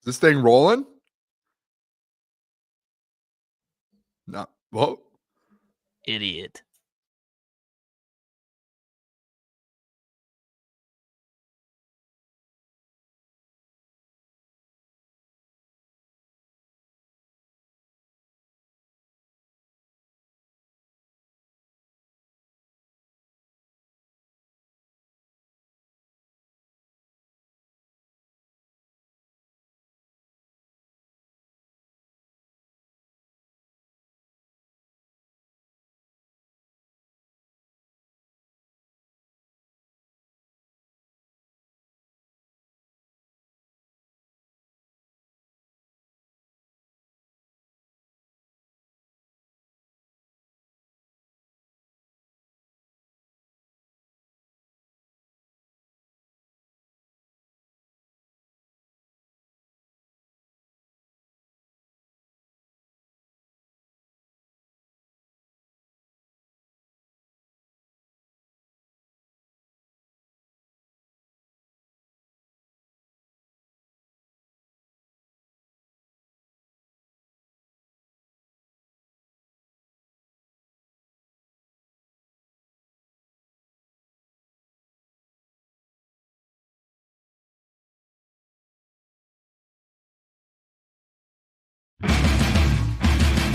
this thing rolling? No. Whoa. Idiot.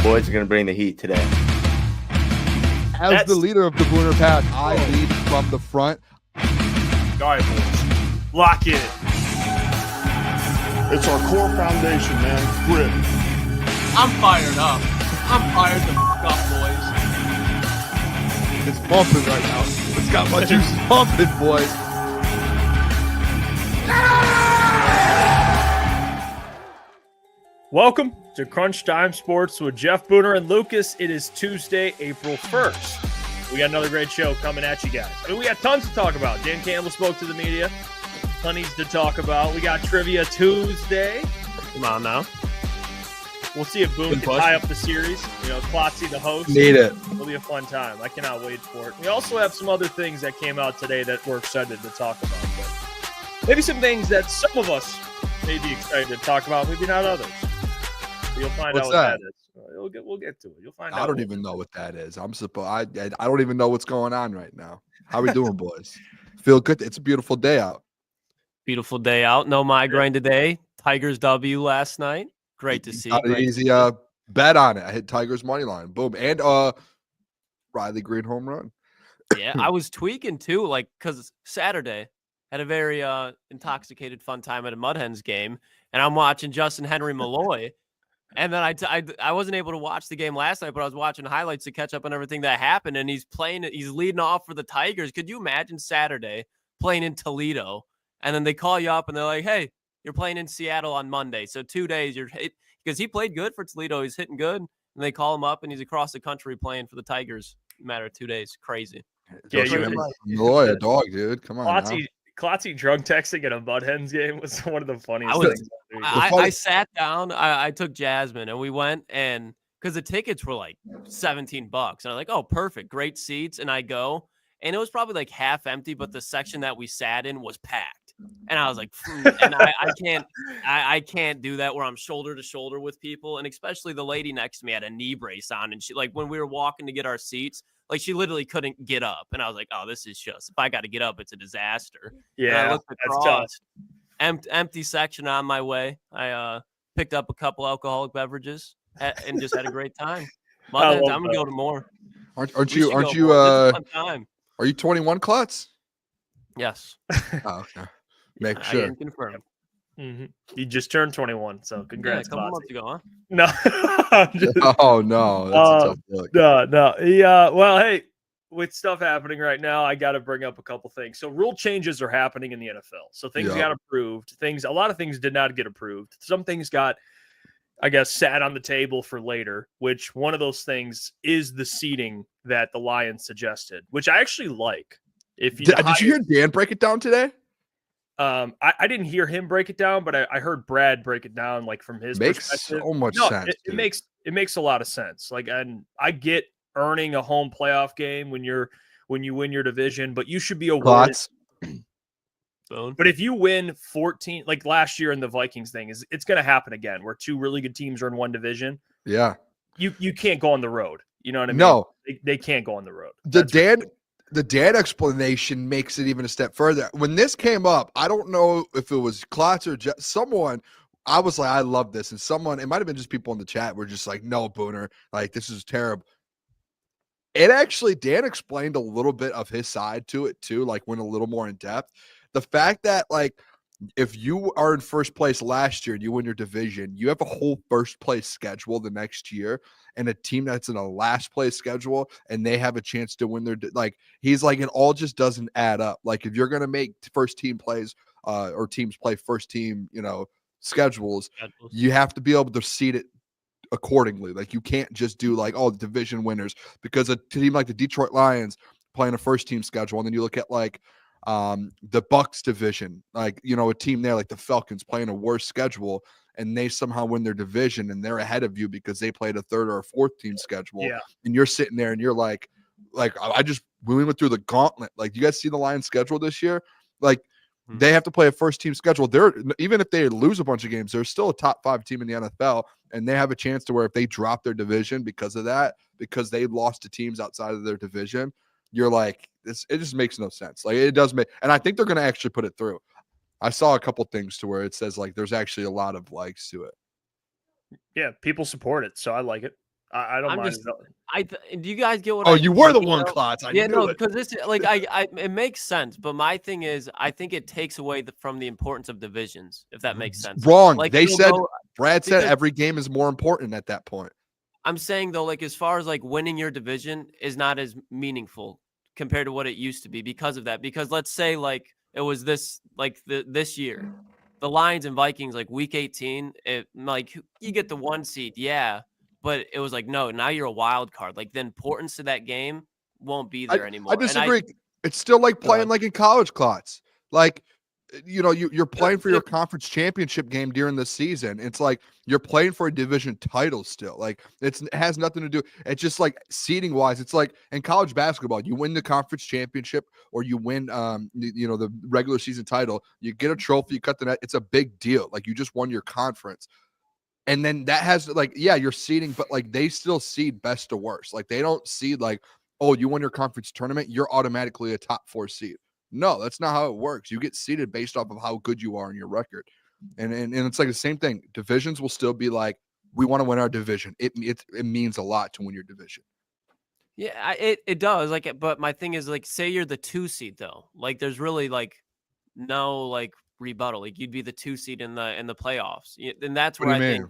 Boys are going to bring the heat today. As the leader of the Booner Pack, I lead from the front. All right, boys. Lock in. It's our core foundation, man. Grit. I'm fired up. I'm fired the fuck up, boys. It's bumping right now. It's got my juices pumping, boys. Welcome to Crunch Time Sports with Jeff Booner and Lucas. It is Tuesday, April 1st. We got another great show coming at you guys. I mean, we got tons to talk about. Dan Campbell spoke to the media. Plenty to talk about. We got Trivia Tuesday. Come on now. We'll see if Boone can tie up the series. You know, Klotzy, the host. Need it. It'll be a fun time. I cannot wait for it. We also have some other things that came out today that we're excited to talk about. But maybe some things that some of us may be excited to talk about, maybe not others. You'll find out what that is. We'll get to it. You'll find out. I don't even know what that is. I don't even know what's going on right now. How we doing, boys? Feel good? It's a beautiful day out. Beautiful day out. No migraine today. Tigers W last night. Great to see. Got an easy bet on it. I hit Tigers money line. Boom. And Riley Green home run. Yeah, I was tweaking too, like because Saturday had a very intoxicated fun time at a Mud Hens game, and I'm watching Justin Henry Malloy. And then I wasn't able to watch the game last night, but I was watching highlights to catch up on everything that happened. And he's leading off for the Tigers. Could you imagine Saturday playing in Toledo? And then they call you up and they're like, hey, you're playing in Seattle on Monday. So 2 days because he played good for Toledo. He's hitting good. And they call him up and he's across the country playing for the Tigers. Matter of 2 days. Crazy. Yeah, Malloy, a dog, dude. Come on. Klotzy drunk texting at a Mud Hens game was one of the funniest things. I sat down, I took Jasmine, and we went, and because the tickets were like $17, and I'm like, oh, perfect, great seats, and I go, and it was probably like half empty, but the section that we sat in was packed, and I was like, and I can't do that where I'm shoulder to shoulder with people, and especially the lady next to me had a knee brace on, and she, like, when we were walking to get our seats, like, she literally couldn't get up. And I was like, oh, this is just, if I got to get up, it's a disaster. Yeah, and I looked across, that's tough. Empty section on my way. I picked up a couple alcoholic beverages and just had a great time. I'm going to go to more. Aren't you, are you 21, Klotz? Yes. Oh, okay. Make sure. I can confirm. Mm-hmm. You just turned 21, so congrats. Yeah, a couple months ago, huh? No. Oh no, that's a tough look. No. Yeah. Well, hey, with stuff happening right now, I got to bring up a couple things. So rule changes are happening in the NFL. So things got approved. A lot of things did not get approved. Some things got, I guess, sat on the table for later. Which one of those things is the seating that the Lions suggested, which I actually like. If you did you hear Dan break it down today? I didn't hear him break it down, but I heard Brad break it down, like from his perspective. So much sense. It makes a lot of sense. Like, and I get earning a home playoff game when you win your division, but you should be awarded. Bone. But if you win 14, like last year in the Vikings thing, it's going to happen again, where two really good teams are in one division. Yeah. You can't go on the road. You know what I mean? No. They can't go on the road. The Dan explanation makes it even a step further. When this came up, I don't know if it was Klotz or someone. I was like, I love this. And someone, it might have been just people in the chat, were just like, no, Booner, like, this is terrible. It actually, Dan explained a little bit of his side to it too, like went a little more in depth. The fact that, like, if you are in first place last year and you win your division, you have a whole first place schedule the next year, and a team that's in a last place schedule and they have a chance to win their, like, he's like, it all just doesn't add up. Like, if you're going to make first team plays or teams play first team, schedules, you have to be able to seed it accordingly. Like, you can't just do like, oh, division winners, because a team like the Detroit Lions playing a first team schedule, and then you look at like the Bucks division, like, a team there like the Falcons playing a worse schedule, and they somehow win their division and they're ahead of you because they played a third or a fourth team schedule. Yeah. And you're sitting there and you're like we went through the gauntlet. Like, you guys see the Lions schedule this year? Like, they have to play a first team schedule. Even if they lose a bunch of games, they're still a top 5 team in the NFL, and they have a chance to where if they drop their division because of that, because they lost to teams outside of their division, you're like, it just makes no sense. Like, it does make, and I think they're going to actually put it through. I saw a couple things to where it says like there's actually a lot of likes to it. Yeah, people support it, so I like it. I don't mind. Do you guys get what? You were the one, Klotz. Because this is like it makes sense, but my thing is, I think it takes away from the importance of divisions, if that makes sense. Wrong. Like, Brad said every game is more important at that point. I'm saying though, like, as far as like winning your division is not as meaningful compared to what it used to be because of that. Because let's say like it was this year, the Lions and Vikings, like week 18, like you get the 1 seed, yeah. But it was like, no, now you're a wild card. Like, the importance to that game won't be there anymore. I disagree. It's still like playing like in college, Klotz. Like, you're playing for your conference championship game during the season. It's like you're playing for a division title still. Like, it has nothing to do. It's just like seeding wise. It's like in college basketball, you win the conference championship or you win, the regular season title. You get a trophy, you cut the net. It's a big deal. Like, you just won your conference. And then that has like, yeah, you're seeding, but like they still seed best to worst. Like, they don't seed like, oh, you won your conference tournament, you're automatically a top 4 seed. No, that's not how it works. You get seeded based off of how good you are in your record. And it's like the same thing. Divisions will still be like, we want to win our division. It means a lot to win your division. Yeah, it does. Like, but my thing is, like, say you're the 2 seed though. Like, there's really like no like rebuttal. Like, you'd be the 2 seed in the playoffs. And that's where I think,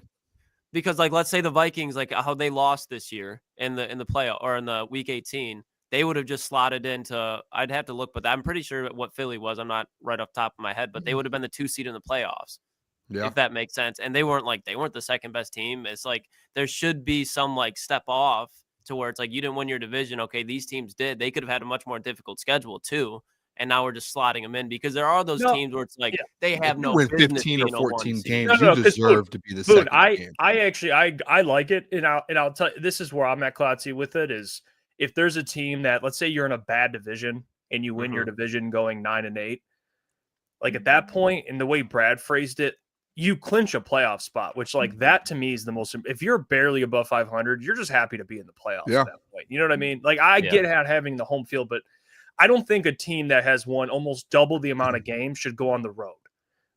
because like, let's say the Vikings, like how they lost this year in the playoff or in the week 18, they would have just slotted into, I'd have to look, but I'm pretty sure what Philly was. I'm not right off the top of my head, but they would have been the 2 seed in the playoffs. Yeah. If that makes sense. And they weren't the second best team. It's like, there should be some like step off to where it's like, you didn't win your division. Okay. These teams did. They could have had a much more difficult schedule too. And now we're just slotting them in because there are those teams where it's like they have no win 15 or 14 games. You deserve to be the second game. I actually like it, and I'll tell you, this is where I'm at, Klotzy, with it. Is if there's a team that, let's say you're in a bad division and you win your division going 9-8, like at that point, in the way Brad phrased it, you clinch a playoff spot, which like that to me is the most. If you're barely above 500, you're just happy to be in the playoffs at that point. You know what I mean? Like, I get at having the home field, but I don't think a team that has won almost double the amount of games should go on the road.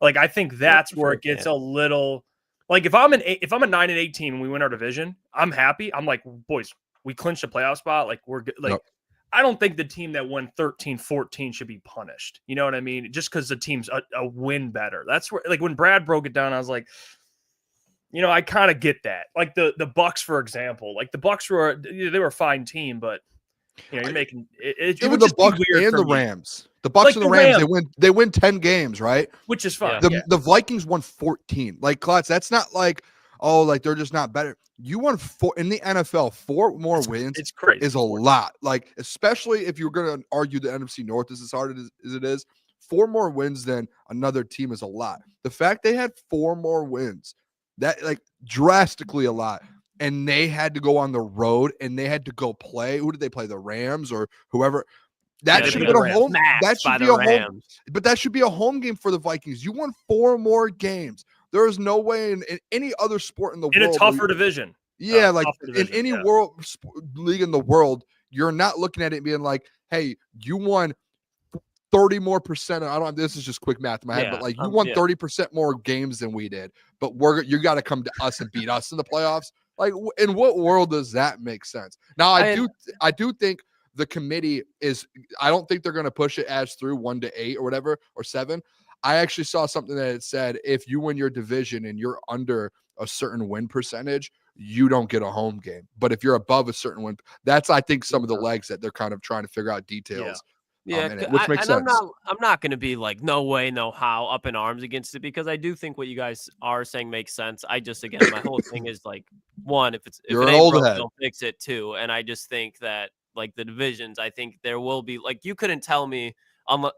Like, I think that's where it gets a little like, if I'm a 9-8 team and we win our division, I'm happy. I'm like, boys, we clinched a playoff spot. Like, we're good. Like, I don't think the team that won 13-14 should be punished. You know what I mean? Just because the team's a win better. That's where, like, when Brad broke it down, I was like, I kind of get that. Like the Bucks, for example, like the Bucks they were a fine team, but you're making it. Even the Bucks and the Rams. The Bucks and the Rams, they win 10 games, right? Which is fine. The Vikings won 14. Like, Klotz, that's not like, oh, like they're just not better. You won 4 in the NFL. 4 more wins. It's crazy. Is a lot. Like, especially if you're going to argue the NFC North is as hard as it is. 4 more wins than another team is a lot. The fact they had 4 more wins, that like drastically a lot. And they had to go on the road and they had to go play. Who did they play? The Rams or whoever. That Yeah, should they have been beat a the home. Rams. That By should be the a home. Rams. But that should be a home game for the Vikings. You won 4 more games. There is no way in any other sport in the In world. a tougher division. Yeah, like tougher division, in any yeah. league in the world, you're not looking at it and being like, "Hey, you won 30 more percent." I don't. This is just quick math in my head, but like you won 30% more games than we did. But you got to come to us and beat us in the playoffs. Like, in what world does that make sense? Now, I do think the committee is. I don't think they're going to push it as through 1-8 or whatever or 7. I actually saw something that it said if you win your division and you're under a certain win percentage, you don't get a home game. But if you're above a certain win, that's I think some of the legs that they're kind of trying to figure out details. Yeah, which makes sense. I'm not going to be like no way, no how up in arms against it because I do think what you guys are saying makes sense. I just again my whole thing is like one, if it ain't broke, don't fix it. 2, and I just think that like the divisions, I think there will be like you couldn't tell me.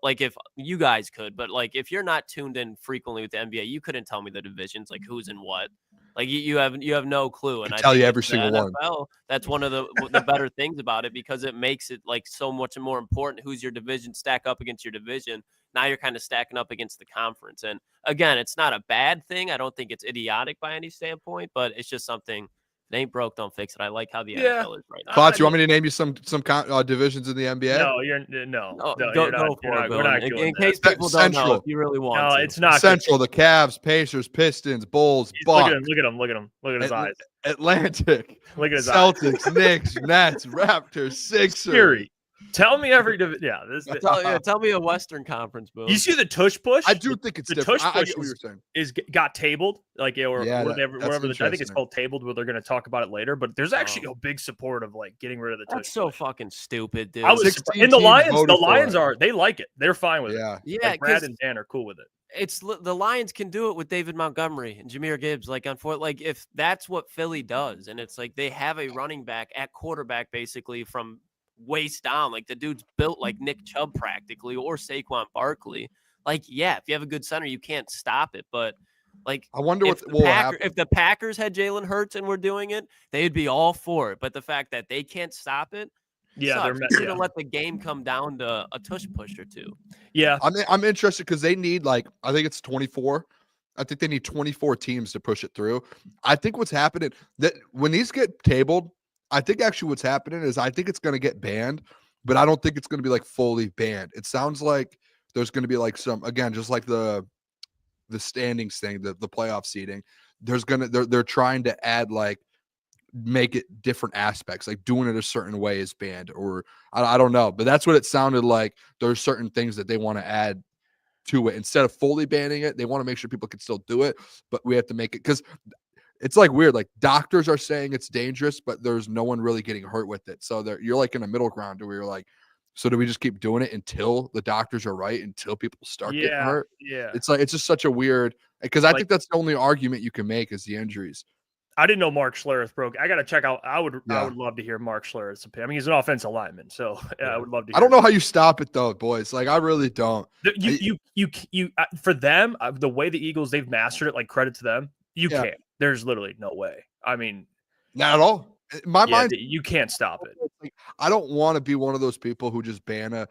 Like if you guys could, but like if you're not tuned in frequently with the NBA, you couldn't tell me the divisions, like who's in what. Like you have no clue. And I tell you every single NFL, one. That's one of the better things about it because it makes it like so much more important. Who's your division stack up against your division? Now you're kind of stacking up against the conference. And again, it's not a bad thing. I don't think it's idiotic by any standpoint, but it's just something. It ain't broke, don't fix it. I like how the NFL is right now. Klotz, you want me to name you some divisions in the NBA? No, go for it, we're not doing in case people don't know if you really want to. No, it's not Central, the Cavs, Pacers, Pistons, Bulls, Bucks. Look at him. Look at his eyes. Atlantic. Look at his Celtics, eyes. Knicks, Nets, Raptors, Sixers. Scary. Tell me every division. Yeah, tell me a Western Conference, Boom. You see the tush push? I do think it's the different. tush push I get what you're saying. Got tabled, like wherever I think it's called tabled, where they're going to talk about it later. But there's actually a big support of like getting rid of the tush. That's so fucking stupid, dude. And the Lions they like it. They're fine with it. Yeah, like Brad and Dan are cool with it. It's the Lions can do it with David Montgomery and Jahmyr Gibbs. Like like if that's what Philly does, and it's like they have a running back at quarterback basically from waist down, like the dude's built like Nick Chubb practically or Saquon Barkley. Like, yeah, if you have a good center, you can't stop it. But like, I wonder what will happen if the Packers had Jalen Hurts and were doing it, they'd be all for it. But the fact that they can't stop it, they're gonna let the game come down to a tush push or 2. Yeah, I'm interested because they need I think it's 24. I think they need 24 teams to push it through. I think what's happening that when these get tabled. I think actually what's happening is I think it's going to get banned, but I don't think it's going to be like fully banned. It sounds like there's going to be like some, again, just like the standings thing, the playoff seeding. They're trying to add make it different aspects, like doing it a certain way is banned, or I don't know, but that's what it sounded like. There's certain things that they want to add to it instead of fully banning it. They want to make sure people can still do it, but we have to make it because. It's like weird. Like doctors are saying it's dangerous, but there's no one really getting hurt with it. So you're like in a middle ground where you're like, so do we just keep doing it until the doctors are right, until people start getting hurt? Yeah. It's just such a weird, because I think that's the only argument you can make is the injuries. I didn't know Mark Schlereth broke. I got to check out. I would love to hear Mark Schlereth's opinion. I mean, he's an offensive lineman, so I would love to hear. I don't know how you stop it though, boys. Like I really don't. You for them, the way the Eagles, they've mastered it, like credit to them. You can't. There's literally no way. I mean, not at all. In my mind, you can't stop it. I don't want to be one of those people who just ban a.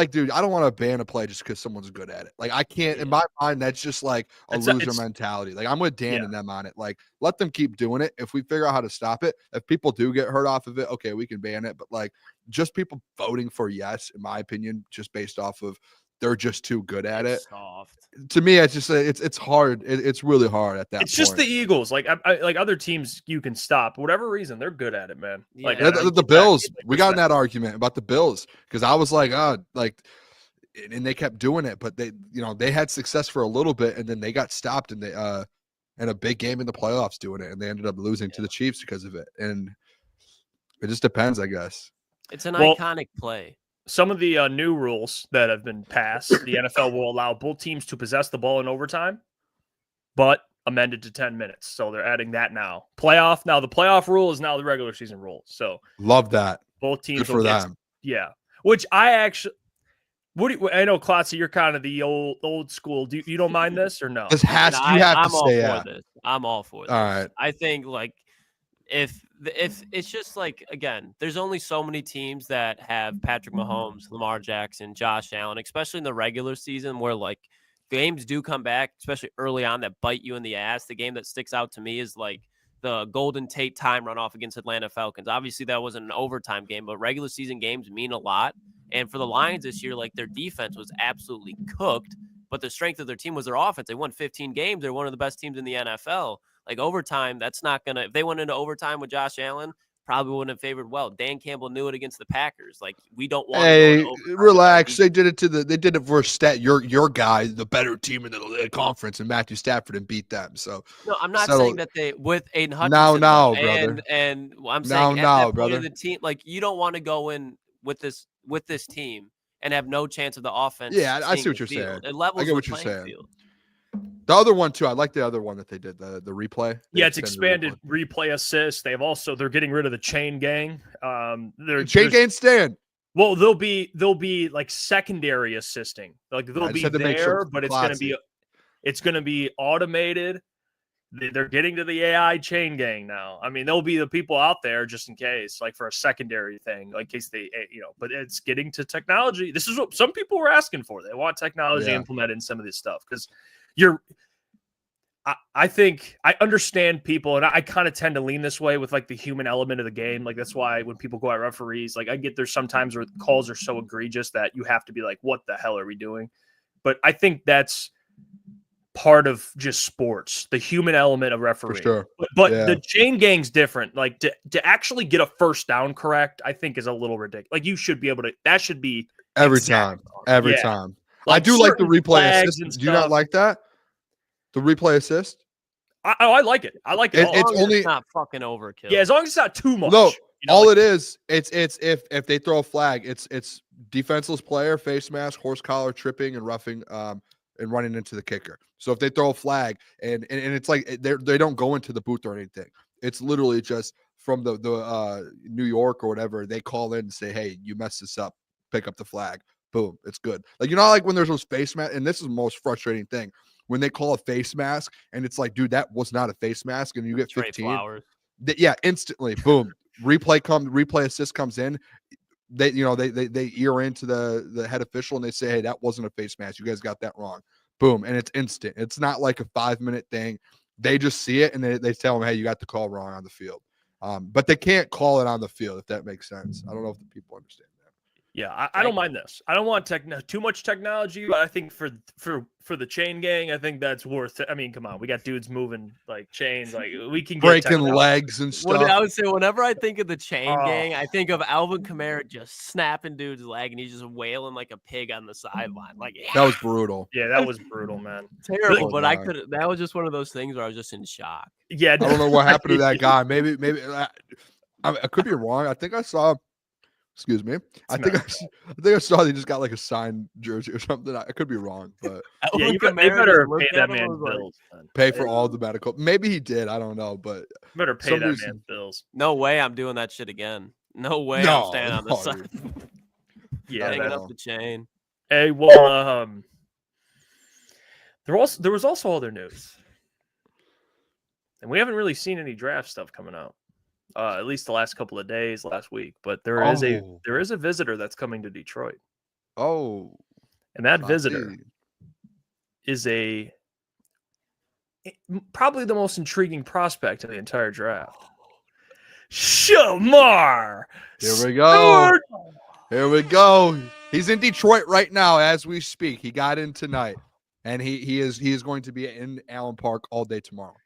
Dude, I don't want to ban a play just because someone's good at it. Like, I can't. In my mind, that's just like a loser mentality. Like, I'm with Dan and them on it. Like, let them keep doing it. If we figure out how to stop it, if people do get hurt off of it, okay, we can ban it. But like, just people voting for yes, in my opinion, just based off of. They're just too good at it. Soft. To me, it's just it's hard. It's really hard at that. It's just the Eagles. Like like other teams, you can stop. For whatever reason, they're good at it, man. Yeah. Like the Bills. We got in that argument about the Bills because I was like, and they kept doing it, but they had success for a little bit, and then they got stopped, and they in a big game in the playoffs doing it, and they ended up losing to the Chiefs because of it. And it just depends, I guess. It's an iconic play. Some of the new rules that have been passed, the NFL will allow both teams to possess the ball in overtime, but amended to 10 minutes. So they're adding that now. The playoff rule is now the regular season rule. So love that. Both teams Good for them. Yeah. Which I actually I know, Klotz, you're kind of the old school. You don't mind this or no? I'm all for this. All right. I think if it's just like, again, there's only so many teams that have Patrick Mahomes, Lamar Jackson, Josh Allen, especially in the regular season where like games do come back, especially early on, that bite you in the ass. The game that sticks out to me is like the Golden Tate time runoff against Atlanta Falcons. Obviously, that wasn't an overtime game, but regular season games mean a lot. And for the Lions this year, like their defense was absolutely cooked, but the strength of their team was their offense. They won 15 games. They're one of the best teams in the NFL. Like overtime, that's not going to – if they went into overtime with Josh Allen, probably wouldn't have favored well. Dan Campbell knew it against the Packers. Like, we don't want to go into relax. They did it for your guy, the better team in the conference, and Matthew Stafford, and beat them. So no, I'm not saying that they with Aiden Hutchinson. brother. And I'm saying brother. The team, like, you don't want to go in with this team and have no chance of the offense. Yeah, I see what you're saying. It levels I get what the you're saying. field. The other one too, I like the other one that they did, the replay. Yeah, it's expanded replay assist. They're getting rid of the chain gang. Chain gang stand. Well, they'll be like secondary assisting. Like they'll be there, but it's gonna be automated. They're getting to the AI chain gang now. I mean, there'll be the people out there just in case, like for a secondary thing, like in case they, but it's getting to technology. This is what some people were asking for. They want technology implemented in some of this stuff because I think I understand people, and I kind of tend to lean this way with like the human element of the game. Like that's why when people go at referees, like I get there's sometimes where calls are so egregious that you have to be like, what the hell are we doing? But I think that's part of just sports, the human element of refereeing. For sure. But the chain gang's different. Like to actually get a first down correct, I think is a little ridiculous. Like you should be able to, that should be every time. Like I do like the replay assist. Do you not like that? The replay assist? I like it. I like it. It's only not fucking overkill. Yeah, as long as it's not too much. No, all it is, it's if they throw a flag, it's defenseless player, face mask, horse collar, tripping, and roughing, and running into the kicker. So if they throw a flag and it's like they don't go into the booth or anything. It's literally just from the New York or whatever, they call in and say, hey, you messed this up, pick up the flag. Boom, it's good. Like, you know, like when there's those face masks, and this is the most frustrating thing, when they call a face mask and it's like, dude, that was not a face mask, and you get 15. Instantly, boom. Replay assist comes in. They ear into the head official and they say, hey, that wasn't a face mask. You guys got that wrong. Boom. And it's instant. It's not like a 5-minute thing. They just see it and they tell them, hey, you got the call wrong on the field. But they can't call it on the field, if that makes sense. I don't know if the people understand that. Yeah, I don't mind this. I don't want too much technology, but I think for the chain gang, I think that's worth it. I mean, come on, we got dudes moving like chains, like we can get breaking legs and stuff. I would say whenever I think of the chain gang, I think of Alvin Kamara just snapping dude's leg and he's just wailing like a pig on the sideline. Like that was brutal. Yeah, that was brutal, man. Terrible, but that was just one of those things where I was just in shock. Yeah, I don't know what happened to that guy. Maybe I could be wrong. I think I saw. Excuse me. I think I saw they just got like a signed jersey or something. I could be wrong, but yeah, they better pay that man bills. Pay for all the medical. Maybe he did. I don't know, but better pay that man bills. No way I'm doing that shit again. No way I'm standing on the side. Yeah, hanging up the chain. Hey, well, there was also other news, and we haven't really seen any draft stuff coming out. At least the last couple of days, last week, but there is a visitor that's coming to Detroit. Oh, and that visitor is probably the most intriguing prospect in the entire draft. Shemar. Here we go. Stewart. Here we go. He's in Detroit right now as we speak. He got in tonight, and he is going to be in Allen Park all day tomorrow.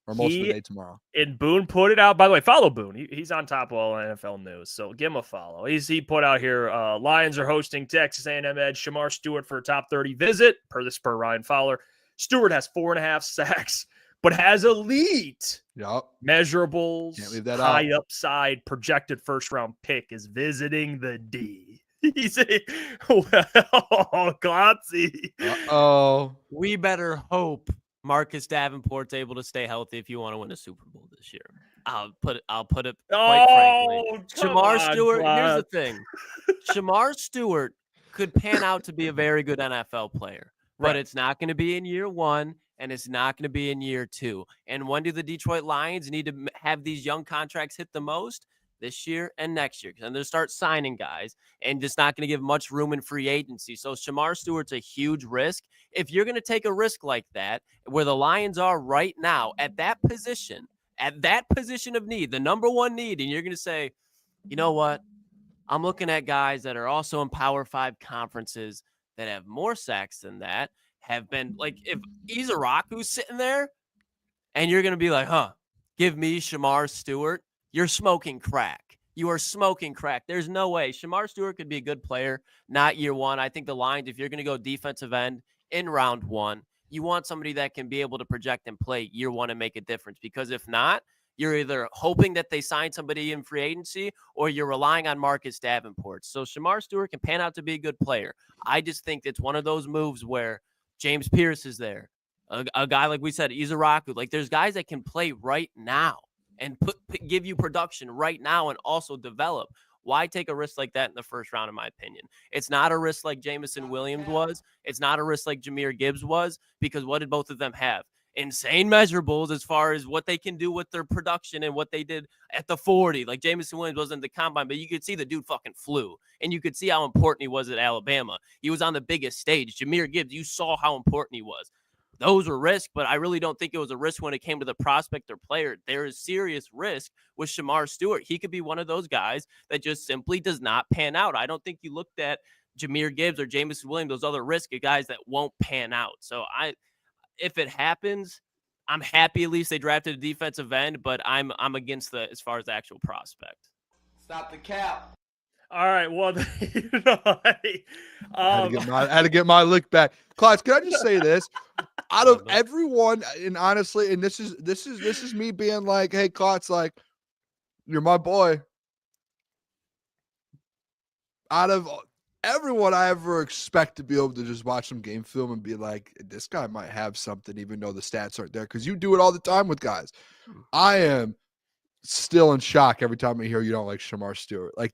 Or most of the day tomorrow. And Boone put it out. By the way, follow Boone. He's on top of all NFL news, so give him a follow. He put out here, Lions are hosting Texas A&M edge Shemar Stewart for a top 30 visit, per Ryan Fowler. Stewart has 4.5 sacks, but has elite measurables. Can't leave that high out. Upside, projected first-round pick is visiting the D. He's Klotzy. Uh-oh. We better hope Marcus Davenport's able to stay healthy if you want to win a Super Bowl this year. I'll put it quite frankly. Shemar Stewart, here's the thing. Shemar Stewart could pan out to be a very good NFL player, but it's not going to be in year one, and it's not going to be in year 2. And when do the Detroit Lions need to have these young contracts hit the most? This year and next year. And they'll start signing guys and just not going to give much room in free agency. So Shemar Stewart's a huge risk. If you're going to take a risk like that, where the Lions are right now at that position of need, the number one need, and you're going to say, you know what? I'm looking at guys that are also in Power 5 conferences that have more sacks than that, have been like, if Izaraku's sitting there and you're going to be like, give me Shemar Stewart, you're smoking crack. You are smoking crack. There's no way. Shemar Stewart could be a good player, not year 1. I think the Lions, if you're going to go defensive end in round 1, you want somebody that can be able to project and play year 1 and make a difference. Because if not, you're either hoping that they sign somebody in free agency or you're relying on Marcus Davenport. So Shemar Stewart can pan out to be a good player. I just think it's one of those moves where James Pierce is there. A guy, like we said, Izaraku. Like, there's guys that can play right now and give you production right now and also develop. Why take a risk like that in the first round, in my opinion? It's not a risk like Jamison Williams was. It's not a risk like Jahmyr Gibbs was, because what did both of them have? Insane measurables as far as what they can do with their production and what they did at the 40. Like, Jamison Williams wasn't the combine, but you could see the dude fucking flew. And you could see how important he was at Alabama. He was on the biggest stage. Jahmyr Gibbs, you saw how important he was. Those were risks, but I really don't think it was a risk when it came to the prospect or player. There is serious risk with Shemar Stewart. He could be one of those guys that just simply does not pan out. I don't think you looked at Jahmyr Gibbs or Jamison Williams, those other risky guys that won't pan out. So if it happens, I'm happy at least they drafted a defensive end, but I'm against as far as the actual prospect. Stop the cap. All right. Well, I had to get my lick back. Klotz, can I just say this? Out of everyone, and honestly, and this is me being like, hey, Klotz, like, you're my boy. Out of everyone I ever expect to be able to just watch some game film and be like, this guy might have something, even though the stats aren't there, because you do it all the time with guys. I am still in shock every time I hear you don't like Shemar Stewart. Like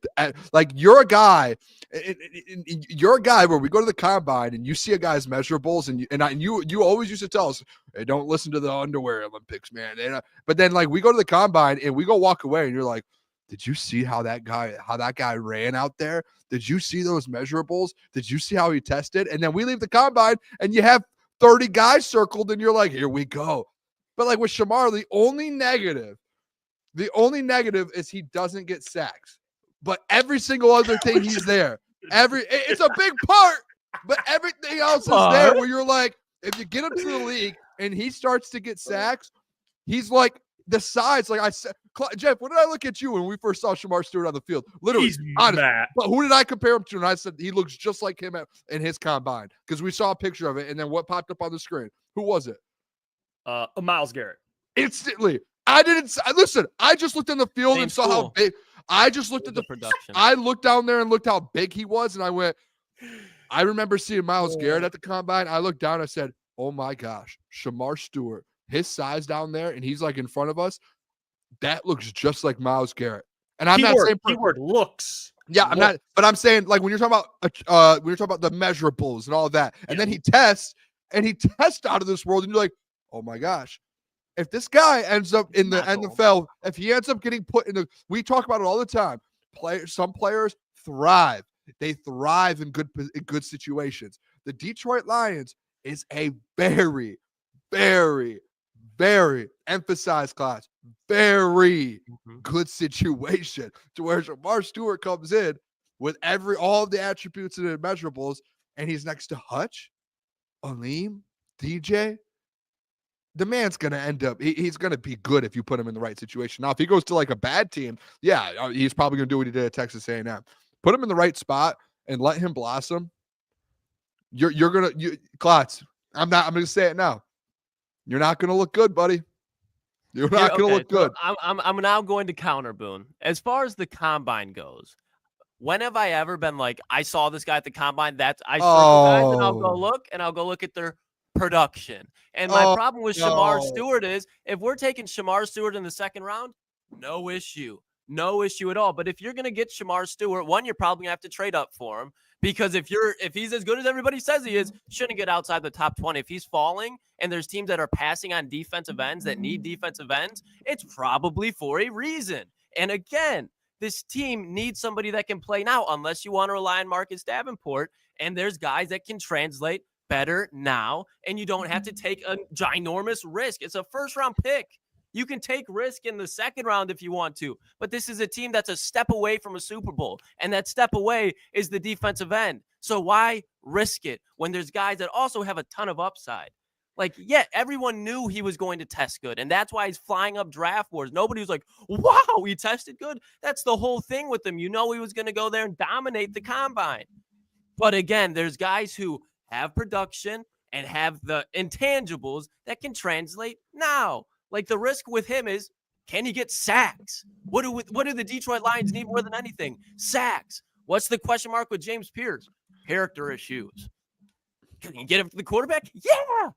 you're a guy where we go to the combine and you see a guy's measurables and you always used to tell us, hey, don't listen to the underwear Olympics, man. But then like we go to the combine and we go walk away and you're like, did you see how that guy ran out there? Did you see those measurables? Did you see how he tested? And then we leave the combine and you have 30 guys circled and you're like, here we go. But like with Shemar, the only negative is he doesn't get sacks. But every single other thing, he's there. It's a big part, but everything else is there where you're like, if you get him to the league and he starts to get sacks, he's like the size. Like I said, Jeff, when did I look at you when we first saw Shemar Stewart on the field? Literally, honest, but who did I compare him to? And I said he looks just like him in his combine because we saw a picture of it. And then what popped up on the screen? Who was it? Myles Garrett. Instantly. I just looked in the field and saw how big. I just looked at the production. I looked down there and looked how big he was, and I went. I remember seeing Myles Garrett at the combine. I looked down. I said, "Oh my gosh, Shemar Stewart, his size down there, and he's like in front of us. That looks just like Myles Garrett." And I'm not saying keyword looks. Yeah, I'm not. But I'm saying like when you're talking about the measurables and all of that, and then he tests out of this world, and you're like, "Oh my gosh." If this guy ends up in the NFL, if he ends up getting put in we talk about it all the time. Some players thrive. They thrive in good situations. The Detroit Lions is a very, very, very emphasized class, very good situation to where Shemar Stewart comes in with all of the attributes and immeasurables, and he's next to Hutch, Alim, DJ. The man's going to end up, he's going to be good if you put him in the right situation. Now, if he goes to like a bad team, yeah, he's probably going to do what he did at Texas A&M. Put him in the right spot and let him blossom. You're going to, Klotz, I'm going to say it now. You're not going to look good, buddy. You're not going to look good. I'm now going to counter Boone. As far as the combine goes, when have I ever been like, I saw this guy at the combine, I circle guys and I'll go look at their production. And my problem with Shemar Stewart is if we're taking Shemar Stewart in the second round, no issue at all. But if you're going to get Shemar Stewart, one, you're probably going to have to trade up for him. Because if he's as good as everybody says he is, shouldn't get outside the top 20. If he's falling and there's teams that are passing on defensive ends that need defensive ends, it's probably for a reason. And again, this team needs somebody that can play now, unless you want to rely on Marcus Davenport. And there's guys that can translate better now, and you don't have to take a ginormous risk. It's a first-round pick. You can take risk in the second round if you want to, but this is a team that's a step away from a Super Bowl, and that step away is the defensive end. So why risk it when there's guys that also have a ton of upside? Like, yeah, everyone knew he was going to test good, and that's why he's flying up draft boards. Nobody was like, wow, he tested good. That's the whole thing with him. You know he was going to go there and dominate the combine. But again, there's guys who have production and have the intangibles that can translate now. Like, the risk with him is, can he get sacks? What do the Detroit Lions need more than anything? Sacks. What's the question mark with James Pierce? Character issues. Can he get him to the quarterback? Yeah.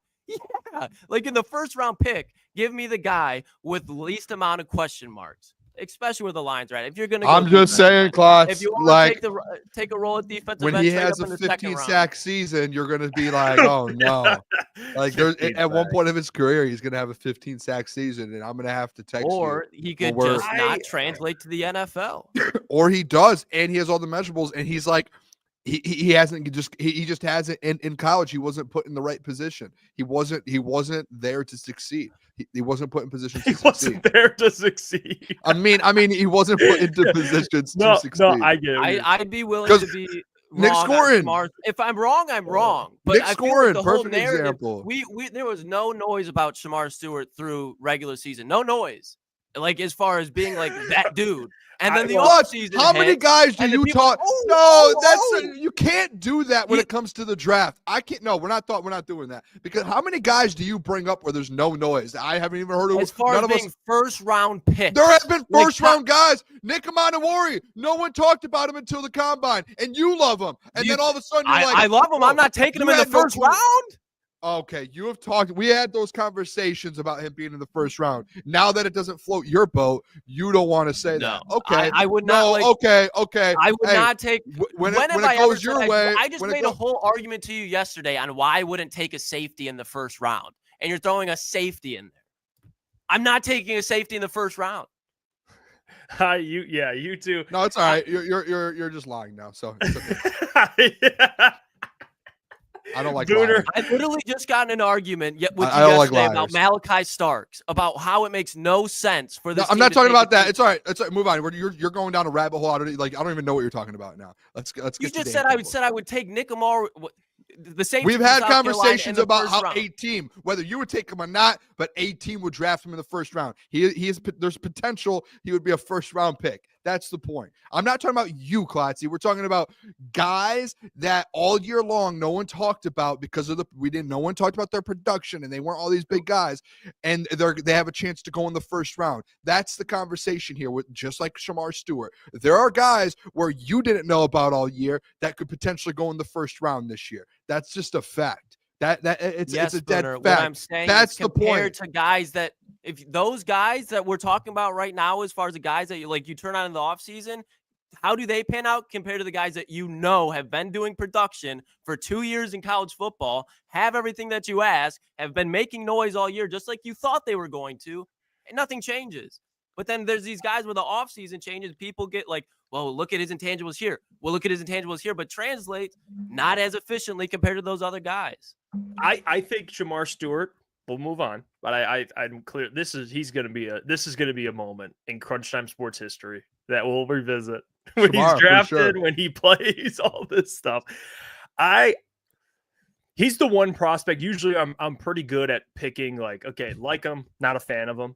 Like, in the first round pick, give me the guy with the least amount of question marks, especially with the Lions, right? If you're going to, I'm just saying, Klotz, if you want like, to take a role at defensive when end, he straight has up a in the second 15 round. sack season, you're going to be like, oh no. Like, there's at one point of his career, he's going to have a 15 sack season, and I'm going to have to text Or you. he could just not translate to the NFL. Or he does, and he has all the measurables, and he's like, he just hasn't in college. He wasn't put in the right position. He wasn't there to succeed. He wasn't put in positions to succeed. Wasn't there to succeed. I mean, he wasn't put into positions to succeed. No, I get it. I'd be willing to be Nick wrong Scorin. if I'm wrong, I'm wrong. But Nick I feel Scorin, like the whole perfect narrative, example. There was no noise about Shemar Stewart through regular season. No noise. Like, as far as being like that dude. And then the offseason. How many guys do you talk? You can't do that when it comes to the draft. I can't. No, we're not doing that, because how many guys do you bring up where there's no noise? I haven't even heard of. As far as being first round picks, there have been first round guys. Nick Amanawari, no one talked about him until the combine, and you love him, and then all of a sudden you're like, I love him. I'm not taking him in the first round. Okay, you have talked. We had those conversations about him being in the first round. Now that it doesn't float your boat, you don't want to say that. Okay, I would not. Okay. I would not take. When it goes your way. I just made a whole argument to you yesterday on why I wouldn't take a safety in the first round, and you're throwing a safety in there. I'm not taking a safety in the first round. You too. No, it's all right. You're just lying now, so it's okay. I don't like Booner. I literally just got in an argument with you yesterday about Malachi Starks, about how it makes no sense for this. I'm not talking about that. It's all right. It's all right. Move on. You're going down a rabbit hole. I don't even know what you're talking about now. Let's get. You just said I would take Nick Amar. The same. We've had conversations about how a team, whether you would take him or not, but a team would draft him in the first round. There's potential he would be a first round pick. That's the point. I'm not talking about you, Klotzy. We're talking about guys that all year long no one talked about because of no one talked about their production, and they weren't all these big guys, and they have a chance to go in the first round. That's the conversation here, with just like Shemar Stewart. There are guys where you didn't know about all year that could potentially go in the first round this year. That's just a fact. It's a dead fact. What I'm saying that's is, the point. Compared to guys that, if those guys that we're talking about right now, as far as the guys that you turn on in the offseason, how do they pan out compared to the guys that have been doing production for 2 years in college football, have everything that you ask, have been making noise all year, just like you thought they were going to, and nothing changes. But then there's these guys where the offseason changes. People get like, well, look at his intangibles here. Well, look at his intangibles here, but translates not as efficiently compared to those other guys. I think Shemar Stewart. We'll move on, but I'm clear. This is going to be a moment in Crunch Time sports history that we'll revisit when he's drafted, when he plays, all this stuff. He's the one prospect. Usually, I'm pretty good at picking. Like him, not a fan of him.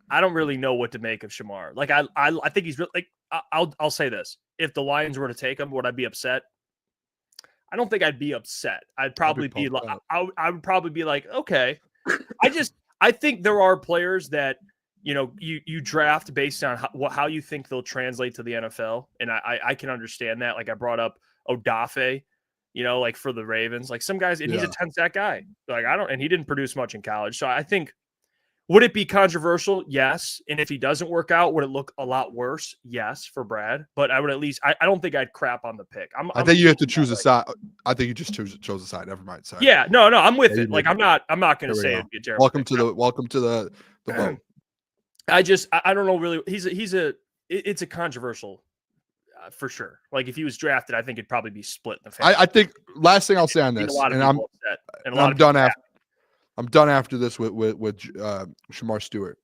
I don't really know what to make of Shemar. Like I think he's really, like, I'll say this: if the Lions were to take him, would I be upset? I don't think I'd be upset. I'd probably be like, I would probably be like, okay. I think there are players that, you draft based on how you think they'll translate to the NFL. And I can understand that. Like, I brought up Odafe, like for the Ravens, like some guys, and he's a 10-sack guy. Like, and he didn't produce much in college. So I think Would it be controversial? Yes. And if he doesn't work out, would it look a lot worse? Yes, for Brad. But I would at least, I don't think I'd crap on the pick. I think you have to choose a side. I think you just chose a side. Never mind. Sorry. Yeah, no, I'm with it. Like I'm not going to say it'd be a terrible. Welcome to the vote. I don't know really. It's a controversial for sure. Like if he was drafted, I think it'd probably be split in the family. I think last thing I'll say on this, and I'm done after. I'm done after this with Shemar Stewart.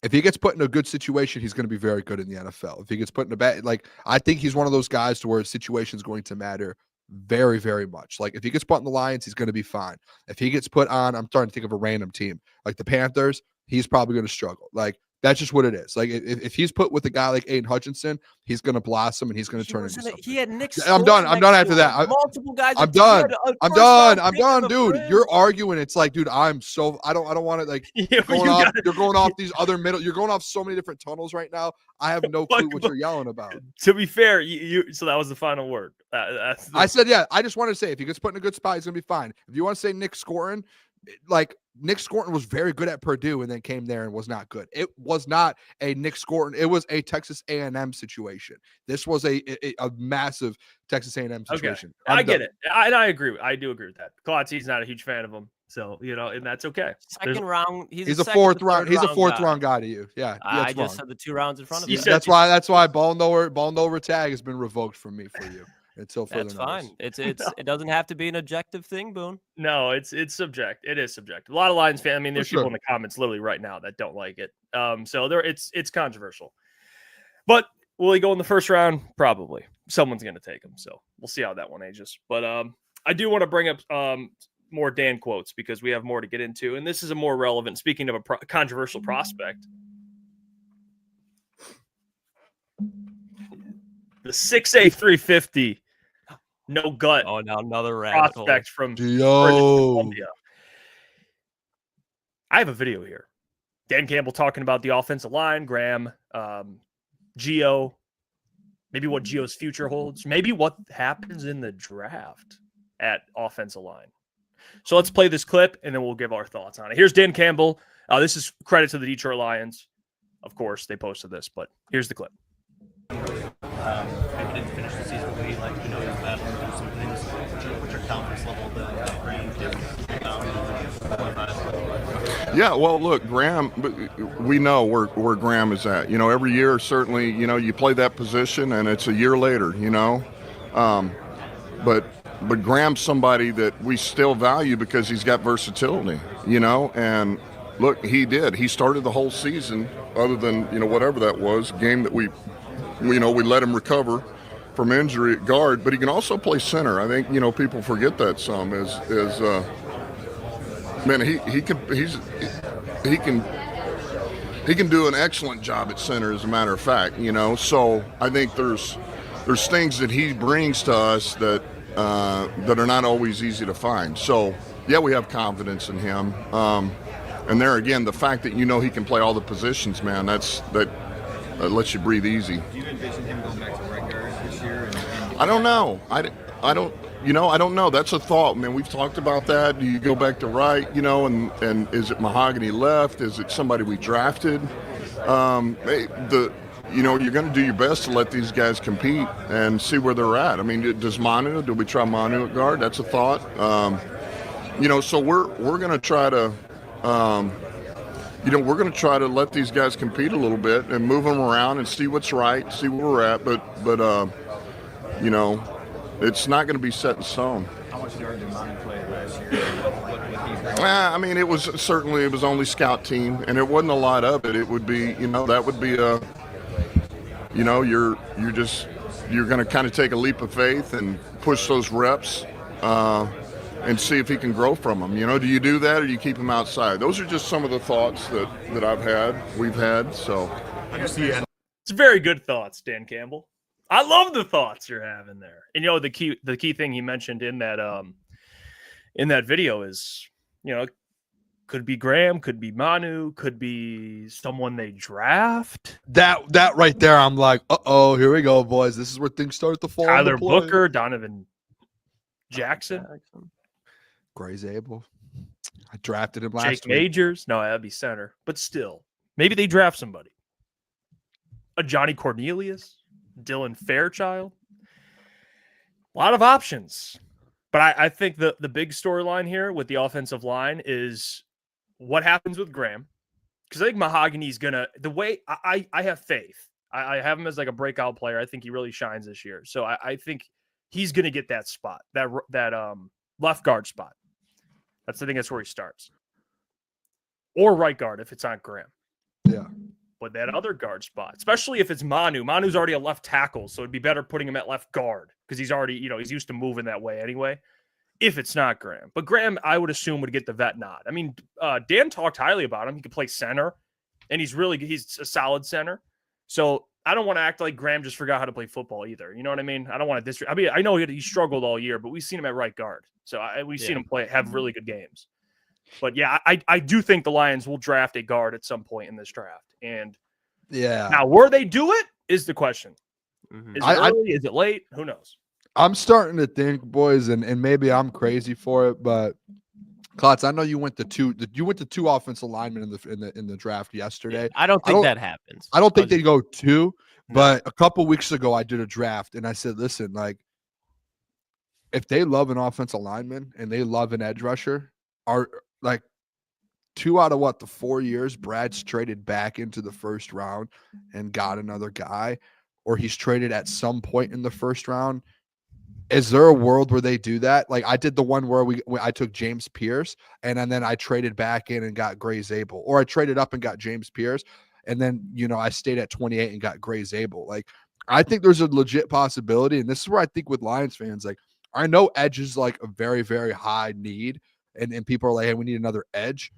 If he gets put in a good situation, he's going to be very good in the NFL. If he gets put in a bad, like I think he's one of those guys to where his situation is going to matter very, very much. Like if he gets put in the Lions, he's going to be fine. If he gets put on, I'm starting to think of a random team like the Panthers, he's probably going to struggle. Like that's just what it is. Like if he's put with a guy like Aiden Hutchinson, he's going to blossom and he's going to turn into something. He had Nick. I'm done after that. Multiple guys. I'm done, dude. You're arguing. It's like, dude, I don't want to like you're going off these other middle. You're going off so many different tunnels right now. I have no clue what you're yelling about. To be fair, so that was the final word. I said, yeah. I just wanted to say if he gets put in a good spot, he's going to be fine. If you want to say Nick Scorin, like Nick Scorin was very good at Purdue and then came there and was not good. It was not a Nick Scorin. It was a Texas A&M situation. This was a massive Texas A&M situation. Okay. I get it. I agree. I do agree with that. Klotz, he's not a huge fan of him. So, and that's okay. Second round. He's a fourth round. He's a fourth round guy to you. Yeah. I just said the 2 rounds in front of you. That's why ball no tag has been revoked from me for you. Until further That's notice. fine. It doesn't have to be an objective thing, Boone. No, it's subjective. It is subjective. A lot of Lions fans. I mean, there's people in the comments literally right now that don't like it. So it's controversial. But will he go in the first round? Probably. Someone's going to take him. So we'll see how that one ages. But I do want to bring up more Dan quotes because we have more to get into, and this is a more relevant. Speaking of a controversial prospect. The 6'8", 350, no gut. Oh, now another rabbit prospect from Columbia. I have a video here. Dan Campbell talking about the offensive line, Graham, Gio, maybe what Gio's future holds, maybe what happens in the draft at offensive line. So let's play this clip, and then we'll give our thoughts on it. Here's Dan Campbell. This is credit to the Detroit Lions. Of course, they posted this, but here's the clip. Maybe didn't finish the season the way you like to know he's battling through some things. What's your confidence level that Graham can? Yeah, well, look, Graham, we know where Graham is at. Every year, certainly, you play that position, and it's a year later, But Graham's somebody that we still value because he's got versatility, and look, he did. He started the whole season, other than, whatever that was, game that we let him recover from injury at guard, but he can also play center. I think, people forget that some man, he can do an excellent job at center, as a matter of fact, so I think there's things that he brings to us that are not always easy to find. So yeah, we have confidence in him. And there again, the fact that he can play all the positions, man, that lets you breathe easy. Do you envision him going back to right guard this year? I don't know. I don't know. That's a thought, man. We've talked about that. Do you go back to right, and is it Mahogany left? Is it somebody we drafted? You're going to do your best to let these guys compete and see where they're at. I mean, do we try Manu at guard? That's a thought. So we're going to try to we're going to try to let these guys compete a little bit and move them around and see what's right, see where we're at. But it's not going to be set in stone. How much did Manu play last year? I mean, it was only scout team, and it wasn't a lot of it. It would be, that would be a, you're going to kind of take a leap of faith and push those reps. And see if he can grow from them. Do you do that or do you keep him outside? Those are just some of the thoughts that we've had. So it's very good thoughts, Dan Campbell. I love the thoughts you're having there. And the key thing he mentioned in that video is, could be Graham, could be Manu, could be someone they draft. That right there, I'm like, here we go, boys. This is where things start to fall. Tyler Booker, Donovan Jackson. Gray's able. I drafted him last Jake week. Majors? No, that'd be center. But still, maybe they draft somebody. A Johnny Cornelius, Dylan Fairchild. A lot of options. But I think the big storyline here with the offensive line is what happens with Graham. Because I think Mahogany's going to – the way I have faith. I have him as like a breakout player. I think he really shines this year. So I think he's going to get that spot, that left guard spot. I think that's where he starts. Or right guard if it's not Graham. Yeah. But that other guard spot, especially if it's Manu. Manu's already a left tackle, so it'd be better putting him at left guard because he's already, he's used to moving that way anyway. If it's not Graham. But Graham, I would assume, would get the vet nod. I mean, Dan talked highly about him. He could play center, and he's a solid center. So I don't want to act like Graham just forgot how to play football either. You know what I mean? I don't want to I mean, I know he struggled all year, but we've seen him at right guard. So we've seen him have really good games. But yeah, I do think the Lions will draft a guard at some point in this draft. And now where they do it is the question. Mm-hmm. Is it early? Is it late? Who knows? I'm starting to think, boys, and maybe I'm crazy for it, but Klotz, I know you went to two offensive linemen in the draft yesterday. I don't think that happens. I don't think they go two, but a couple weeks ago I did a draft and I said, listen, like if they love an offensive lineman and they love an edge rusher, are like 2 out of the 4 years Brad's traded back into the first round and got another guy, or he's traded at some point in the first round. Is there a world where they do that? Like I did the one where I took James Pierce and then I traded back in and got Gray Zabel, or I traded up and got James Pierce. And then, I stayed at 28 and got Gray Zabel. Like I think there's a legit possibility. And this is where I think with Lions fans, like I know edge is like a very, very high need. And people are like, hey, we need another edge.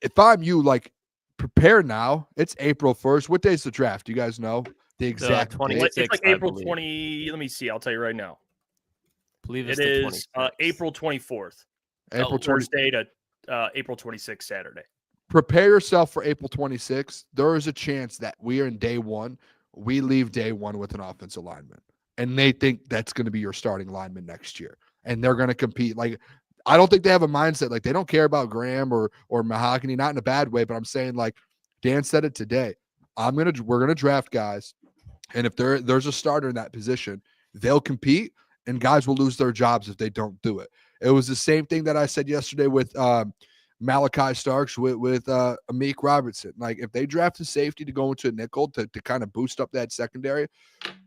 If I'm you, like prepare now. It's April 1st. What day is the draft? Do you guys know? The exact 26th, it's like April 20. Let me see. I'll tell you right now. I believe it's it the is April 24th. April Thursday to April 26th, Saturday. Prepare yourself for April 26th. There is a chance that we are in day one. We leave day one with an offensive lineman, and they think that's going to be your starting lineman next year, and they're going to compete. Like I don't think they have a mindset like they don't care about Graham or Mahogany, not in a bad way, but I'm saying like Dan said it today. We're gonna draft guys. And if there's a starter in that position, they'll compete, and guys will lose their jobs if they don't do it. It was the same thing that I said yesterday with Malachi Starks with Amik Robertson. Like if they draft a safety to go into a nickel to kind of boost up that secondary,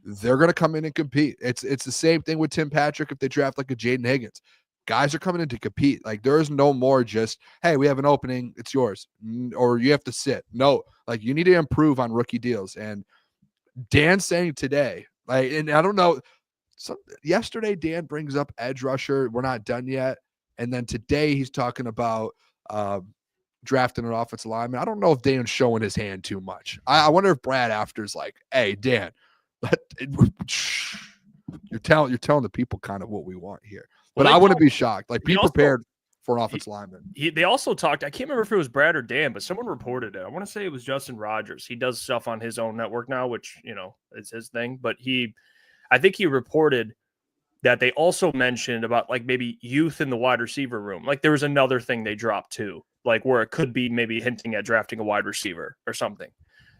they're going to come in and compete. It's the same thing with Tim Patrick if they draft like a Jaden Higgins. Guys are coming in to compete. Like there is no more just, hey, we have an opening, it's yours, or you have to sit. No, like you need to improve on rookie deals. And Dan saying today, like, and I don't know, yesterday Dan brings up edge rusher. We're not done yet. And then today he's talking about drafting an offensive lineman. I don't know if Dan's showing his hand too much. I wonder if Brad after's like, hey, Dan, you're telling the people kind of what we want here. But I wouldn't be shocked. Like, be prepared for an offensive lineman. They also talked, I can't remember if it was Brad or Dan, but someone reported it. I want to say it was Justin Rogers. He does stuff on his own network now, which, it's his thing. But I think he reported that they also mentioned about like maybe youth in the wide receiver room. Like there was another thing they dropped too, like where it could be maybe hinting at drafting a wide receiver or something.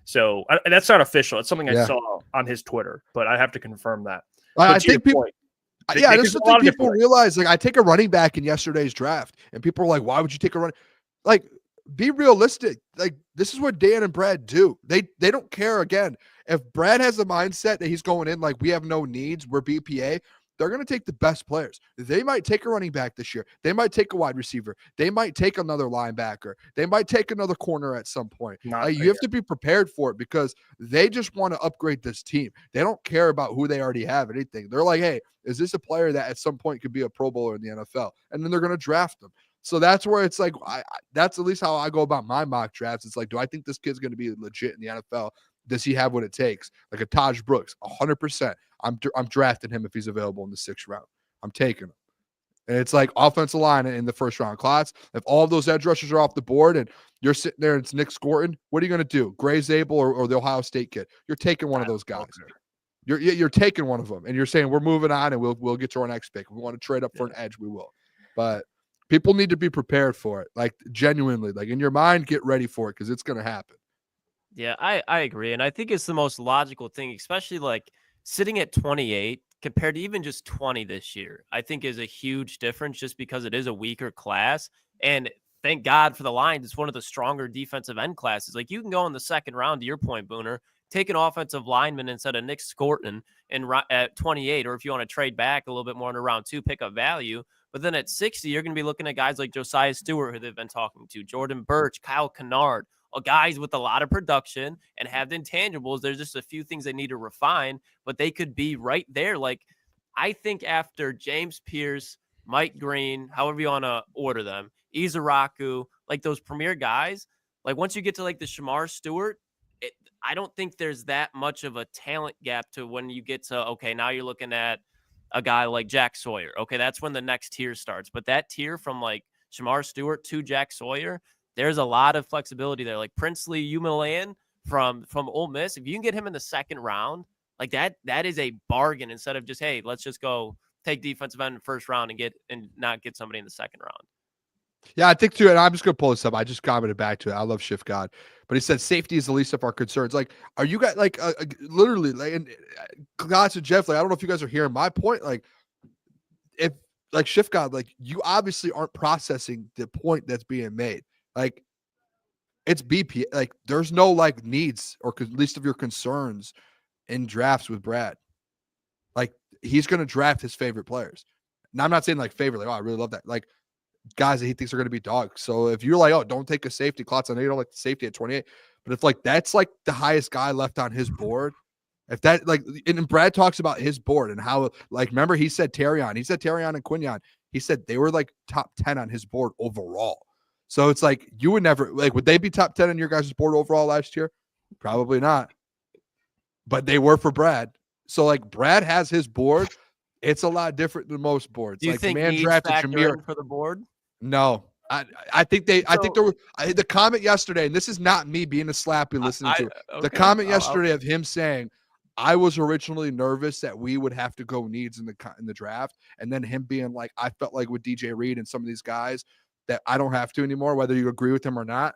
So that's not official. It's something I saw on his Twitter, but I have to confirm that. I think people. I just don't think people realize, like, I take a running back in yesterday's draft, and people are like, why would you take a running? Like, be realistic. Like, this is what Dan and Brad do. They don't care. Again, if Brad has a mindset that he's going in like, we have no needs, we're BPA, they're going to take the best players. They might take a running back this year. They might take a wide receiver. They might take another linebacker. They might take another corner at some point. You have to be prepared for it because they just want to upgrade this team. They don't care about who they already have, anything. They're like, hey, is this a player that at some point could be a Pro Bowler in the NFL? And then they're going to draft them. So that's where it's like, that's at least how I go about my mock drafts. It's like, do I think this kid's going to be legit in the NFL? Does he have what it takes? Like a Taj Brooks, 100%. I'm drafting him if he's available in the 6th round. I'm taking him. And it's like offensive line in the 1st round. Klotz, if all of those edge rushers are off the board and you're sitting there and it's Nick Scorton, what are you going to do? Gray Zabel or the Ohio State kid? You're taking one of those guys. You're taking one of them, and you're saying we're moving on and we'll get to our next pick. We want to trade up for an edge, we will. But People need to be prepared for it. Like genuinely, like in your mind, get ready for it because it's going to happen. Yeah, I agree. And I think it's the most logical thing, especially like sitting at 28 compared to even just 20 this year, I think is a huge difference just because it is a weaker class. And thank God for the Lions. It's one of the stronger defensive end classes. Like you can go in the second round, to your point, Booner, take an offensive lineman instead of Nick Scorton at 28, or if you want to trade back a little bit more in round 2, pick up value. But then at 60, you're going to be looking at guys like Josiah Stewart, who they've been talking to, Jordan Birch, Kyle Kennard, guys with a lot of production and have the intangibles. There's just a few things they need to refine, but they could be right there. Like, I think after James Pierce, Mike Green, however you want to order them, Izaraku, like those premier guys, like once you get to like the Shemar Stewart, I don't think there's that much of a talent gap to when you get to, okay, now you're looking at a guy like Jack Sawyer. Okay, that's when the next tier starts. But that tier from like Shemar Stewart to Jack Sawyer, there's a lot of flexibility there. Like Princely Umalan from Ole Miss, if you can get him in the second round, like that is a bargain instead of just, hey, let's just go take defensive end in the first round and not get somebody in the second round. Yeah, I think too, and I'm just going to pull this up. I just commented back to it. I love Shift God, but he said safety is the least of our concerns. Like, are you guys like literally like, and Klotz and Jeff, like, I don't know if you guys are hearing my point. Like, if like Shift God, like you obviously aren't processing the point that's being made. Like, it's BP. Like, there's no like needs or least of your concerns in drafts with Brad. Like, he's going to draft his favorite players. Now, I'm not saying like favorite, like, oh, I really love that. Like, guys that he thinks are going to be dogs. So if you're like, oh, don't take a safety, Klotz, I know you don't like the safety at 28, but if like that's like the highest guy left on his board, if that like, and Brad talks about his board and how, like, remember he said Terrion and Quinion, he said they were like top 10 on his board overall. So it's like, you would never, like, would they be top 10 on your guys' board overall last year? Probably not, but they were for Brad. So like Brad has his board. It's a lot different than most boards. Do you like think man needs drafted factor Jameer in for the board? No, I think there was the comment yesterday, and this is not me being a slappy listening to it. The comment yesterday of him saying, I was originally nervous that we would have to go needs in the draft, and then him being like, I felt like with DJ Reed and some of these guys that I don't have to anymore, whether you agree with him or not.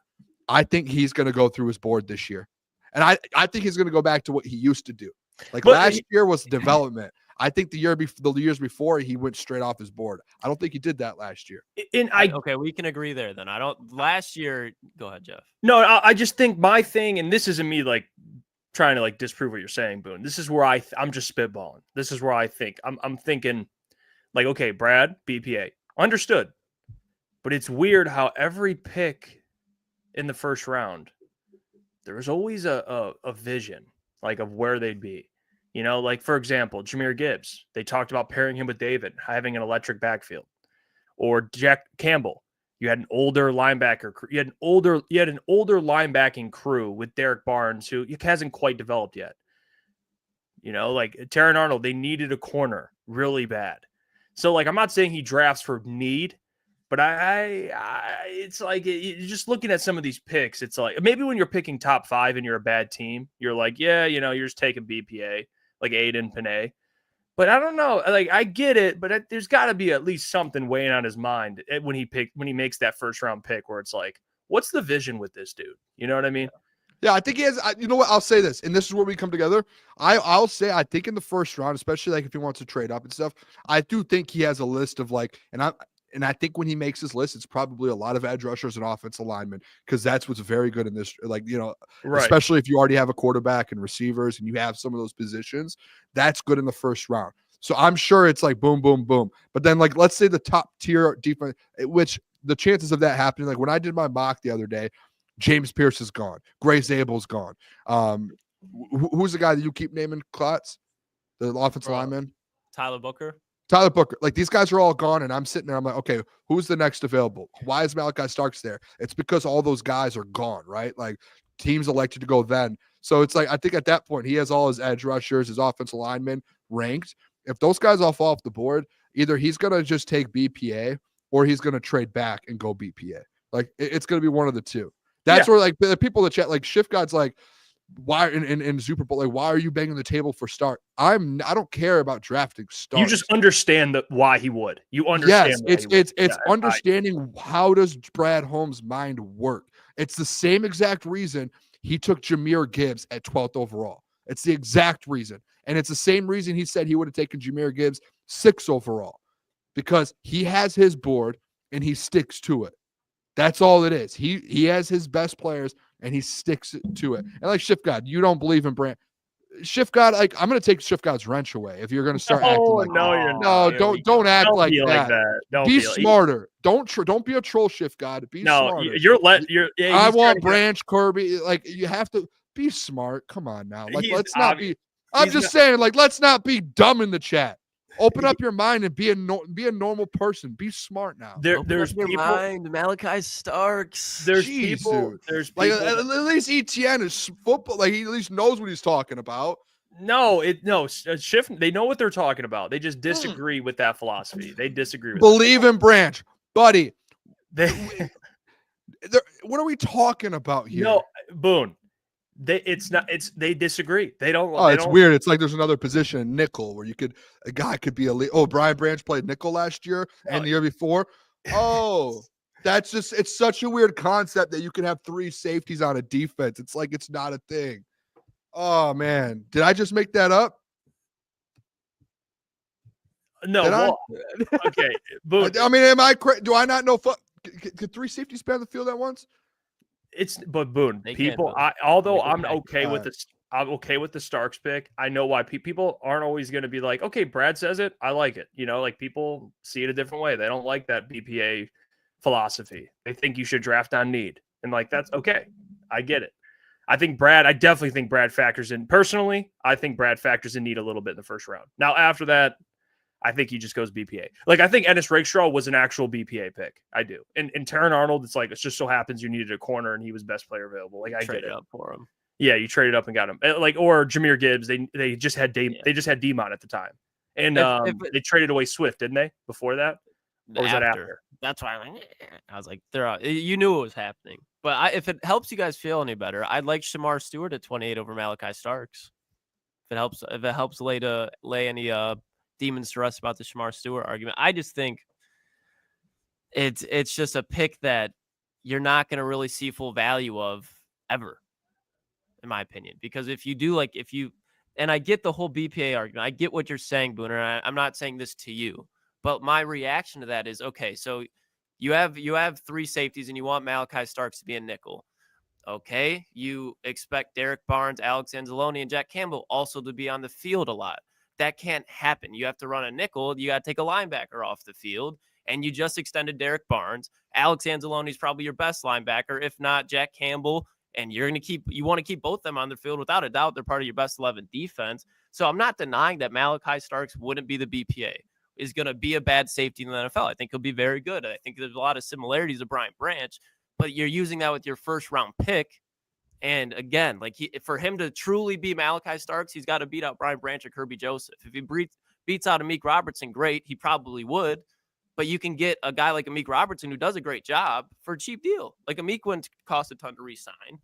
I think he's going to go through his board this year, and I think he's going to go back to what he used to do. Like last year was development. I think the years before he went straight off his board. I don't think he did that last year. Okay, we can agree there then. Last year, go ahead, Jeff. No, I just think my thing, and this isn't me like trying to like disprove what you're saying, Boone. This is where I'm just spitballing. This is where I think I'm thinking like, okay, Brad, BPA, understood. But it's weird how every pick in the first round, there was always a vision like of where they'd be. You know, like, for example, Jahmyr Gibbs, they talked about pairing him with David, having an electric backfield. Or Jack Campbell, you had an older linebacker. You had an older linebacking crew with Derek Barnes, who hasn't quite developed yet. You know, like Terran Arnold, they needed a corner really bad. So, like, I'm not saying he drafts for need, but it's like just looking at some of these picks, it's like maybe when you're picking top 5 and you're a bad team, you're like, yeah, you know, you're just taking BPA. Like Aiden Panay. But I don't know. Like, I get it, but there's got to be at least something weighing on his mind when he makes that first round pick where it's like, what's the vision with this dude? You know what I mean? Yeah, I think he has. You know what? I'll say this, and this is where we come together. I'll say I think in the first round, especially like if he wants to trade up and stuff, I do think he has a list of like, and I think when he makes his list, it's probably a lot of edge rushers and offensive linemen because that's what's very good in this. Like, you know, right. Especially if you already have a quarterback and receivers and you have some of those positions, that's good in the first round. So I'm sure it's like boom, boom, boom. But then, like, let's say the top tier defense, which the chances of that happening, like when I did my mock the other day, James Pierce is gone. Gray Zabel's gone. Who's the guy that you keep naming, Klotz? The offensive lineman? Tyler Booker. Like, these guys are all gone, and I'm sitting there. I'm like, okay, who's the next available? Why is Malachi Starks there? It's because all those guys are gone, right? Like, teams elected to go then. So it's like, I think at that point, he has all his edge rushers, his offensive linemen ranked. If those guys all fall off the board, either he's going to just take BPA or he's going to trade back and go BPA. Like, it's going to be one of the two. That's where, like, the people in the chat, like, Shift God's like, why in Super Bowl, like, why are you banging the table for Stark? I don't care about drafting Stark. You just understand why he would. You understand. Yes, it's understanding how does Brad Holmes' mind work. It's the same exact reason he took Jahmyr Gibbs at 12th overall. It's the exact reason. And it's the same reason he said he would have taken Jahmyr Gibbs 6th overall, because he has his board and he sticks to it. That's all it is. He has his best players and he sticks to it. And like Shift God, you don't believe in Brand. Shift God, like, I'm going to take Shift God's wrench away if you're going to start acting like no, that. you're No, not. don't act Don't like be that. Don't be smarter. Don't be a troll, Shift God. Be smarter. I want Branch, Kirby. Like, you have to be smart. Come on now. Like, let's not be. I'm just saying, like, let's not be dumb in the chat. Open up your mind and be a normal person. Be smart now. There's your people. Malachi Starks. There's Jeez, people. dude. There's Like, people. at least ETN is football. Like, he at least knows what he's talking about. Shift. They know what they're talking about. They just disagree with that philosophy. They disagree with. Believe in Branch, buddy. They, What are we talking about here? no, Boone. They disagree. They don't. Oh, they it's don't, weird. It's like there's another position in nickel where a guy could be Brian Branch played nickel last year and the year before. Oh, it's such a weird concept that you can have 3 safeties on a defense. It's like, it's not a thing. Oh man, did I just make that up? No. Okay, Boone. I mean, am I correct? Do I not know? Could 3 safeties span the field at once? But Boone, They people. can't, Although They I'm can't. okay with this. I'm okay with the Starks pick. I know why people aren't always going to be like, okay, Brad says it, I like it. Like, people see it a different way. They don't like that BPA philosophy. They think you should draft on need, and like, that's okay. I get it. I definitely think Brad factors in. Personally, I think Brad factors in need a little bit in the first round. Now, after that, I think he just goes BPA. Like, I think Ennis Rakestraw was an actual BPA pick. I do. And Taron Arnold, it's like, it just so happens you needed a corner and he was best player available. Like, I get it. Up for him. Yeah, you traded up and got him. Like, or Jahmyr Gibbs, they just had they just had Demon at the time. And they traded away Swift, didn't they? Before that? Or was that after? That's why I was like, they're out. You knew it was happening. But if it helps you guys feel any better, I'd like Shemar Stewart at 28 over Malachi Starks. If it helps lay any demons to rest about the Shemar Stewart argument. I just think it's just a pick that you're not going to really see full value of ever, in my opinion. Because if you do, and I get the whole BPA argument. I get what you're saying, Booner. I'm not saying this to you, but my reaction to that is, okay, so you have 3 safeties and you want Malachi Starks to be a nickel. Okay, you expect Derek Barnes, Alex Anzalone, and Jack Campbell also to be on the field a lot. That can't happen. You have to run a nickel. You got to take a linebacker off the field, and you just extended Derek Barnes. Alex Anzalone is probably your best linebacker, if not Jack Campbell. And you want to keep both of them on the field without a doubt. They're part of your best 11 defense. So I'm not denying that Malachi Starks wouldn't be the BPA. Is going to be a bad safety in the NFL. I think he'll be very good. I think there's a lot of similarities to Brian Branch, but you're using that with your first round pick. And again, for him to truly be Malachi Starks, he's got to beat out Brian Branch or Kirby Joseph. If he beats out Amik Robertson, great. He probably would. But you can get a guy like Amik Robertson who does a great job for a cheap deal. Like, Amik wouldn't cost a ton to re-sign.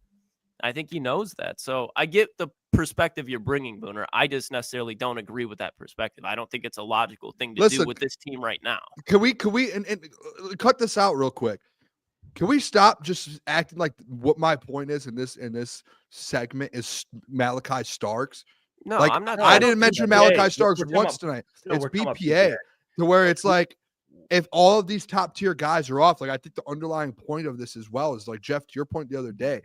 I think he knows that. So I get the perspective you're bringing, Booner. I just necessarily don't agree with that perspective. I don't think it's a logical thing to do with this team right now. Can we and cut this out real quick? Can we stop just acting like what my point is in this segment is Malachi Starks? No, like, I'm not. I didn't mention Malachi Starks We're once tonight. No, it's we're talking about BPA, to where it's like, if all of these top tier guys are off, like, I think the underlying point of this as well is, like, Jeff, to your point the other day,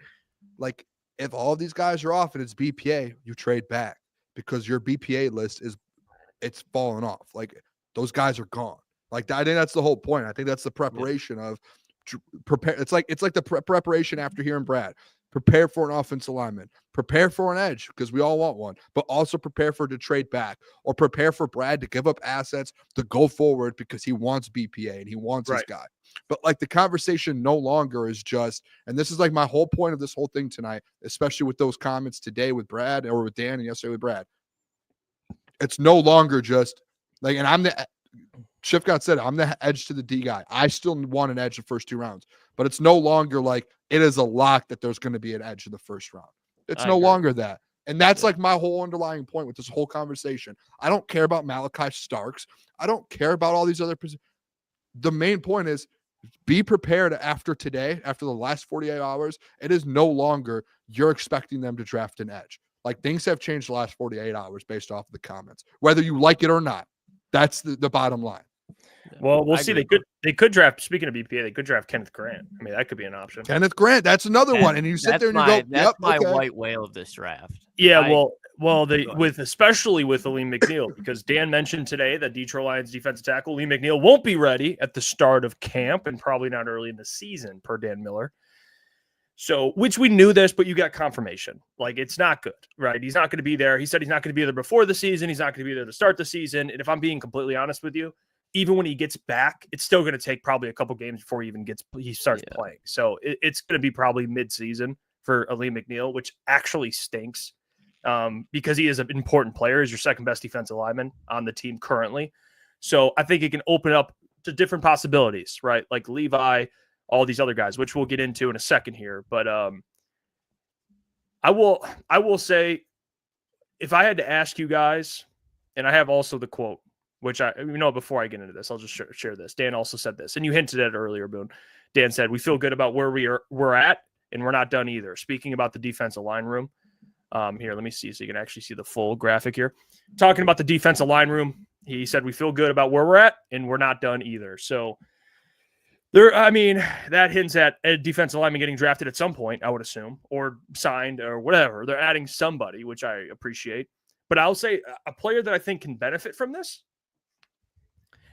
like, if all of these guys are off and it's BPA, you trade back because your BPA list it's falling off. Like, those guys are gone. Like, I think that's the whole point. I think that's the preparation of prepare. It's like the preparation after hearing Brad. Prepare for an offensive lineman. Prepare for an edge because we all want one, but also prepare to trade back or prepare for Brad to give up assets to go forward because he wants BPA and he wants his guy. But like, the conversation no longer is just, and this is like my whole point of this whole thing tonight, especially with those comments today with Brad or with Dan and yesterday with Brad. It's no longer just like, and Shift God said, I'm the edge to the D guy. I still want an edge the first 2 rounds, but it's no longer like it is a lock that there's going to be an edge in the first round. It's I no agree. longer that. And that's like my whole underlying point with this whole conversation. I don't care about Malachi Starks. I don't care about all these other positions. The main point is be prepared after today, after the last 48 hours. It is no longer you're expecting them to draft an edge. Like things have changed the last 48 hours based off of the comments, whether you like it or not. That's the bottom line. Well, we'll I see. agree. They could draft. Speaking of BPA, they could draft Kenneth Grant. I mean, that could be an option. Kenneth Grant, that's another one. And you sit there and you go, That's yep, my okay. white whale of this draft. Yeah, I- especially with Alim McNeill, because Dan mentioned today that Detroit Lions defensive tackle Alim McNeill won't be ready at the start of camp and probably not early in the season, per Dan Miller. So, which we knew this, but you got confirmation. Like, it's not good, right? He's not going to be there. He said he's not going to be there before the season. He's not going to be there to start the season. And if I'm being completely honest with you, even when he gets back, it's still going to take probably a couple games before he starts playing. So it's going to be probably mid-season for Alim McNeill, which actually stinks because he is an important player. He's your second best defensive lineman on the team currently. So I think it can open up to different possibilities, right? Like Levi, all these other guys, which we'll get into in a second here. But I will say, if I had to ask you guys, and I have also the quote, which before I get into this, I'll just share this. Dan also said this, and you hinted at it earlier, Boone. Dan said, we feel good about where we're at, and we're not done either. Speaking about the defensive line room. Here, let me see so you can actually see the full graphic here. Talking about the defensive line room, he said, we feel good about where we're at, and we're not done either. So that hints at a defensive lineman getting drafted at some point, I would assume, or signed or whatever. They're adding somebody, which I appreciate. But I'll say a player that I think can benefit from this,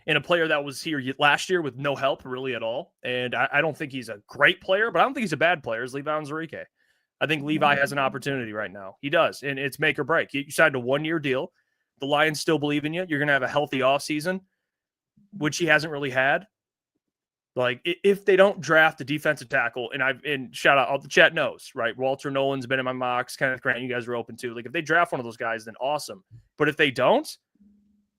and a player that was here last year with no help really at all. And I don't think he's a great player, but I don't think he's a bad player, is Levi Onwuzurike. I think Levi has an opportunity right now. He does, and it's make or break. You signed a 1-year deal. The Lions still believe in you. You're going to have a healthy offseason, which he hasn't really had. Like, if they don't draft a defensive tackle, and shout out, all the chat knows, right? Walter Nolan's been in my mocks. Kenneth Grant, you guys are open to. Like, if they draft one of those guys, then awesome. But if they don't,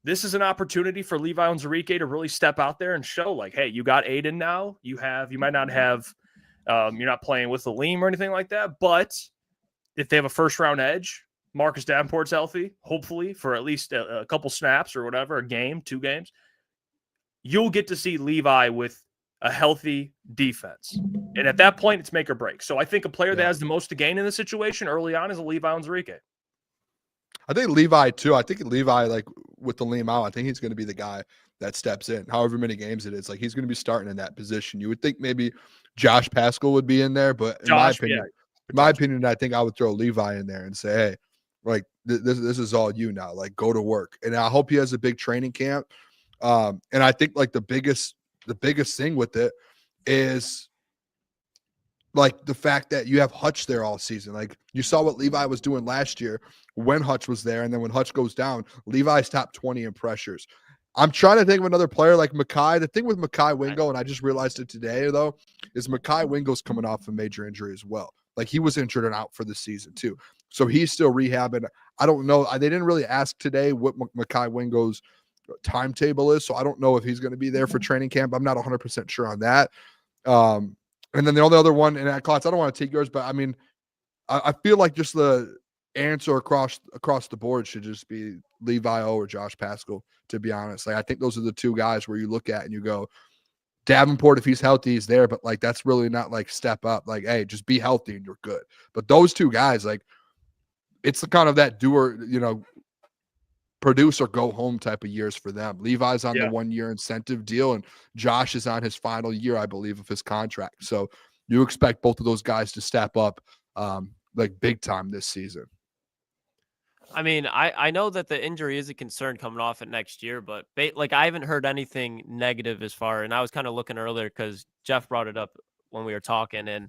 this is an opportunity for Levi Onwuzurike to really step out there and show, like, hey, you got Aiden now. You might not have, you're not playing with Alim or anything like that. But if they have a first-round edge, Marcus Davenport's healthy, hopefully, for at least a couple snaps or whatever, a game, 2 games, you'll get to see Levi with a healthy defense. And at that point, it's make or break. So I think a player that has the most to gain in the situation early on is a Levi Onwuzurike. I think Levi too. I think Levi, like with the Alim out, I think he's going to be the guy that steps in, however many games it is. Like he's going to be starting in that position. You would think maybe Josh Paschal would be in there, but in my opinion, I think I would throw Levi in there and say, hey, like this is all you now. Like go to work. And I hope he has a big training camp. And I think like the biggest thing with it is like the fact that you have Hutch there all season. Like you saw what Levi was doing last year when Hutch was there. And then when Hutch goes down, Levi's top 20 in pressures. I'm trying to think of another player like Mekhi. The thing with Mekhi Wingo, and I just realized it today though, is Mekhi Wingo's coming off a major injury as well. Like he was injured and out for the season too. So he's still rehabbing. I don't know. They didn't really ask today what Mekhi Wingo's timetable is. So I don't know if he's going to be there for training camp. I'm not 100% sure on that. And then the only other one, and Klotz, I don't want to take yours, but I mean, I feel like just the answer across the board should just be Levi O or Josh Paschal, to be honest. Like I think those are the two guys where you look at and you go, Davenport, if he's healthy, he's there, but like that's really not like step up. Like, hey, just be healthy and you're good. But those two guys, like, it's the kind of that do or, produce or go home type of years for them. Levi's on the 1-year incentive deal, and Josh is on his final year, I believe, of his contract. So you expect both of those guys to step up like big time this season. I mean, I know that the injury is a concern coming off it next year, but like I haven't heard anything negative as far. And I was kind of looking earlier because Jeff brought it up when we were talking, and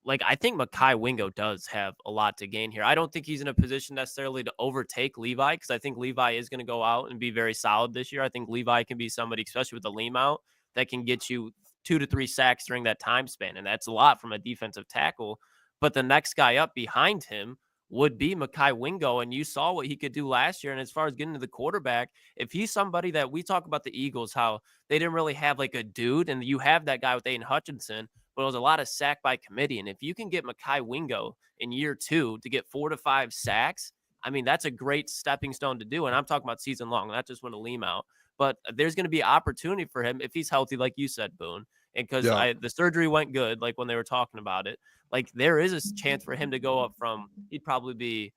like I think Mekhi Wingo does have a lot to gain here. I don't think he's in a position necessarily to overtake Levi because I think Levi is going to go out and be very solid this year. I think Levi can be somebody, especially with the Alim out, that can get you 2 to 3 sacks during that time span, and that's a lot from a defensive tackle. But the next guy up behind him would be Mekhi Wingo, and you saw what he could do last year. And as far as getting to the quarterback, if he's somebody that we talk about the Eagles, how they didn't really have like a dude, and you have that guy with Aiden Hutchinson, but it was a lot of sack by committee. And if you can get Mekhi Wingo in year 2 to get 4 to 5 sacks, I mean, that's a great stepping stone to do. And I'm talking about season long, not just when Alim out. But there's going to be opportunity for him if he's healthy, like you said, Boone. And because the surgery went good, like when they were talking about it, like there is a chance for him to go up from, he'd probably be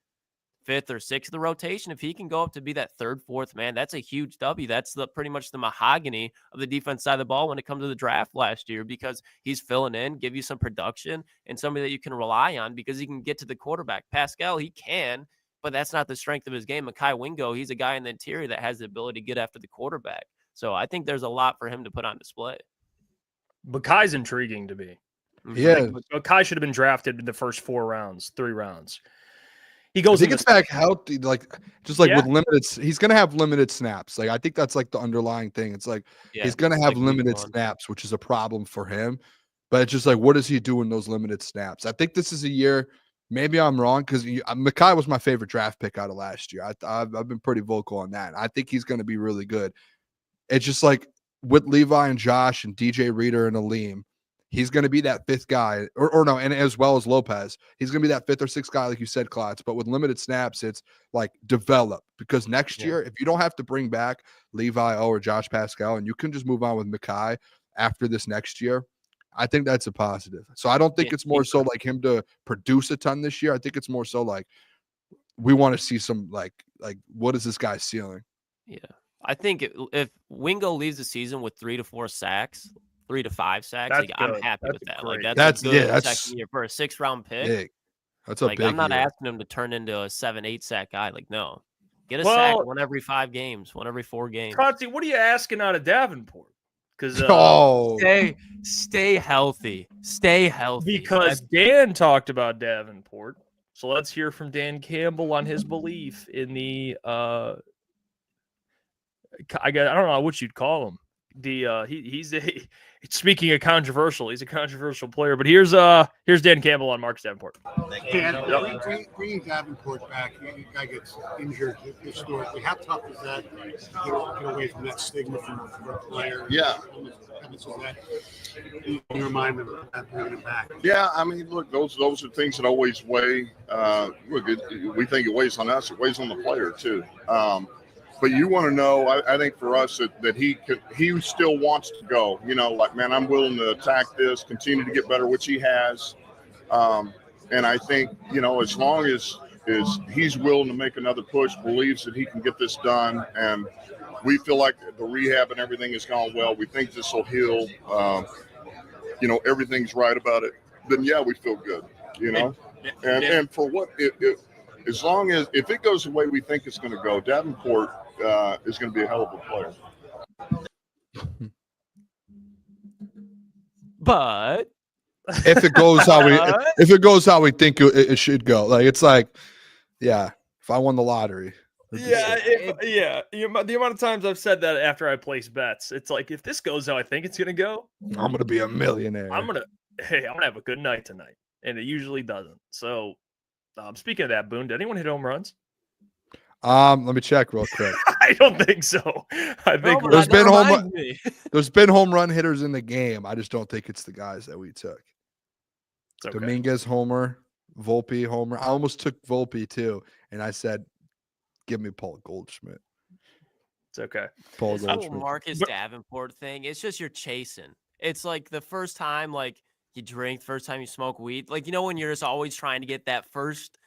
5th or 6th of the rotation. If he can go up to be that 3rd, 4th man, that's a huge W. That's pretty much the mahogany of the defense side of the ball when it comes to the draft last year, because he's filling in, give you some production, and somebody that you can rely on because he can get to the quarterback. Pascal, he can, but that's not the strength of his game. Mekhi Wingo, he's a guy in the interior that has the ability to get after the quarterback. So I think there's a lot for him to put on display. Mekhi's intriguing to me. Yeah. Mekhi should have been drafted in the first 3 rounds. He gets back healthy, with limited. He's going to have limited snaps. Like, I think that's like the underlying thing. It's like he's going to have limited snaps, which is a problem for him. But it's just like, what does he do in those limited snaps? I think this is a year. Maybe I'm wrong because Mekhi was my favorite draft pick out of last year. I've been pretty vocal on that. I think he's going to be really good. It's just like with Levi and Josh and DJ Reader and Alim, he's going to be that 5th guy, and as well as Lopez, he's going to be that 5th or 6th guy, like you said, Klotz. But with limited snaps, it's like develop, because next year, if you don't have to bring back Levi or Josh Pascal, and you can just move on with Mekhi after this next year, I think that's a positive. So I don't think it's more so like him to produce a ton this year. I think it's more so like we want to see some like what is this guy's ceiling? Yeah, I think if Wingo leaves the season with 3 to 4 sacks, 3 to 5 sacks, like, I'm happy with that. Like that's a good second year for a 6th-round pick. Big. That's a big. I'm not year. asking him to turn into a 7-8 sack guy. Like, no, get a sack 1 every 5 games, 1 every 4 games. Conti, what are you asking out of Davenport? Because stay healthy. Stay healthy. Because Dan talked about Davenport. So let's hear from Dan Campbell on his belief in the I don't know what you'd call him. He's speaking of controversial, he's a controversial player. But here's Dan Campbell on Marcus Davenport. Bringing Davenport back, the guy gets injured historically. How tough is that? Get away from that stigma from a player. Yeah. How much is that in your mind of bringing him back? Yeah, I mean, look, those are things that always weigh. We think it weighs on us. It weighs on the player too. But you want to know, I think for us that he still wants to go. You know, like, man, I'm willing to attack this, continue to get better, which he has. And I think, you know, as long as he's willing to make another push, believes that he can get this done, and we feel like the rehab and everything has gone well. We think this will heal. You know, everything's right about it. Then yeah, we feel good. You know, and for what as long as if it goes the way we think it's going to go, Davenport is going to be a hell of a player. But if it goes how we think it should go, like it's like, yeah, if I won the lottery. The amount of times I've said that after I place bets, it's like, if this goes how I think it's going to go, I'm going to be a millionaire. I'm going to have a good night tonight. And it usually doesn't. So speaking of that, Boone, did anyone hit home runs? Let me check real quick. I don't think so. I think there's been home run hitters in the game. I just don't think it's the guys that we took. Okay. Dominguez homer, Volpe homer. I almost took Volpe too, and I said, "Give me Paul Goldschmidt." It's okay. Paul Goldschmidt. Marcus Davenport thing. It's just you're chasing. It's like the first time, like you drink, first time you smoke weed. Like, you know, when you're just always trying to get that first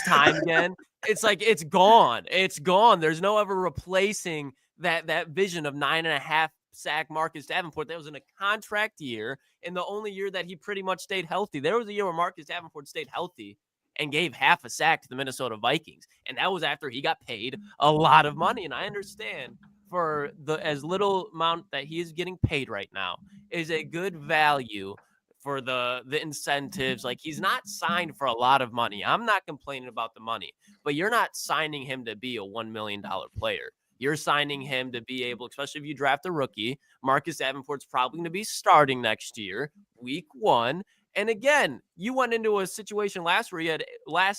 time again. It's like it's gone. It's gone. There's no ever replacing that vision of 9.5 sack Marcus Davenport. That was in a contract year, and the only year that he pretty much stayed healthy. There was a year where Marcus Davenport stayed healthy and gave half a sack to the Minnesota Vikings, and that was after he got paid a lot of money. And I understand for the as little amount that he is getting paid right now is a good value for the incentives. Like, he's not signed for a lot of money. I'm not complaining about the money, but you're not signing him to be a $1 million player. You're signing him to be able, especially if you draft a rookie. Marcus Davenport's probably going to be starting next year, week 1. And again, you went into a situation last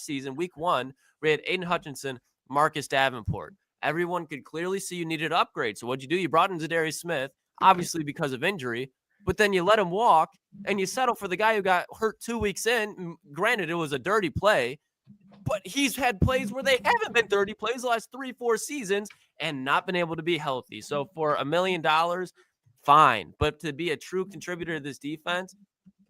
season, week 1, where you had Aiden Hutchinson, Marcus Davenport. Everyone could clearly see you needed to upgrade. So what'd you do? You brought in Zadarius Smith, obviously because of injury. but then you let him walk and you settle for the guy who got hurt 2 weeks in. Granted, it was a dirty play, but he's had plays where they haven't been dirty plays the last 3-4 seasons and not been able to be healthy. So for $1 million, fine. But to be a true contributor to this defense,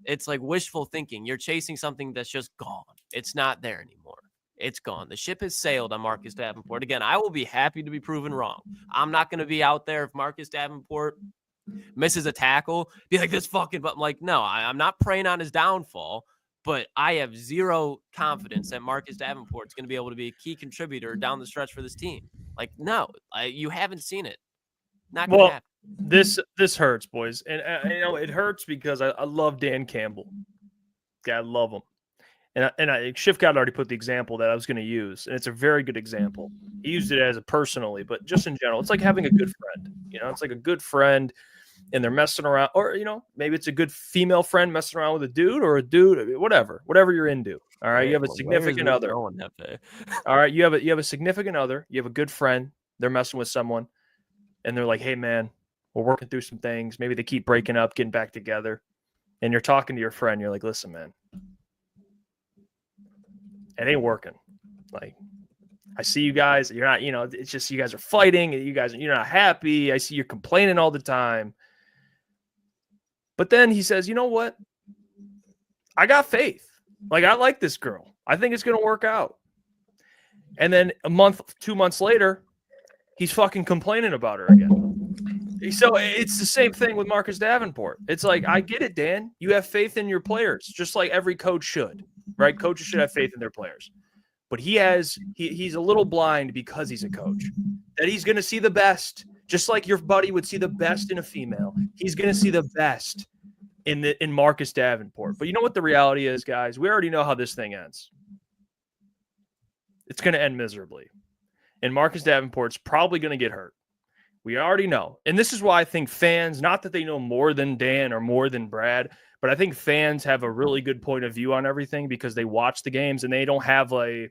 it's like wishful thinking. You're chasing something that's just gone. It's not there anymore. It's gone. The ship has sailed on Marcus Davenport. Again, I will be happy to be proven wrong. I'm not going to be out there if Marcus Davenport misses a tackle, be like, this fucking, but I'm like, no, I'm not preying on his downfall, but I have zero confidence that Marcus Davenport is going to be able to be a key contributor down the stretch for this team. Like, no, you haven't seen it. Not going to happen. This hurts, boys. And it hurts because I love Dan Campbell. Okay, I love him. And Schiff God already put the example that I was going to use, and it's a very good example. He used it as a personally, but just in general, it's like having a good friend. It's like a good friend, and they're messing around, or maybe it's a good female friend messing around with a dude, or a dude, whatever you're into. All right, you have a significant other. All right, you have a significant other. You have a good friend. They're messing with someone, and they're like, "Hey, man, we're working through some things. Maybe they keep breaking up, getting back together." And you're talking to your friend. You're like, "Listen, man, it ain't working. Like, I see you guys, you're not, it's just you guys are fighting and you're not happy. I see you're complaining all the time." But then he says, "You know what? I got faith. Like, I like this girl. I think it's going to work out." And then a month, 2 months later, he's fucking complaining about her again. So it's the same thing with Marcus Davenport. It's like, I get it, Dan. You have faith in your players, just like every coach should. Right? Coaches should have faith in their players. But he's a little blind because he's a coach. That he's going to see the best, just like your buddy would see the best in a female. He's going to see the best in Marcus Davenport. But you know what the reality is, guys? We already know how this thing ends. It's going to end miserably. And Marcus Davenport's probably going to get hurt. We already know. And this is why I think fans, not that they know more than Dan or more than Brad, but I think fans have a really good point of view on everything because they watch the games and they don't have like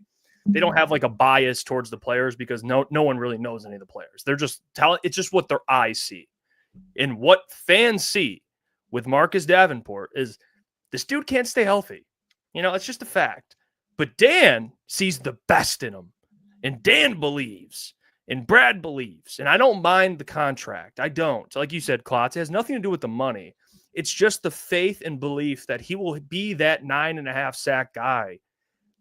a bias towards the players because no one really knows any of the players. They're just it's just what their eyes see. And what fans see with Marcus Davenport is this dude can't stay healthy. It's just a fact. But Dan sees the best in him. And Dan believes. And Brad believes. And I don't mind the contract. I don't. Like you said, Klotz, it has nothing to do with the money. It's just the faith and belief that he will be that 9.5 sack guy.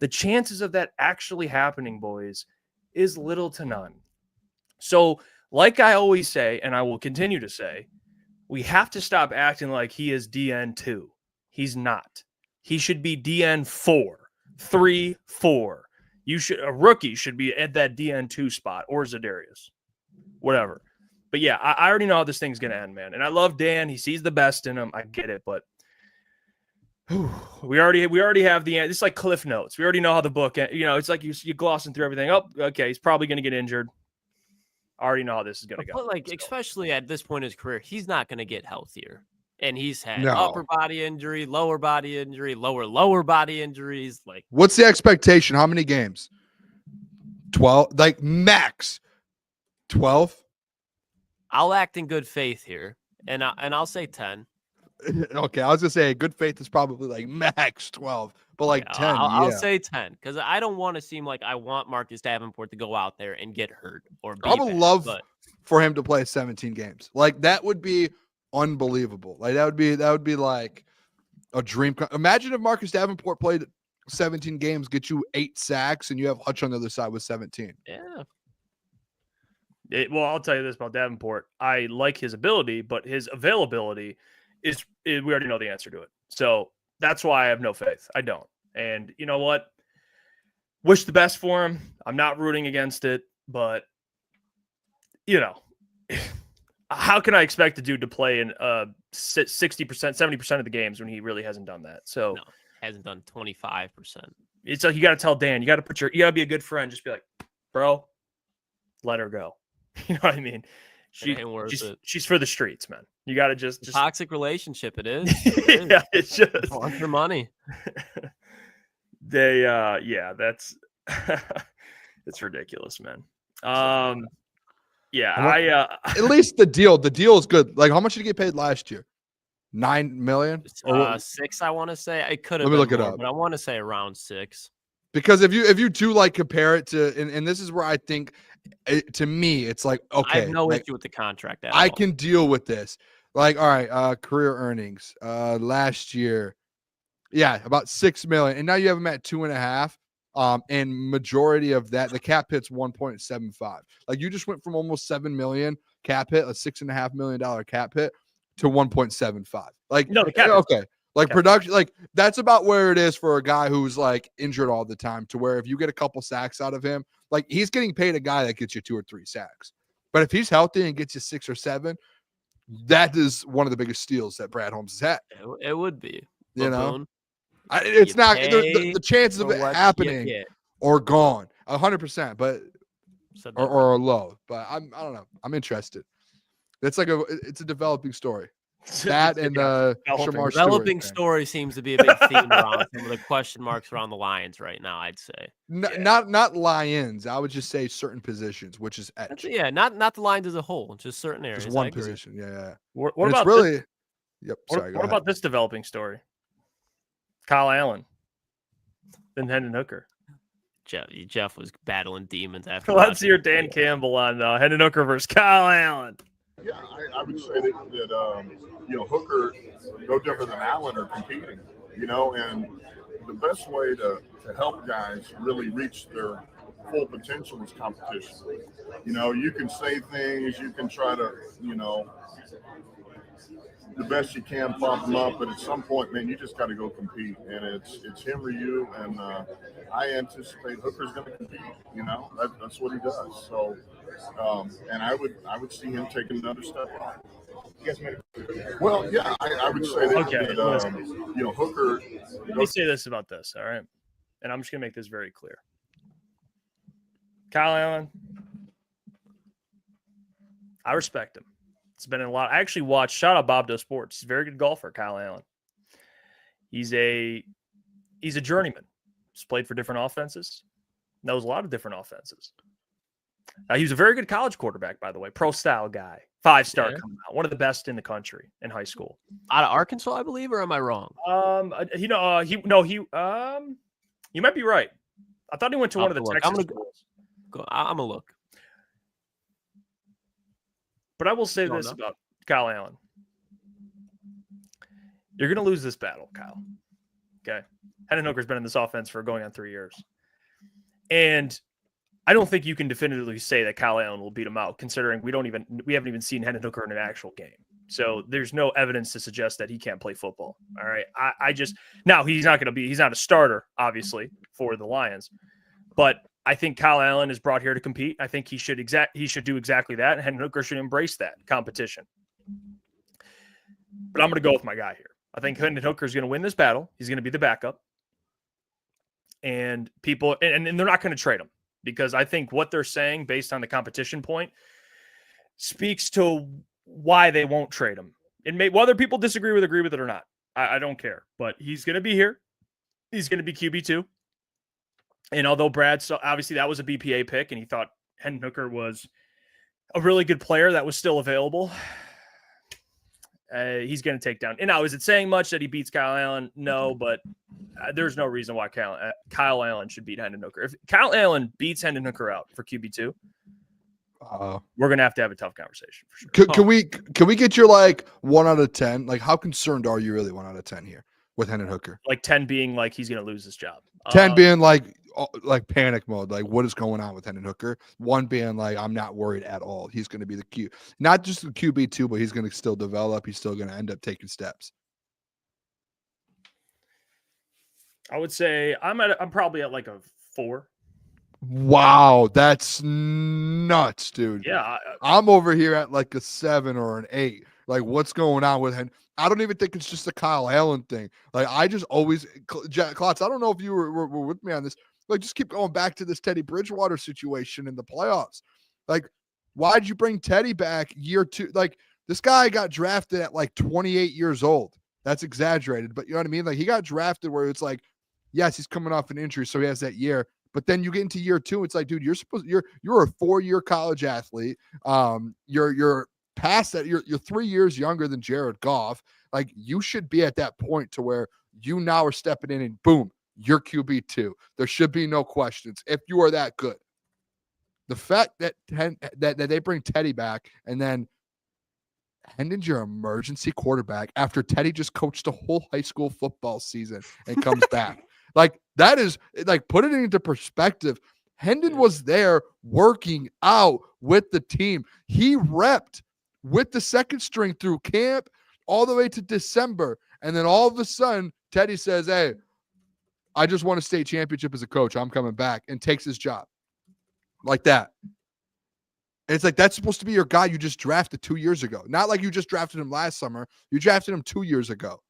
The chances of that actually happening, boys, is little to none. So, like I always say, and I will continue to say, we have to stop acting like he is DN2. He's not. He should be DN4, 3, 4. A rookie should be at that DN2 spot, or Zadarius, whatever. But yeah, I already know how this thing's going to end, man. And I love Dan. He sees the best in him. I get it, but we already have the end. It's like Cliff Notes. We already know how the book, it's like you're glossing through everything. Oh, okay, he's probably going to get injured. I already know how this is going to go. But especially at this point in his career, he's not going to get healthier. And he's had upper body injury, lower body injury, lower body injuries. Like, what's the expectation? How many games? 12, like max 12. I'll act in good faith here, and I'll say 10. Okay, I was gonna say good faith is probably like max 12, but like 10. I'll say 10 because I don't want to seem like I want Marcus Davenport to go out there and get hurt or be I would love for him to play 17 games. Like that would be unbelievable. Like that would be like a dream. Imagine if Marcus Davenport played 17 games, get you 8 sacks, and you have Hutch on the other side with 17. Yeah. Well, I'll tell you this about Davenport. I like his ability, but his availability is we already know the answer to it. So that's why I have no faith. I don't. And you know what? Wish the best for him. I'm not rooting against it, but how can I expect a dude to play in 60%, 70% of the games when he really hasn't done that? So no, hasn't done 25%. It's like you got to tell Dan, you got to be a good friend. Just be like, bro, let her go. You know what I mean? She's for the streets, man. You got to just toxic relationship. It is. Yeah, it's just want your money. That's it's ridiculous, man. At least the deal is good. Like, how much did he get paid last year? $9 million? Or 6, I want to say. It could have Let me been look it more, up. but I want to say around 6. Because if you do like compare it to, and this is where I think, to me, it's like, okay, I have no like, issue with the contract at I all. can deal with this. Like, all right, career earnings last year, yeah, about 6 million, and now you have him at 2.5. And majority of that, the cap hit's 1.75. Like, you just went from almost 7 million cap hit, a $6.5 million cap hit, to 1.75. Like, No, the cap hit. okay, like Cap. production, like that's about where it is for a guy who's like injured all the time. To where if you get a couple sacks out of him, like he's getting paid a guy that gets you 2 or 3 sacks. But if he's healthy and gets you 6 or 7, that is one of the biggest steals that Brad Holmes has had. It would be. You know, Boone, it's you not pay the chances of for it what you happening get. are gone 100%, but Said that or low. But I don't know. I'm interested. It's like it's a developing story. That and Shemar Developing Stewart story seems to be a big theme around some of the question marks around the Lions right now, I'd say. Not Lions. I would just say certain positions, which is edge. Yeah, not the Lions as a whole, just certain areas. Just one I agree. position. Yeah. What And about it's really? this? Yep. What, Sorry. what about this developing story? Kyle Allen, then Hendon Hooker. Jeff was battling demons after. Let's hear watching the Dan game. Campbell on Hendon Hooker versus Kyle Allen. Yeah, I would say that Hooker, no different than Allen, are competing. And the best way to help guys really reach their full potential is competition. You can say things, you can try to, the best you can pump them up, but at some point, man, you just got to go compete. And it's him or you, and I anticipate Hooker's going to compete. That's what he does. So, and I would see him taking another step up. Well, yeah, I would say that, Hooker. Let me say this about this, all right? And I'm just going to make this very clear. Kyle Allen, I respect him. It's been a lot. I actually watched, shout out Bob Does Sports. He's a very good golfer, Kyle Allen. He's a journeyman. He's played for different offenses. Knows a lot of different offenses. He was a very good college quarterback, by the way. Pro style guy. 5-star coming out. One of the best in the country in high school. Out of Arkansas, I believe, or am I wrong? You might be right. I thought he went to one of the Texas schools. I'm gonna look. But I will say this about Kyle Allen. You're going to lose this battle, Kyle. Okay. Hendon Hooker's been in this offense for going on 3 years. And I don't think you can definitively say that Kyle Allen will beat him out, considering we haven't even seen Hendon Hooker in an actual game. So there's no evidence to suggest that he can't play football. All right. Now he's not a starter, obviously, for the Lions. But I think Kyle Allen is brought here to compete. I think he should do exactly that, and Hendon Hooker should embrace that competition. But I'm going to go with my guy here. I think Hendon Hooker is going to win this battle. He's going to be the backup, and people and they're not going to trade him, because I think what they're saying based on the competition point speaks to why they won't trade him. Whether people agree with it or not, I don't care. But he's going to be here. He's going to be QB2. And although Brad saw, obviously that was a BPA pick, and he thought Hendon Hooker was a really good player that was still available, he's going to take down. And now, is it saying much that he beats Kyle Allen? No, but there's no reason why Kyle Allen should beat Hendon Hooker. If Kyle Allen beats Hendon Hooker out for QB2, we're going to have a tough conversation for sure. Can we get your 1 out of 10? Like, how concerned are you really 1 out of 10 here with Hendon Hooker? 10 being he's going to lose his job. 10 being like panic mode, like what is going on with Hendon Hooker? 1 being I'm not worried at all. He's going to be not just the QB2, but he's going to still develop. He's still going to end up taking steps. I would say I'm probably at a 4. Wow, that's nuts, dude. Yeah, I'm over here at a 7 or an 8. Like, what's going on with him? I don't even think it's just a Kyle Allen thing. I just always, Klotz, I don't know if you were with me on this. Just keep going back to this Teddy Bridgewater situation in the playoffs. Why'd you bring Teddy back year 2? This guy got drafted at 28 years old. That's exaggerated, but you know what I mean? He got drafted where it's yes, he's coming off an injury, so he has that year. But then you get into year 2, it's dude, you're a 4-year college athlete. You're past that. You're 3 years younger than Jared Goff. Like, you should be at that point to where you now are stepping in and boom, you're QB2. There should be no questions if you are that good. The fact that that they bring Teddy back and then Hendon's your emergency quarterback after Teddy just coached a whole high school football season and comes back. Like, that is, like, put it into perspective. Hendon was there working out with the team. He repped with the second string through camp all the way to December. And then all of a sudden, Teddy says, hey, I just won a state championship as a coach. I'm coming back, and takes his job like that. And it's like, that's supposed to be your guy you just drafted 2 years ago. Not like you just drafted him last summer. You drafted him 2 years ago.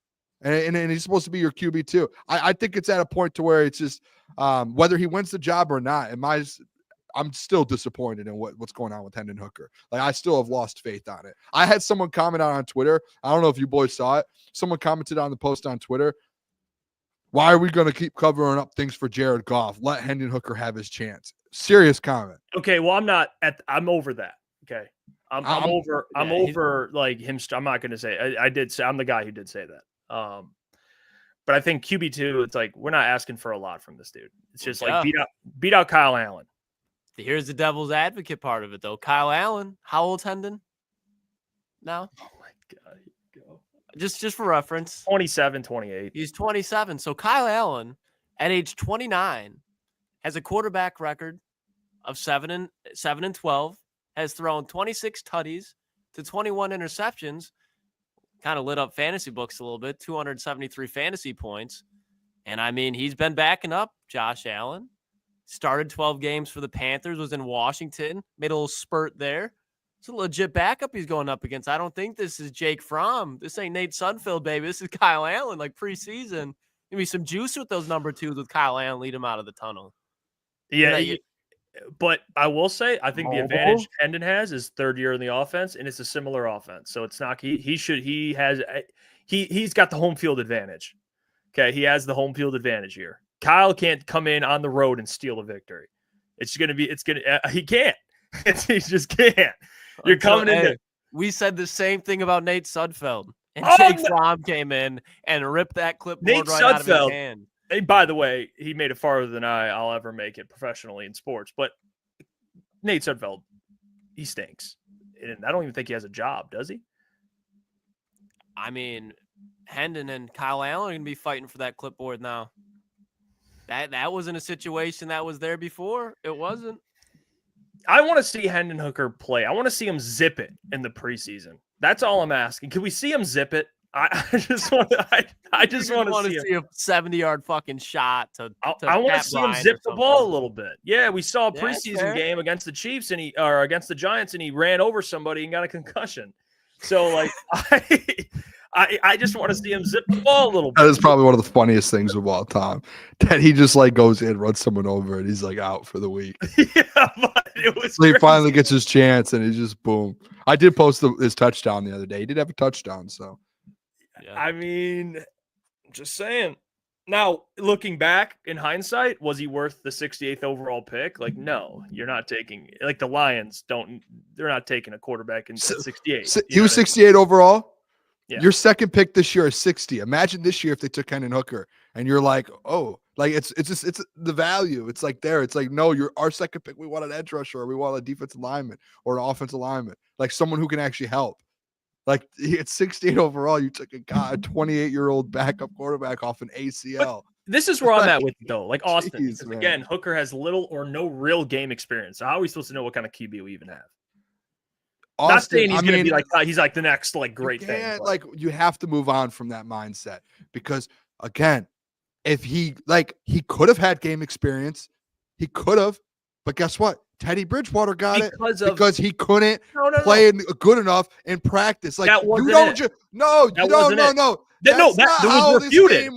And he's supposed to be your QB too. I think it's at a point to where it's just whether he wins the job or not. I'm still disappointed in what's going on with Hendon Hooker. Like, I still have lost faith on it. I had someone comment on Twitter. I don't know if you boys saw it. Someone commented on the post on Twitter. Why are we going to keep covering up things for Jared Goff? Let Hendon Hooker have his chance. Serious comment. Okay, well, I'm over that. Okay, I'm over like him. I'm not going to say. I did say I'm the guy who did say that. But I think QB2, it's like, we're not asking for a lot from this dude. It's just like beat out Kyle Allen. Here's the devil's advocate part of it, though. Kyle Allen, how old's Hendon now? Oh my God. Go. Just for reference. 27, 28. He's 27. So Kyle Allen, at age 29, has a quarterback record of 7-12, has thrown 26 tutties to 21 interceptions, kind of lit up fantasy books a little bit, 273 fantasy points. And I mean, he's been backing up Josh Allen. Started 12 games for the Panthers, was in Washington, made a little spurt there. It's a legit backup he's going up against. I don't think this is Jake Fromm. This ain't Nate Sudfeld, baby. This is Kyle Allen, like preseason. Maybe some juice with those number twos with Kyle Allen, lead him out of the tunnel. Yeah, but I will say, I think the advantage Hendon has is third year in the offense, and it's a similar offense. So it's not he's got the home field advantage. Okay, he has the home field advantage here. Kyle can't come in on the road and steal a victory. He can't. He just can't. You're coming in. We said the same thing about Nate Sudfeld. And Jake Fromm came in and ripped that clipboard out of his hand. Hey, by the way, he made it farther than I'll ever make it professionally in sports. But Nate Sudfeld, he stinks. And I don't even think he has a job, does he? I mean, Hendon and Kyle Allen are going to be fighting for that clipboard now. That wasn't a situation that was there before. It wasn't. I want to see Hendon Hooker play. I want to see him zip it in the preseason. That's all I'm asking. Can we see him zip it? I just want to see a 70-yard fucking shot. I want to see him zip the ball a little bit. Yeah, we saw a preseason game against the Chiefs or against the Giants, and he ran over somebody and got a concussion. So, like, I just want to see him zip the ball a little bit. That is probably one of the funniest things of all time. That he just like goes in, runs someone over, and he's like out for the week. Yeah, but it was. So he finally gets his chance, and he just boom. I did post his touchdown the other day. He did have a touchdown, so. Yeah. I mean, just saying. Now, looking back in hindsight, was he worth the 68th overall pick? Like, no, you're not taking. Like the Lions they're not taking a quarterback in 68. He was 68 overall. Yeah. Your second pick this year is 60. Imagine this year if they took Hendon Hooker, and you're like, oh, like it's the value. It's like there. It's like, no, you're our second pick. We want an edge rusher, or we want a defensive lineman, or an offensive lineman, like someone who can actually help. Like, at 68 overall, you took a 28-year-old backup quarterback off an ACL. But this is where I'm at with it, though. Like Austin, Jeez, because again, Hooker has little or no real game experience. So how are we supposed to know what kind of QB we even have? Austin, not saying he's going to be like he's like the next like great thing. Like, you have to move on from that mindset because again, if he could have had game experience, he could have, but guess what? Teddy Bridgewater got it because he couldn't play good enough in practice. Like, you don't no. That was refuted.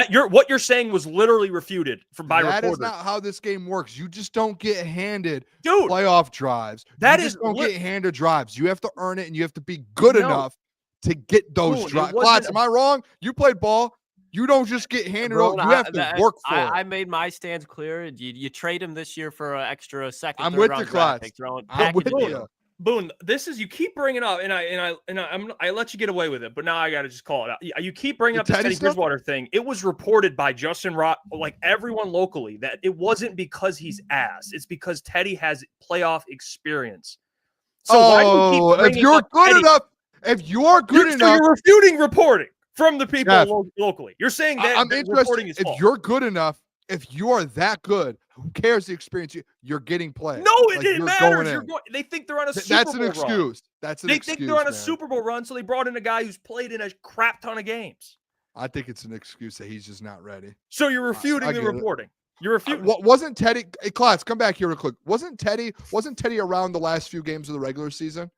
What you're saying was literally refuted by reporters. That is not how this game works. You just don't get handed playoff drives. You just don't get handed drives. You have to earn it, and you have to be good enough to get those drives. Klotz, am I wrong? You played ball. You don't just get handed over. You have to work for it. I made my stance clear. You trade him this year for an extra second. I'm with you, Klotz. I'm with you. Boone, this is, you keep bringing up, and I let you get away with it, but now I got to just call it out. You keep bringing up the Teddy Bridgewater thing. It was reported by Justin Rock, like everyone locally, that it wasn't because he's ass. It's because Teddy has playoff experience. So why do we keep bringing if you're up good Teddy? enough, if you're good So enough, you're refuting reporting from the people Jeff, locally. You're saying that I'm that reporting interested. is false. If you're good enough, if you are that good, who cares the experience? You're getting played. No, it matters. They think they're on a Super Bowl That's an excuse. Run. That's an they excuse. think they're on a man. Super Bowl run, so they brought in a guy who's played in a crap ton of games. I think it's an excuse that he's just not ready. So you're refuting the reporting. You're refuting. Wasn't Teddy? Hey, Klotz, come back here real quick. Wasn't Teddy around the last few games of the regular season?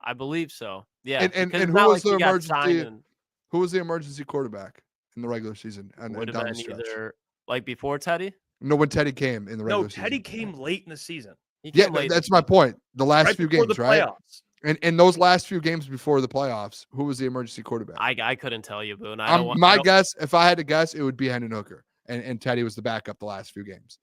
I believe so. Yeah. And because who it's not was like the he got emergency? signed and Who was the emergency quarterback in the regular season? And would down have the been stretch? either like before Teddy. No, when Teddy came in the regular No, season. Teddy came late in the season. He Yeah, came late. that's my point. The last few before games, the right? playoffs. And in those last few games before the playoffs, who was the emergency quarterback? I couldn't tell you, Boone. My guess, if I had to guess, it would be Hendon Hooker, and Teddy was the backup the last few games.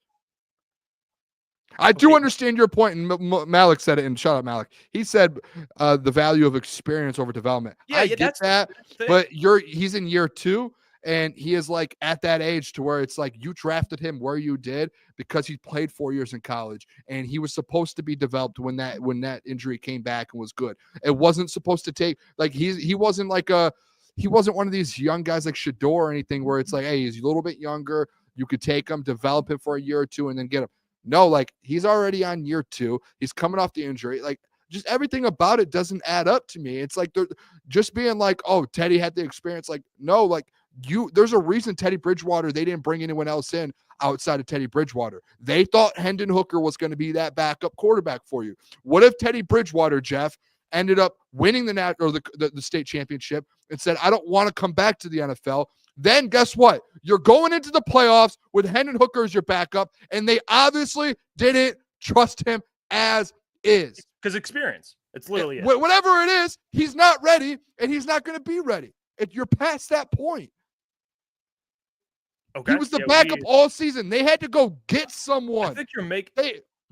I do understand your point, and Malik said it, and shout out Malik. He said the value of experience over development. Yeah, I get that's that, the thing. but he's in year 2, and he is like at that age to where it's like you drafted him where you did because he played 4 years in college, and he was supposed to be developed when that injury came back and was good. It wasn't supposed to take like he wasn't one of these young guys like Shador or anything where it's like, hey, he's a little bit younger. You could take him, develop him for a year or two, and then get him. No, like he's already on year 2. He's coming off the injury. Like just everything about it doesn't add up to me. It's like they're just being like, oh, Teddy had the experience. Like, no, like there's a reason Teddy Bridgewater, they didn't bring anyone else in outside of Teddy Bridgewater. They thought Hendon Hooker was going to be that backup quarterback for you. What if Teddy Bridgewater, Jeff, ended up winning the state championship and said, I don't want to come back to the NFL? Then guess what? You're going into the playoffs with Hendon Hooker as your backup, and they obviously didn't trust him as is. Because experience. It's literally it. Whatever it is, he's not ready, and he's not going to be ready. You're past that point. Okay. He was the backup all season. They had to go get someone. I think you're making.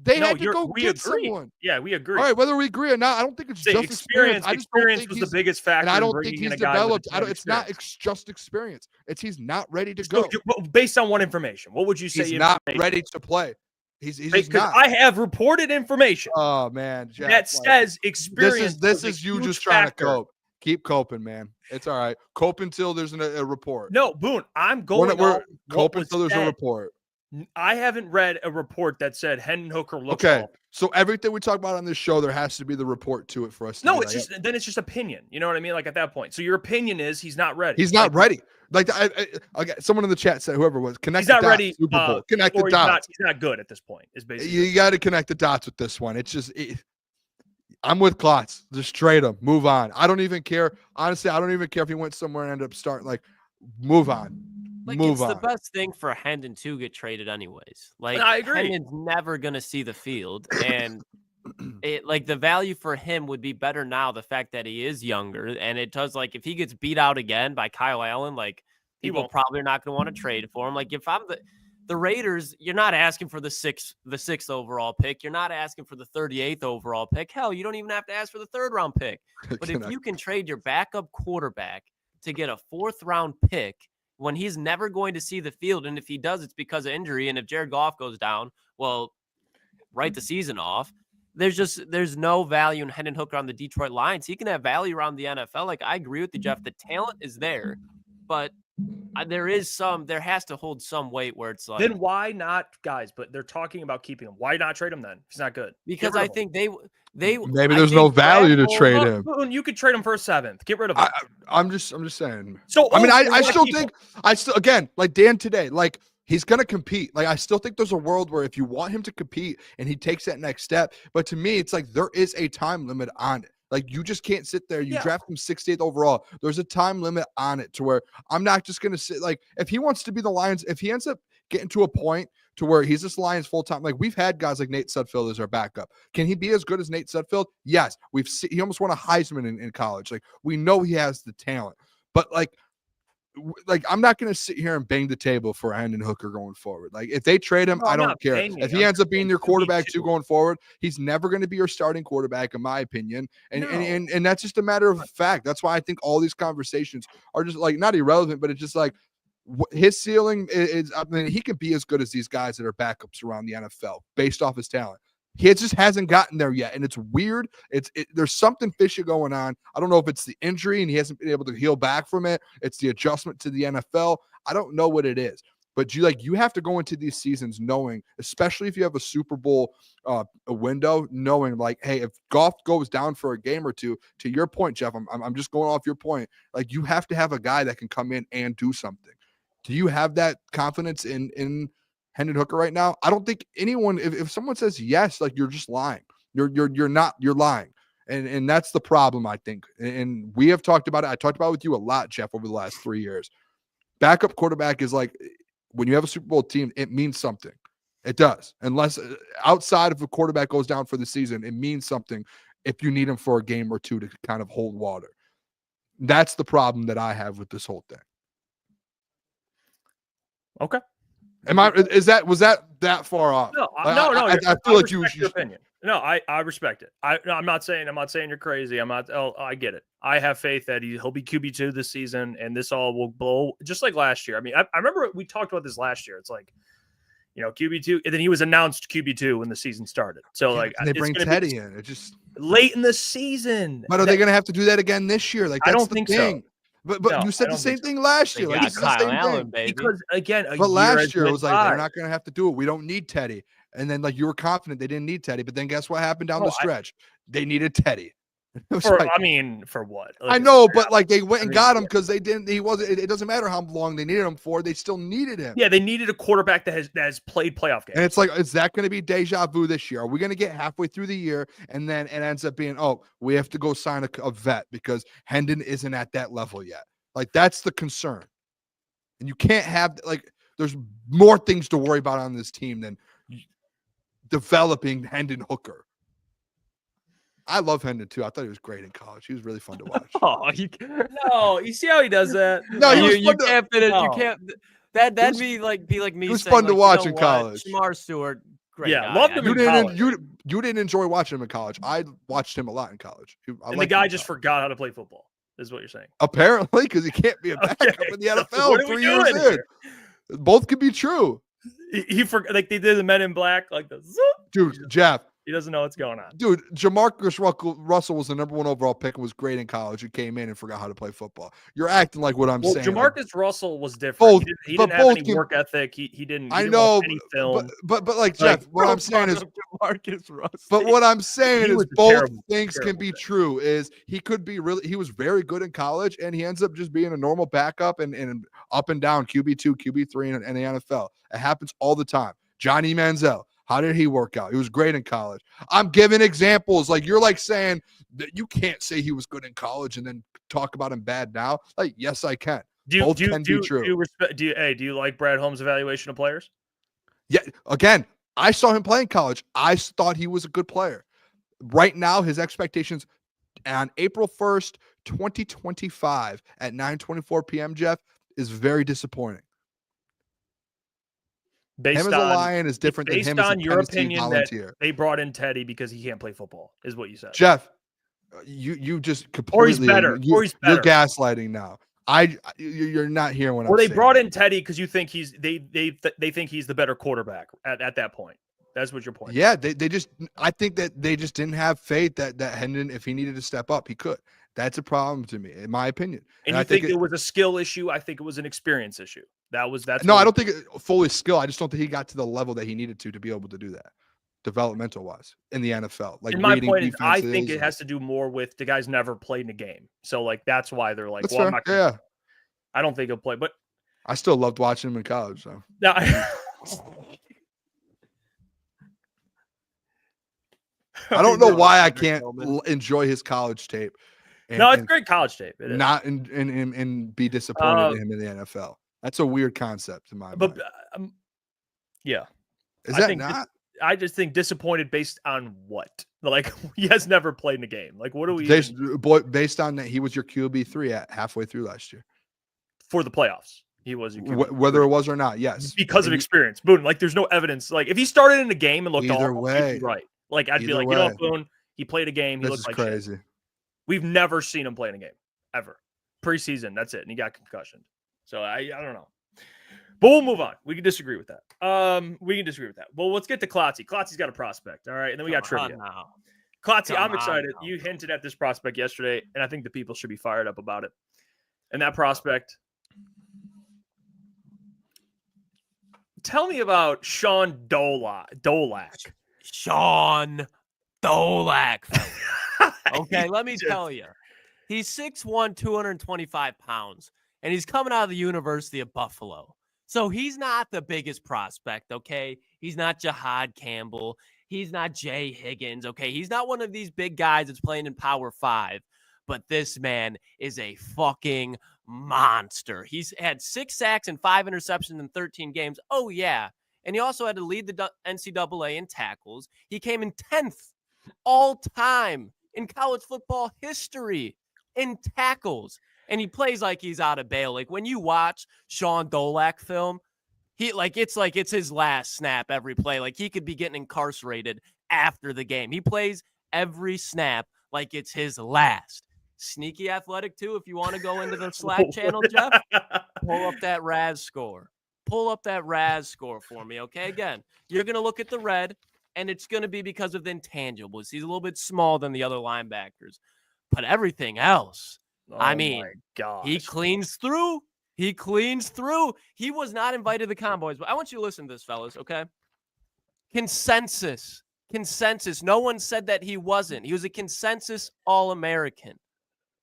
They had to go get someone. Yeah, we agree. All right, whether we agree or not, I don't think it's just experience. Experience was the biggest factor. And I don't think he's developed. It's not just experience. He's not ready to go. Based on what information? What would you say? He's not ready to play. He's not. I have reported information. Oh man, Jeff, that says experience. This is you just trying to cope. Keep coping, man. It's all right. Cope until there's a report. No, Boone, I'm going. Cope until there's a report. I haven't read a report that said Hendon Hooker looks okay. off. So everything we talk about on this show, there has to be the report to it for us. No, it's just opinion. You know what I mean? Like at that point. So your opinion is he's not ready. He's not ready. Like someone in the chat said, whoever it was, connect. He's not ready. Super Bowl. Connect the dots. He's not good at this point. Is basically you got to connect the dots with this one. It's just. I'm with Klotz. Just trade him. Move on. I don't even care. Honestly, I don't even care if he went somewhere and ended up starting. Like, move on. Like, it's the best thing for Hendon to get traded anyways. Like, I agree. Hendon's never going to see the field. And the value for him would be better now, the fact that he is younger. And it does, like, if he gets beat out again by Kyle Allen, like, people probably are not going to want to trade for him. Like, if I'm the Raiders, you're not asking for the sixth overall pick. You're not asking for the 38th overall pick. Hell, you don't even have to ask for the 3rd round pick. But if you can trade your backup quarterback to get a 4th round pick when he's never going to see the field, and if he does, it's because of injury, and if Jared Goff goes down, well, write the season off. There's no value in Hendon Hooker on the Detroit Lions. He can have value around the NFL. Like, I agree with you, Jeff. The talent is there, but there has to hold some weight where it's like, then why not, guys? But they're talking about keeping him. Why not trade him then? He's not good. Because I think they maybe there's no value to trade him. You could trade him for a 7th. Get rid of him. I'm just saying. So I mean, I still think again, like Dan today, like he's gonna compete. Like I still think there's a world where if you want him to compete and he takes that next step, but to me, it's like there is a time limit on it. Like, you just can't sit there. You draft him 68th overall. There's a time limit on it to where I'm not just going to sit. Like, if he wants to be the Lions, if he ends up getting to a point to where he's just Lions full-time, like we've had guys like Nate Sudfeld as our backup. Can he be as good as Nate Sudfeld? Yes. He almost won a Heisman in college. Like, we know he has the talent. But, like, like I'm not going to sit here and bang the table for Hendon Hooker going forward. Like if they trade him, No, I I'm don't not care. banging. If he I'm ends up being saying your quarterback QB2. too going forward, he's never going to be your starting quarterback, in my opinion. And, No. and that's just a matter of fact. That's why I think all these conversations are just like not irrelevant, but it's just like his ceiling is. I mean, he can be as good as these guys that are backups around the NFL based off his talent. He just hasn't gotten there yet, and it's weird. There's something fishy going on. I don't know if it's the injury and he hasn't been able to heal back from it. It's the adjustment to the NFL. I don't know what it is, but you have to go into these seasons knowing, especially if you have a Super Bowl a window, knowing like, hey, if Goff goes down for a game or two, to your point, Jeff, I'm just going off your point. Like you have to have a guy that can come in and do something. Do you have that confidence in Hendon Hooker right now? I don't think anyone, if someone says yes, like you're just lying. You're lying. And that's the problem, I think. And we have talked about it. I talked about it with you a lot, Jeff, over the last 3 years. Backup quarterback is like, when you have a Super Bowl team, it means something. It does. Unless outside of a quarterback goes down for the season, it means something if you need him for a game or two to kind of hold water. That's the problem that I have with this whole thing. Okay. Was that far off? No, Like, no. I feel like respect your opinion. No, I respect it. I'm not saying you're crazy. I get it. I have faith that he'll be QB2 this season, and this all will blow just like last year. I mean, I remember we talked about this last year. It's like, QB2, and then he was announced QB2 when the season started. So like, they bring Teddy in. It just late in the season. But are they going to have to do that again this year? Like, that's I don't the think thing. so. But No, you said I the don't same think so. thing last year. They Like, got it's the Kyle same Allen, thing. baby. Because again, But last year it went was like by. they're not going to have to do it. We don't need Teddy. And then like you were confident they didn't need Teddy. But then guess what happened down the stretch? They needed Teddy. For what? Like, I know, but like they went and mean, got him because they didn't. He wasn't. It doesn't matter how long they needed him for. They still needed him. Yeah, they needed a quarterback that has played playoff games. And it's like, is that going to be deja vu this year? Are we going to get halfway through the year and then it ends up being, oh, we have to go sign a vet because Hendon isn't at that level yet? Like, that's the concern. And you can't have, like, there's more things to worry about on this team than developing Hendon Hooker. I love Hendon too. I thought he was great in college. He was really fun to watch. You see how he does that? No, you can't fit it. No. You can't. That'd be like me. It was saying, fun to like, watch you know in what? college. Shemar Stewart, great Yeah, guy. loved him in college. You didn't enjoy watching him in college. I watched him a lot in college. And the guy just forgot how to play football, is what you're saying. Apparently, because he can't be a backup in the NFL What are we 3 years doing in. here? Both could be true. He forgot, like they did the Men in Black, like the zoop. Dude, Jeff. He doesn't know what's going on. Dude, Jamarcus Russell was the #1 overall pick and was great in college. He came in and forgot how to play football. You're acting like what I'm saying. Jamarcus Russell was different. Both, he but didn't have both any can- work ethic. He didn't. I He didn't know, watch any film. but like Jeff, what I'm saying is, Marcus Russell. but what I'm saying He is was a both terrible, things can terrible be pick. true. Is he could be he was very good in college and he ends up just being a normal backup and up and down QB2, QB3 in the NFL. It happens all the time. Johnny Manziel. How did he work out? He was great in college. I'm giving examples. Like you're like saying that you can't say he was good in college and then talk about him bad now. Like, yes, I can. Both can be true. Do you like Brad Holmes' evaluation of players? Yeah. Again, I saw him play in college. I thought he was a good player. Right now, his expectations on April 1st, 2025 at 9:24 p.m., Jeff, is very disappointing. Him as a Lion is different than him as a your Tennessee opinion Volunteer. that they brought in Teddy because he can't play football, is what you said. Jeff, you just completely Or he's better. You're better. gaslighting now. You're not hearing what I'm Or they saying. brought in Teddy because you think they think he's the better quarterback at that point. That's what your point. Yeah, I think that they just didn't have faith that Hendon, if he needed to step up, he could. That's a problem to me, in my opinion. And you think it was a skill issue? I think it was an experience issue. No, I don't think it fully skill. I just don't think he got to the level that he needed to be able to do that, developmental wise, in the NFL. Like, and my reading point is, I defenses think it has to do more with the guy's never played in a game. So like that's why they're like, That's well, I'm fair. not gonna, I don't think he'll play, but I still loved watching him in college. So now, I don't know why I can't enjoy his college tape. It's great college tape. It is. Not and be disappointed in him in the NFL. That's a weird concept in my mind. But yeah, Is I that think not? I just think disappointed based on what? Like he has never played in a game. Like what do we? Based on that, he was your QB3 at halfway through last year. for the playoffs. He was whether it was or not. Yes, because of experience. Boone, like there's no evidence. Like if he started in a game and looked Either awful, way. he'd be right. Like I'd be Either like, you know way. what, Boone? He played a game. He this looked is like shit. crazy. We've never seen him play in a game ever. Preseason, that's it, and he got concussioned. So I don't know. But we'll move on. We can disagree with that. Well, let's get to Klotzy. Klotzy's got a prospect, all right, and then we got trivia. Klotzy, I'm excited. You hinted at this prospect yesterday, and I think the people should be fired up about it. And that prospect. Tell me about Sean Dolak. Sean Dolak. Okay, let me tell you. He's 6'1", 225 pounds, and he's coming out of the University of Buffalo. So he's not the biggest prospect, okay? He's not Jahad Campbell. He's not Jay Higgins, okay? He's not one of these big guys that's playing in Power 5. But this man is a fucking monster. He's had 6 sacks and 5 interceptions in 13 games. Oh, yeah. And he also had to lead the NCAA in tackles. He came in 10th all time in college football history in tackles. And he plays like he's out of bail. Like when you watch Sean Dolak film, it's his last snap every play. Like he could be getting incarcerated after the game. He plays every snap like it's his last. Sneaky athletic too. If you want to go into the Slack channel, Jeff, pull up that RAS score. Pull up that RAS score for me, okay? Again, you're going to look at the red, and it's going to be because of the intangibles. He's a little bit small than the other linebackers. But everything else, my he cleans through. He cleans through. He was not invited to the Cowboys, but I want you to listen to this, fellas, okay? Consensus. No one said that he wasn't. He was a consensus All-American.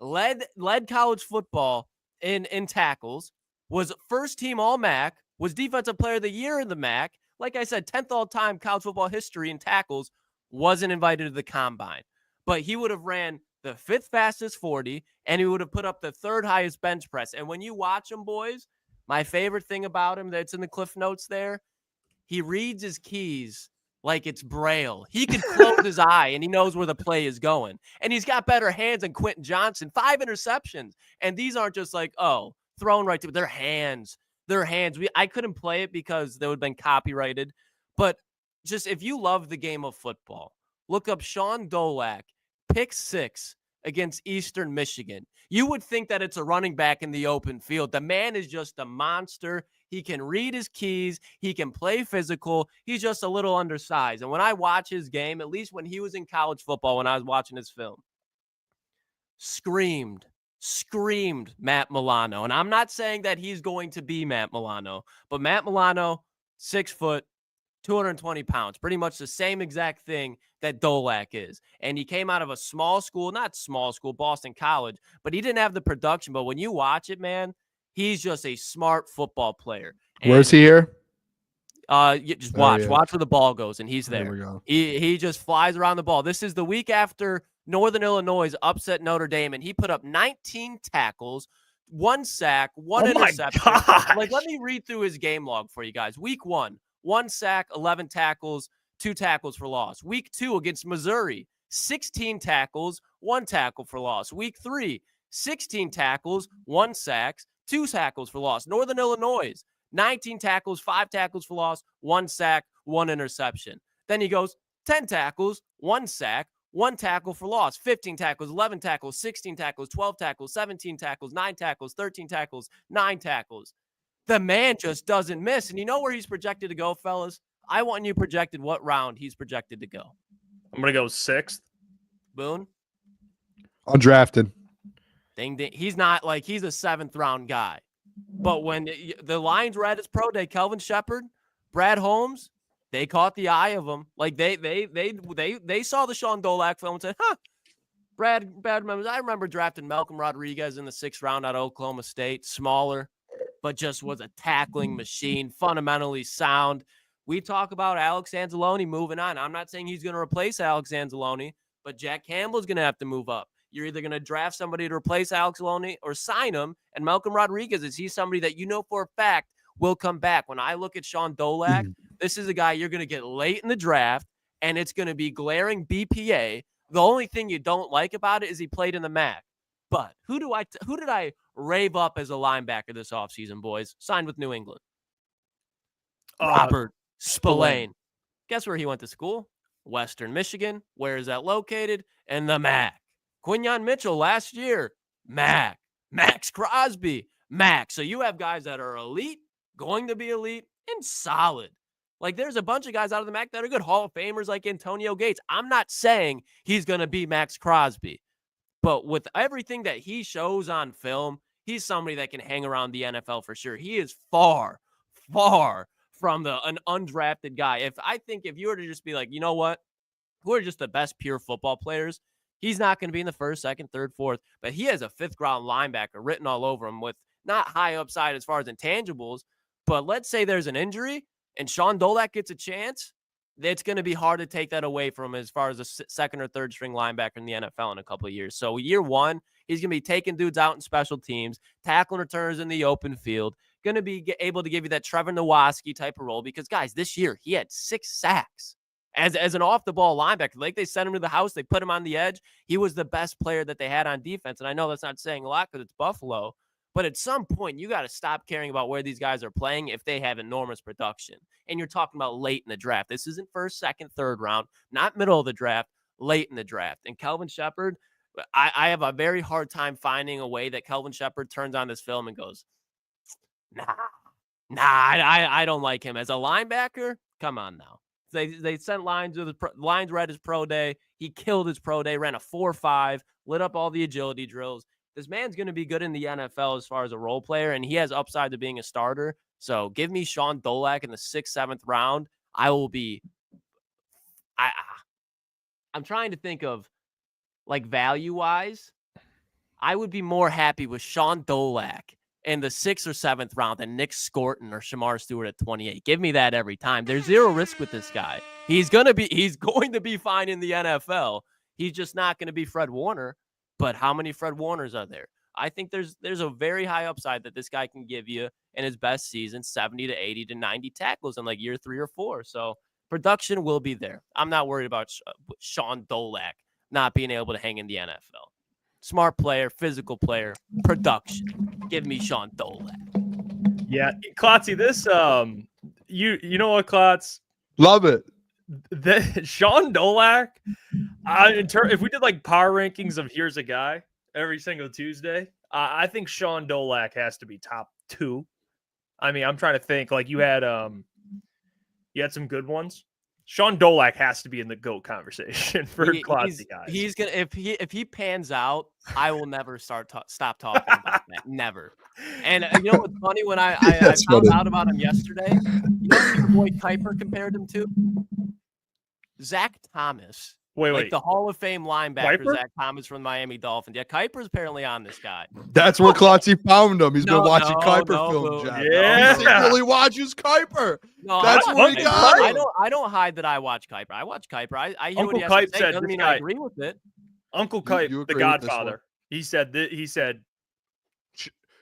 Led college football in tackles, was first-team All-MAC, was Defensive Player of the Year in the MAC. Like I said, 10th all-time college football history in tackles, wasn't invited to the Combine. But he would have ran the 5th fastest 40, and he would have put up the 3rd highest bench press. And when you watch him, boys, my favorite thing about him that's in the Cliff Notes there, he reads his keys like it's Braille. He could close his eye, and he knows where the play is going. And he's got better hands than Quentin Johnson. 5 interceptions. And these aren't just like, thrown right to their hands. I couldn't play it because they would have been copyrighted. But just if you love the game of football, look up Sean Dolak, pick 6 against Eastern Michigan. You would think that it's a running back in the open field. The man is just a monster. He can read his keys. He can play physical. He's just a little undersized. And when I watch his game, at least when he was in college football, when I was watching his film, screamed Matt Milano. And I'm not saying that he's going to be Matt Milano, but Matt Milano, 6 foot, 220 pounds, pretty much the same exact thing that Dolak is. And he came out of a Boston College, but he didn't have the production. But when you watch it, man, he's just a smart football player. And where's he here? You just watch where the ball goes, and he's there. There we go. He just flies around the ball. This is the week after Northern Illinois upset Notre Dame, and he put up 19 tackles, 1 sack, 1 interception. Like, let me read through his game log for you guys. Week 1, 1 sack, 11 tackles, 2 tackles for loss. Week 2 against Missouri, 16 tackles, 1 tackle for loss. Week 3, 16 tackles, 1 sack, 2 tackles for loss. Northern Illinois, 19 tackles, 5 tackles for loss, 1 sack, 1 interception. Then he goes 10 tackles, 1 sack, 1 tackle for loss, 15 tackles, 11 tackles, 16 tackles, 12 tackles, 17 tackles, 9 tackles, 13 tackles, 9 tackles. The man just doesn't miss. And you know where he's projected to go, fellas? I want you projected what round he's projected to go. I'm going to go 6th. Boone? Undrafted. Ding, ding. He's not like he's a 7th round guy. But when the Lions were at his pro day, Kelvin Shepard, Brad Holmes, they caught the eye of him. Like they saw the Sean Dolak film and said, Brad remembers. I remember drafting Malcolm Rodriguez in the 6th round out of Oklahoma State. Smaller, but just was a tackling machine, fundamentally sound. We talk about Alex Anzalone moving on. I'm not saying he's going to replace Alex Anzalone, but Jack Campbell's going to have to move up. You're either going to draft somebody to replace Alex Anzalone or sign him. And Malcolm Rodriguez, is he somebody that you know for a fact will come back? When I look at Sean Dolak, this is a guy you're going to get late in the draft, and it's going to be glaring BPA. The only thing you don't like about it is he played in the MAC. But who did I rave up as a linebacker this offseason, boys. Signed with New England. Robert Spillane. Guess where he went to school? Western Michigan. Where is that located? In the MAC. Quinyon Mitchell last year, MAC. Max Crosby, MAC. So you have guys that are elite, going to be elite, and solid. Like, there's a bunch of guys out of the MAC that are good. Hall of Famers like Antonio Gates. I'm not saying he's going to be Max Crosby. But with everything that he shows on film, he's somebody that can hang around the NFL for sure. He is far, far from an undrafted guy. If you were to just be like, you know what? Who are just the best pure football players? He's not going to be in the first, second, third, fourth. But he has a fifth-round linebacker written all over him with not high upside as far as intangibles. But let's say there's an injury and Sean Dolak gets a chance, it's going to be hard to take that away from him as far as a second or third string linebacker in the NFL in a couple of years. So year one, he's going to be taking dudes out in special teams, tackling returners in the open field, going to be able to give you that Trevor Nowaski type of role because, guys, this year he had 6 sacks. As an off-the-ball linebacker, like they sent him to the house, they put him on the edge. He was the best player that they had on defense. And I know that's not saying a lot because it's Buffalo, but at some point, you got to stop caring about where these guys are playing if they have enormous production. And you're talking about late in the draft. This isn't first, second, third round, not middle of the draft, late in the draft. And Kelvin Shepherd, I have a very hard time finding a way that Kelvin Shepherd turns on this film and goes, I don't like him. As a linebacker, come on now. They sent Lines read his pro day. He killed his pro day, ran a 4.5, lit up all the agility drills. This man's going to be good in the NFL as far as a role player, and he has upside to being a starter. So give me Sean Dolak in the 6th, 7th round. I will be I'm trying to think of, like, value-wise. I would be more happy with Sean Dolak in the 6th or 7th round than Nick Scorton or Shemar Stewart at 28. Give me that every time. There's zero risk with this guy. He's going to be fine in the NFL. He's just not going to be Fred Warner. But how many Fred Warners are there? I think there's a very high upside that this guy can give you in his best season, 70 to 80 to 90 tackles in like year 3 or 4. So production will be there. I'm not worried about Sean Dolak not being able to hang in the NFL. Smart player, physical player, production. Give me Sean Dolak. Yeah, Klotzy, this you know what, Klotz? Love it. Sean Dolak, if we did like power rankings of here's a guy every single Tuesday, I think Sean Dolak has to be top 2. I mean, I'm trying to think. Like you had some good ones. Sean Dolak has to be in the GOAT conversation for Klotzy guys. He's gonna if he pans out, I will never stop talking about that. Never. And you know what's funny? When I found out about him yesterday, you know who your boy Kuiper compared him to? Zach Thomas. Wait. The Hall of Fame linebacker, Kuiper? Zach Thomas from the Miami Dolphins. Yeah, Kuiper's apparently on this guy. That's where Klotzy found him. He's been watching Kuiper film, Jack. Yeah. He really watches Kuiper. No, That's where he got him. I don't hide that I watch Kuiper. I watch Kuiper. I hear Uncle what he has Kuiper to say. said Doesn't this mean guy- I agree with it. Uncle You Kuiper, agree the with this Godfather. He said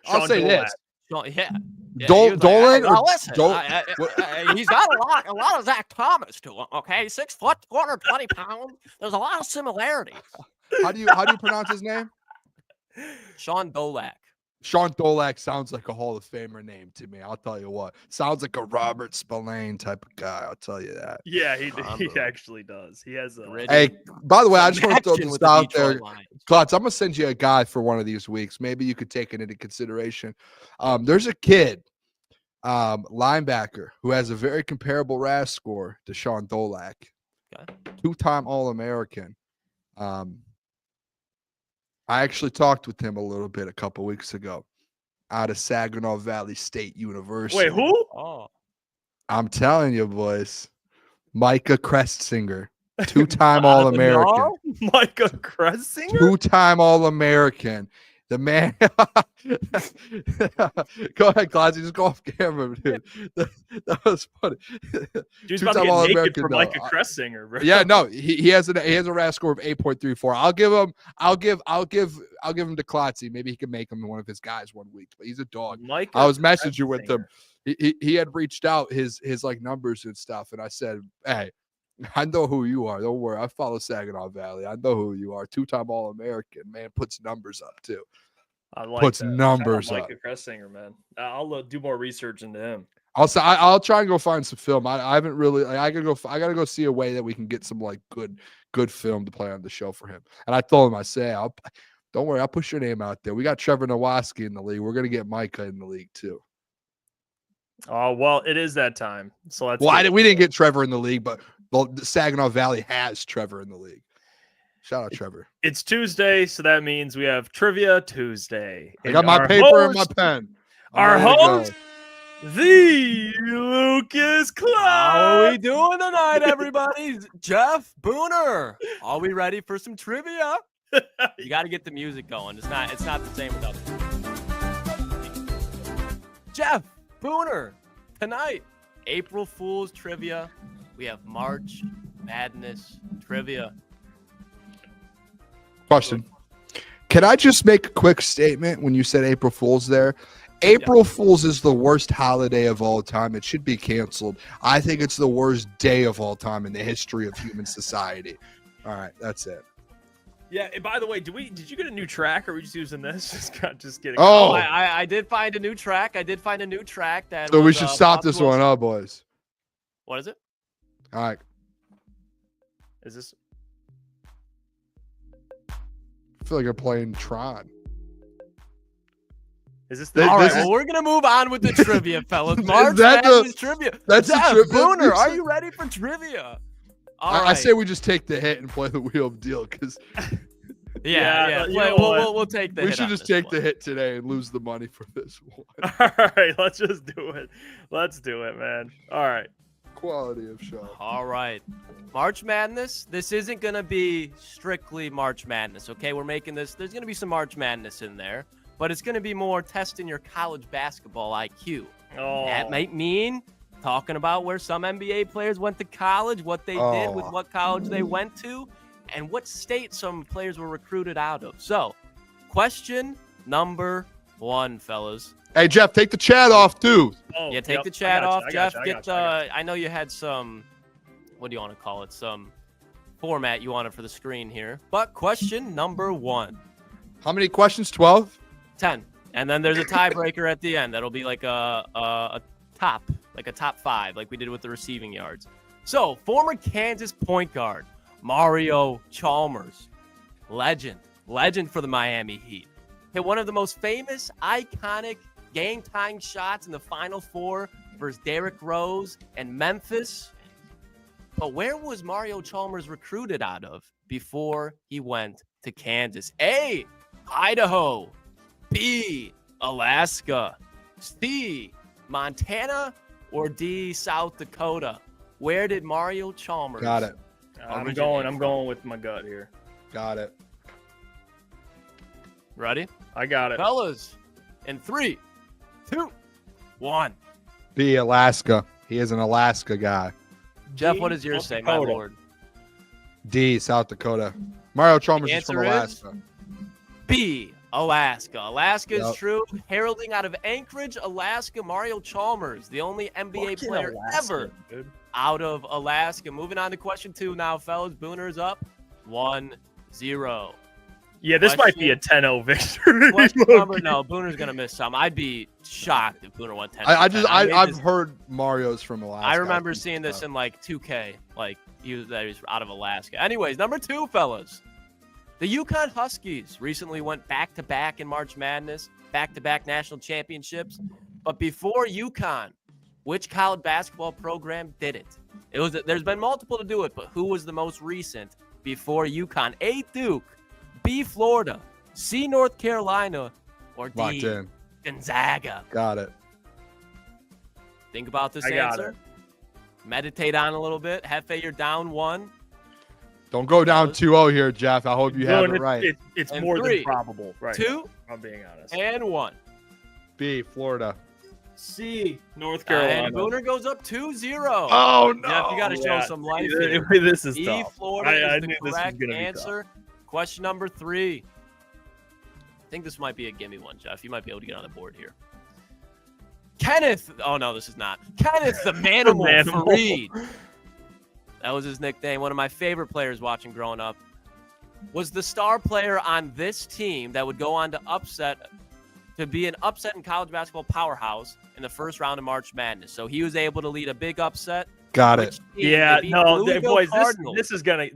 I'll Sean say Dolak. this. Yeah. Dolan or listen, Dol- he's got a lot of Zach Thomas to him. Okay, 6 foot, 220 pounds. There's a lot of similarities. How do you pronounce his name? Sean Dolak. Sean Dolak sounds like a Hall of Famer name to me. I'll tell you what. Sounds like a Robert Spillane type of guy. I'll tell you that. Yeah, he actually does. He has a Hey, by the way, I just want to throw Connection this with the out Detroit there. Lions. Klotz, I'm going to send you a guy for one of these weeks. Maybe you could take it into consideration. There's a kid, linebacker, who has a very comparable RAS score to Sean Dolak. Okay. 2-time All-American. I actually talked with him a little bit a couple weeks ago out of Saginaw Valley State University. Wait, who? Oh, I'm telling you, boys. Micah Krestinger, 2-time All-American. Micah Kressinger? 2-time All-American. The man. Go ahead, Klotzy. Just go off camera, dude. That was funny. Dude's about to get naked for Micah Kressinger, bro. Yeah, no, he has a RAS score of 8.34. I'll give him to Klotzy. Maybe he can make him one of his guys one week. But he's a dog. Micah I was messaging with Kressinger. him. He had reached out his like numbers and stuff, and I said, hey, I know who you are. Don't worry. I follow Saginaw Valley. I know who you are. 2-time All-American. Man puts numbers up too. I like puts that. numbers Shout out up. Micah Cressinger, man. I'll do more research into him. I'll try and go find some film. I haven't really. I gotta go see a way that we can get some like good film to play on the show for him. And I told him, I say, don't worry, I'll push your name out there. We got Trevor Nowaski in the league. We're gonna get Micah in the league too. Oh well, it is that time. So let's. We didn't get Trevor in the league, but the Saginaw Valley has Trevor in the league. Shout out Trevor. It's Tuesday, so that means we have Trivia Tuesday. I got my paper and my pen. Our host, the Lukas Klotz. How are we doing tonight, everybody? Jeff, Booner. Are we ready for some trivia? You got to get the music going. It's not the same without it. Jeff, Booner, tonight, April Fool's trivia. We have March Madness trivia. Question. Can I just make a quick statement when you said April Fool's there? April Fool's is the worst holiday of all time. It should be canceled. I think it's the worst day of all time in the history of human society. All right, that's it. Yeah, and by the way, did you get a new track or are we just using this? Just kidding. Oh, I did find a new track. That so we was, should stop this one up, boys. What is it? All right. Is this? I feel like you're playing Tron. Is this? All right, This is- well, we're gonna move on with the trivia, fellas. March that the- Madness trivia. that's the Jeff, trivia? Booner, are you ready for trivia? All I say we just take the hit and play the wheel of deal because Yeah. you know what? We'll take the we hit should on just this take one. the hit today and lose the money for this one. All right, let's just do it. Let's do it, man. All right. Quality of show. All right. March Madness. This isn't going to be strictly March Madness, okay? We're making this. There's going to be some March Madness in there, but it's going to be more testing your college basketball IQ. Oh, That might mean talking about where some NBA players went to college, what they did with what college they went to, and what state some players were recruited out of. So, question number 1, fellas. Hey, Jeff, take the chat off, too. oh, Yeah, take yep, the chat off, Jeff. I I know you had some, what do you want to call it? Some format you wanted for the screen here. But question number 1. How many questions? 12? 10. And then there's a tiebreaker at the end. That'll be like a top 5, like we did with the receiving yards. So, former Kansas point guard, Mario Chalmers, legend for the Miami Heat, hit one of the most famous, iconic game-tying shots in the Final Four versus Derrick Rose and Memphis. But where was Mario Chalmers recruited out of before he went to Kansas? A, Idaho. B, Alaska. C, Montana. Or D, South Dakota. Where did Mario Chalmers? Got it. I'm going with my gut here. Got it. Ready? I got it. Fellas, in 3, 2, 1. B, Alaska. He is an Alaska guy. Jeff, what does yours South say, my Dakota. lord? D, South Dakota. Mario Chalmers The is from answer is- Alaska. B, Alaska. Alaska is Yep. true. Heralding out of Anchorage, Alaska, Mario Chalmers, the only NBA Fucking player Alaska, ever dude. out of Alaska. Moving on to question 2 now, fellas. Booner's up 1-0. Yeah, this might be a 10-0 victory. Question number, no, Booner's going to miss some. I'd be shocked if Booner won 10. I've heard Mario's from Alaska. I remember think seeing this so. in like 2K, like he was out of Alaska. Anyways, number 2, fellas. The UConn Huskies recently went back-to-back in March Madness, back-to-back national championships. But before UConn, which college basketball program did it? There's been multiple to do it, but who was the most recent before UConn? A, Duke. B, Florida. C, North Carolina. Or Locked D, in. Gonzaga. Got it. Think about this I got answer. Meditate on it a little bit. Hefe, you're down 1. Don't go down 2-0 here, Jeff. I hope you have it right. It's And more 3, than probable, right? 2, I'm being honest. and 1. B, Florida. C, North And Carolina. Booner goes up 2-0. Oh, no. Jeff, you got to show Yeah. some life here. This is E, tough. Florida I is the knew this was correct gonna be answer. Question number 3. I think this might be a gimme one, Jeff. You might be able to get on the board here. Kenneth. Oh, no, this is not. Kenneth the Manimal Manimal. Fareed. That was his nickname. One of my favorite players watching growing up. was the star player on this team that would go on to be an upset in college basketball powerhouse in the first round of March Madness. So he was able to lead a big upset. Got it. Yeah, no, boys, Cardinals. this is gonna.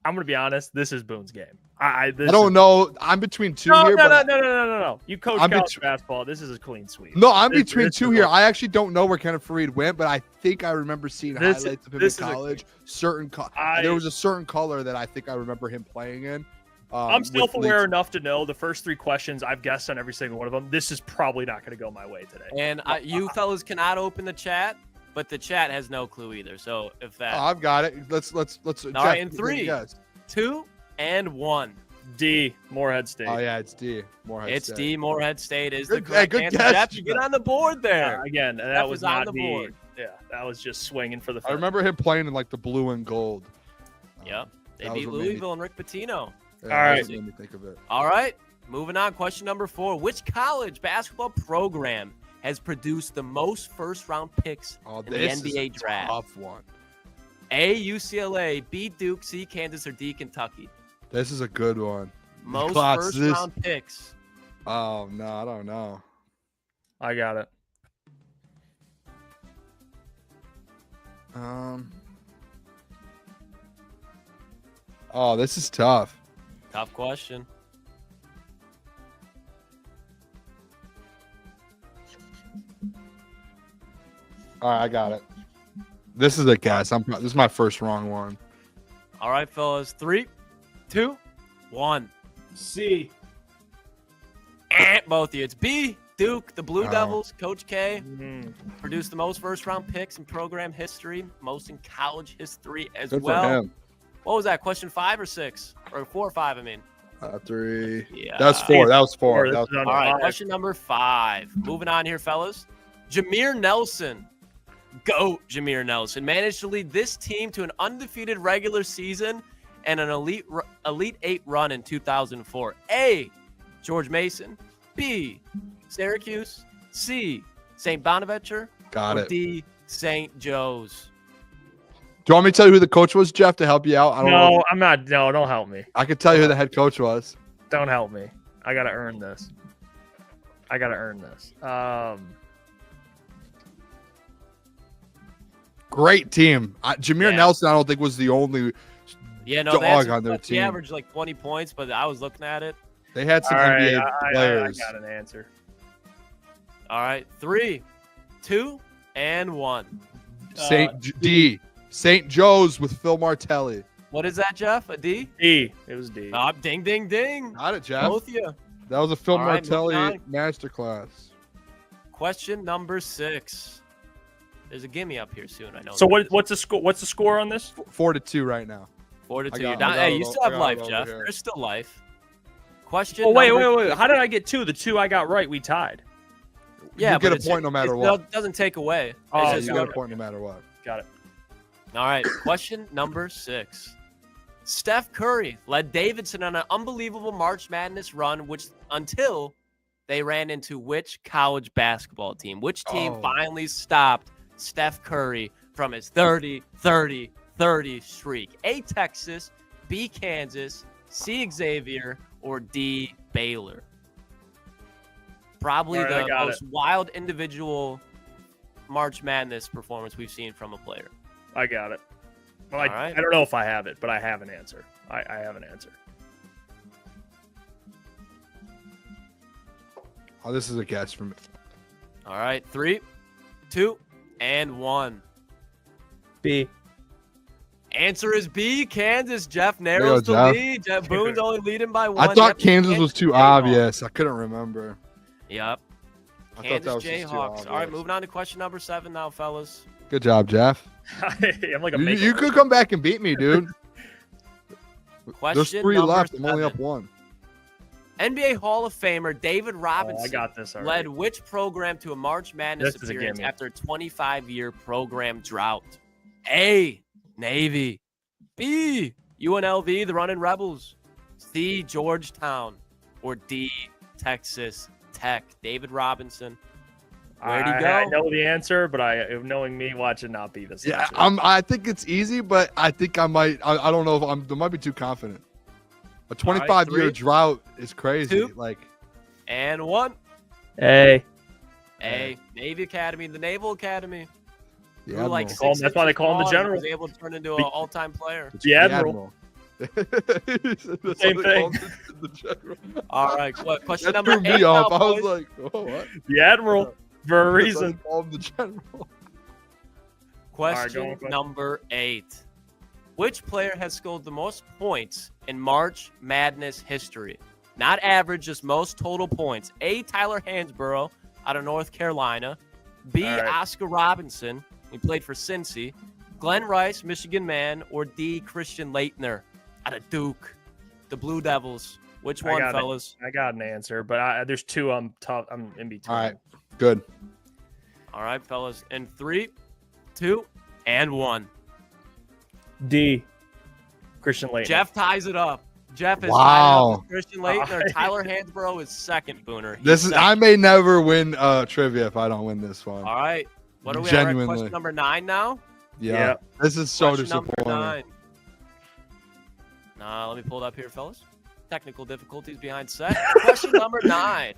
I'm gonna be honest. This is Boone's game. I don't know. I'm between two no, here. No. You coach I'm college basketball. This is a clean sweep. No, I'm between two here. I actually don't know where Kenneth Faried went, but I think I remember seeing This- highlights of him in this is college. There was a certain color that I think I remember him playing in. I'm self-aware enough to know the first 3 questions I've guessed on every single one of them. This is probably not going to go my way today. And you fellas cannot open the chat, but the chat has no clue either. So if that, I've got it. Let's. all Jeff, right, in take a 3, guess. 2, and 1. D, Morehead State. Oh yeah, it's D. Morehead It's State. D. Morehead State is Good- the correct good answer. guess, Jeff, you get on the board there. Again, that Jeff was is on not the D. board. Yeah, that was just swinging for the I fence. remember him playing in like the blue and gold. Yep. They that was beat what made me- Louisville and Rick Pitino. Yeah, All that right. was what made me think of it. All right. Moving on. Question number 4. Which college basketball program has produced the most first-round picks Oh, in the this NBA is a draft? tough one. A, UCLA, B, Duke, C, Kansas, or D, Kentucky? This is a good one. Most Klotz, this- first-round picks. Oh no, I don't know. I got it. Oh, this is tough. Tough question. All right, I got it. This is a guess. This is my first wrong one. All right, fellas. 3, 2, 1. C. Both of you. It's B, Duke. The Blue Oh. Devils, Coach K, Mhm. produced the most first-round picks in program history, most in college history as Good well. for him. What was that? Question 5 or 6? Or 4 or 5, I mean. 3. Yeah. That was 4. That was 4. This That was is on All right, five. question number 5. Moving on here, fellas. Jameer Nelson, Jameer Nelson, managed to lead this team to an undefeated regular season and an Elite 8 run in 2004. A, George Mason. B, Syracuse. C, St. Bonaventure. Got or it. D, St. Joe's. Do you want me to tell you who the coach was, Jeff, to help you out? I don't know. No, I'm not. No, don't help me. I can tell you who the head coach was. Don't help me. I gotta earn this. Great team. Jameer Yeah. Nelson, I don't think was the only. Yeah, no, Dog they had on their he team. averaged like 20 points, but I was looking at it. They had some All right, NBA I players. got an answer. All right, 3, 2, and 1. St. Joe's with Phil Martelli. What is that, Jeff? A D? D. It was D. Ding, ding, ding. Got it, Jeff. Both of you. That was a Phil All right, Martelli moving masterclass. Question number 6. There's a gimme up here soon. I know. So that. what's the score? What's the score on this? 4-2 right now. 4 to I 2. got- You're I down. got Hey, it you all- still I have got it life, over Jeff. here. There's still life. Question. Oh wait. number- How did I get 2? The 2 I got right, we tied. Yeah, you get but a point no matter it what. doesn't take away. Oh, It's Yeah, just you got got it. a point no matter what. Got it. All right. Question number 6. Steph Curry led Davidson on an unbelievable March Madness run, until they ran into which college basketball team? Which team Oh. finally stopped Steph Curry from his 30 streak? A, Texas, B, Kansas, C, Xavier, or D, Baylor? Probably All right, I the got most wild individual March Madness performance we've seen from a player. I got it. Well, All right. I don't know if I have it, but I have an answer. I have an answer. Oh, this is a guess from me. All right, 3, 2, and 1. B. Answer is B, Kansas. Jeff narrows the Jeff. lead. Jeff Boone's only leading by 1. I thought Jeff, Kansas was too Jayhawks. obvious. I couldn't remember. Yep. I thought Kansas that was just too Jayhawks. All right, obvious. moving on to question number 7 now, fellas. Good job, Jeff. I'm like a You could come back and beat me, dude. There's Question 3 number left. I'm only 7. up 1. NBA Hall of Famer David Oh, Robinson I got this already. led which program to a March Madness This is a appearance gimme. after a 25-year program drought? A, Navy. B, UNLV, the Running Rebels. C, Georgetown. Or D, Texas Tech. David Robinson. Where'd he go? I know the answer, but knowing me, watch it not be this. Yeah, answer. I think it's easy, but I think I might. I don't know if I might be too confident. A 25-year three, drought is crazy. two. Like, And 1. Hey. A Navy Academy, the Naval Academy. the Who, like, Admiral. That's why they call him the tall and general. Was able to turn into an all-time player. The Admiral. That's Same what they call thing. him, the general. All right, question That number threw 8 me now, off. I was boys. like, oh, what? The Admiral for a That's why they reason. call him the general. Question go on. number 8. Which player has scored the most points in March Madness history? Not average, just most total points. A, Tyler Hansborough out of North Carolina. B, All right. Oscar Robinson. He played for Cincy. Glenn Rice, Michigan man. Or D, Christian Laettner out of Duke. The Blue Devils. Which one, fellas? I got an answer, but there's two I'm tough. I'm in between. All right, good. All right, fellas. In 3, 2, and 1. D. Christian Laettner. Jeff ties it up. Jeff is Wow. tied up with Christian All Laettner. right. Tyler Hansborough is second, Booner. He's This is. second. I may never win trivia if I don't win this one. All right. What are we at? We're at Genuinely. question number 9 now? Yeah. Yeah. This is so Question number disappointing. 9. Let me pull it up here, fellas. Technical difficulties behind set. Question number 9.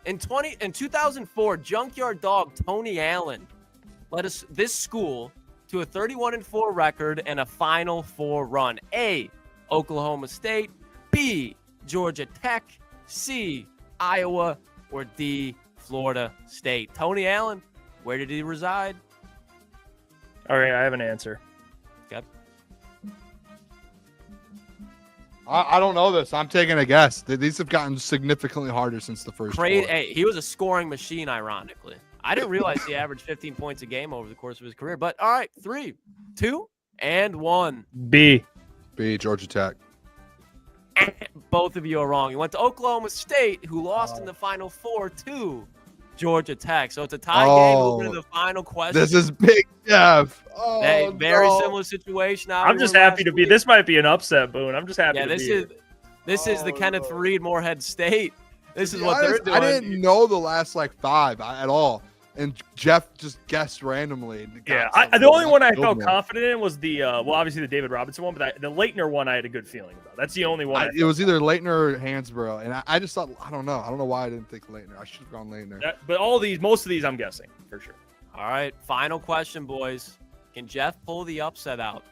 In 2004, Junkyard Dog Tony Allen led this school to a 31-4 record and a Final Four run. A, Oklahoma State. B, Georgia Tech. C, Iowa. Or D, Florida State. Tony Allen, where did he reside? All right, I have an answer. Okay. I don't know this. I'm taking a guess. These have gotten significantly harder since the first. Great. four. Hey, he was a scoring machine, ironically. I didn't realize he averaged 15 points a game over the course of his career. But all right, 3, 2, and 1. B. B, Georgia Tech. Both of you are wrong. He went to Oklahoma State, who lost in the Final Four to Georgia Tech. So it's a tie game. Moving to the final question. This is Big Jeff. Oh, Hey, very no. similar situation. I'm just happy to be. This might be an upset, Boone. I'm just happy. Yeah, to this be is here. this is the Oh, Kenneth no. Reed Morehead State. This To is be what they're honest, doing. I didn't know the last like 5 at all, and Jeff just guessed randomly. and Yeah, got something the only that one I killed felt me. confident in was the well, obviously the David Robinson one, but the Laettner one I had a good feeling about. That's the only one. It was either Laettner or Hansborough, and I just thought I don't know why I didn't think Laettner. I should have gone Laettner. But most of these, I'm guessing for sure. All right, final question, boys. Can Jeff pull the upset out?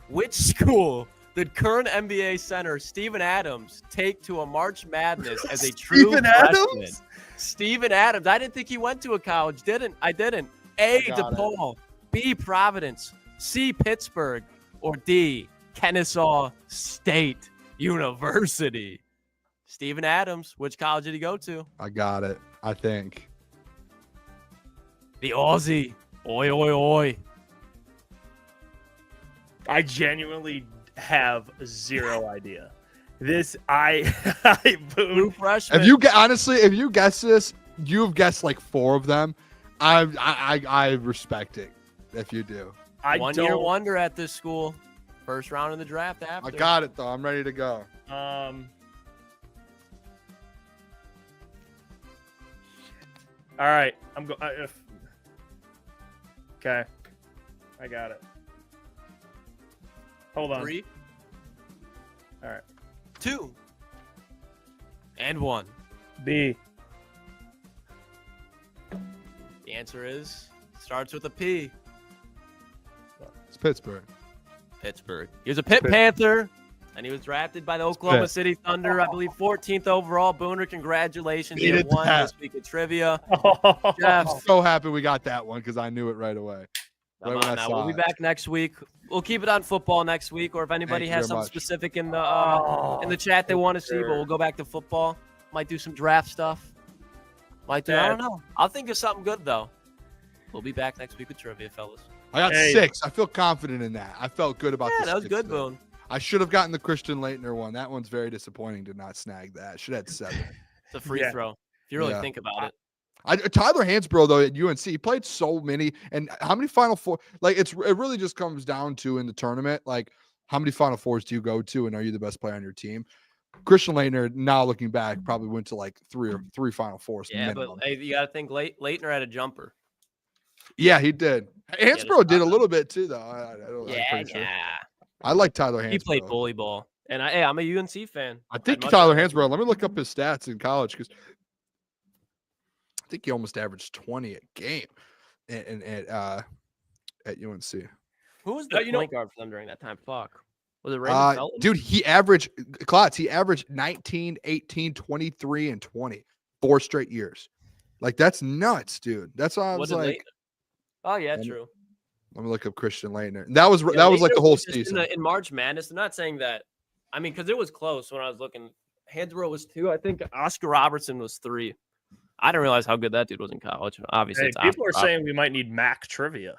Which school did current NBA center Steven Adams take to a March Madness as a true Steven freshman? Adams? Steven Adams. I didn't think he went to a college. I didn't. A, got it. DePaul. B, Providence. C, Pittsburgh. Or D, Kennesaw State University. Steven Adams. Which college did he go to? I got it. I think. The Aussie. Oi, oi, oi. I genuinely have zero idea. This Boone. True freshman. If you guess this, you've guessed like 4 of them. I respect it if you do. I One-year don't. wonder at this school. First round in the draft after. I got it though. I'm ready to go. All right, I'm going. Okay, I got it. Hold on. 3. All right. 2. And 1. B. The answer is starts with a P. It's Pittsburgh. Pittsburgh. He was a Pitt Panther, and he was drafted by the Oklahoma City Thunder, I believe 14th overall. Booner, congratulations. You Needed won that. this week of trivia. I'm Jeff, so happy we got that one because I knew it right away. come Right when on I now. saw We'll be it. back next week. We'll keep it on football next week, or if anybody you has very something much. specific in the chat they want to see, but we'll go back to football. Might do some draft stuff. Might do. I don't know. I'll think of something good though. We'll be back next week with trivia, fellas. I got Hey. 6. I feel confident in that. I felt good about Yeah, this. that was good, Boone. I should have gotten the Christian Laettner one. That one's very disappointing to not snag that. Should have had 7. It's a free Yeah. throw. If you really Yeah. think about it. Tyler Hansborough though at UNC, he played so many, and how many Final Four? Like it really just comes down to in the tournament, like how many Final Fours do you go to, and are you the best player on your team? Christian Laettner, now looking back, probably went to like 3 Final Fours. Yeah, minimum. but hey, you got to think Laettner had a jumper. Yeah, he did. Hansborough did a shot. little bit too, though. I'm pretty sure. I like Tyler Hansborough. He played bully ball. And I'm a UNC fan. I think much Tyler rather- Hansbrough. Let me look up his stats in college because I think he almost averaged 20 a game at UNC. Who was the you know- point guard for them during that time? Fuck. Was it Raymond Felton? Dude, he averaged 19, 18, 23, and 20 4 straight years. Like that's nuts, dude. That's why I What was did like, Leighton- Oh yeah, Let me- true. let me look up Christian Leitner. And that was Yeah, like the Leighton whole was just season. in March Madness. I'm not saying that. I mean, because it was close when I was looking. Hansbrough was 2. I think Oscar Robertson was 3. I didn't realize how good that dude was in college. Obviously, Hey, it's people are Oscar saying we might need Mac trivia.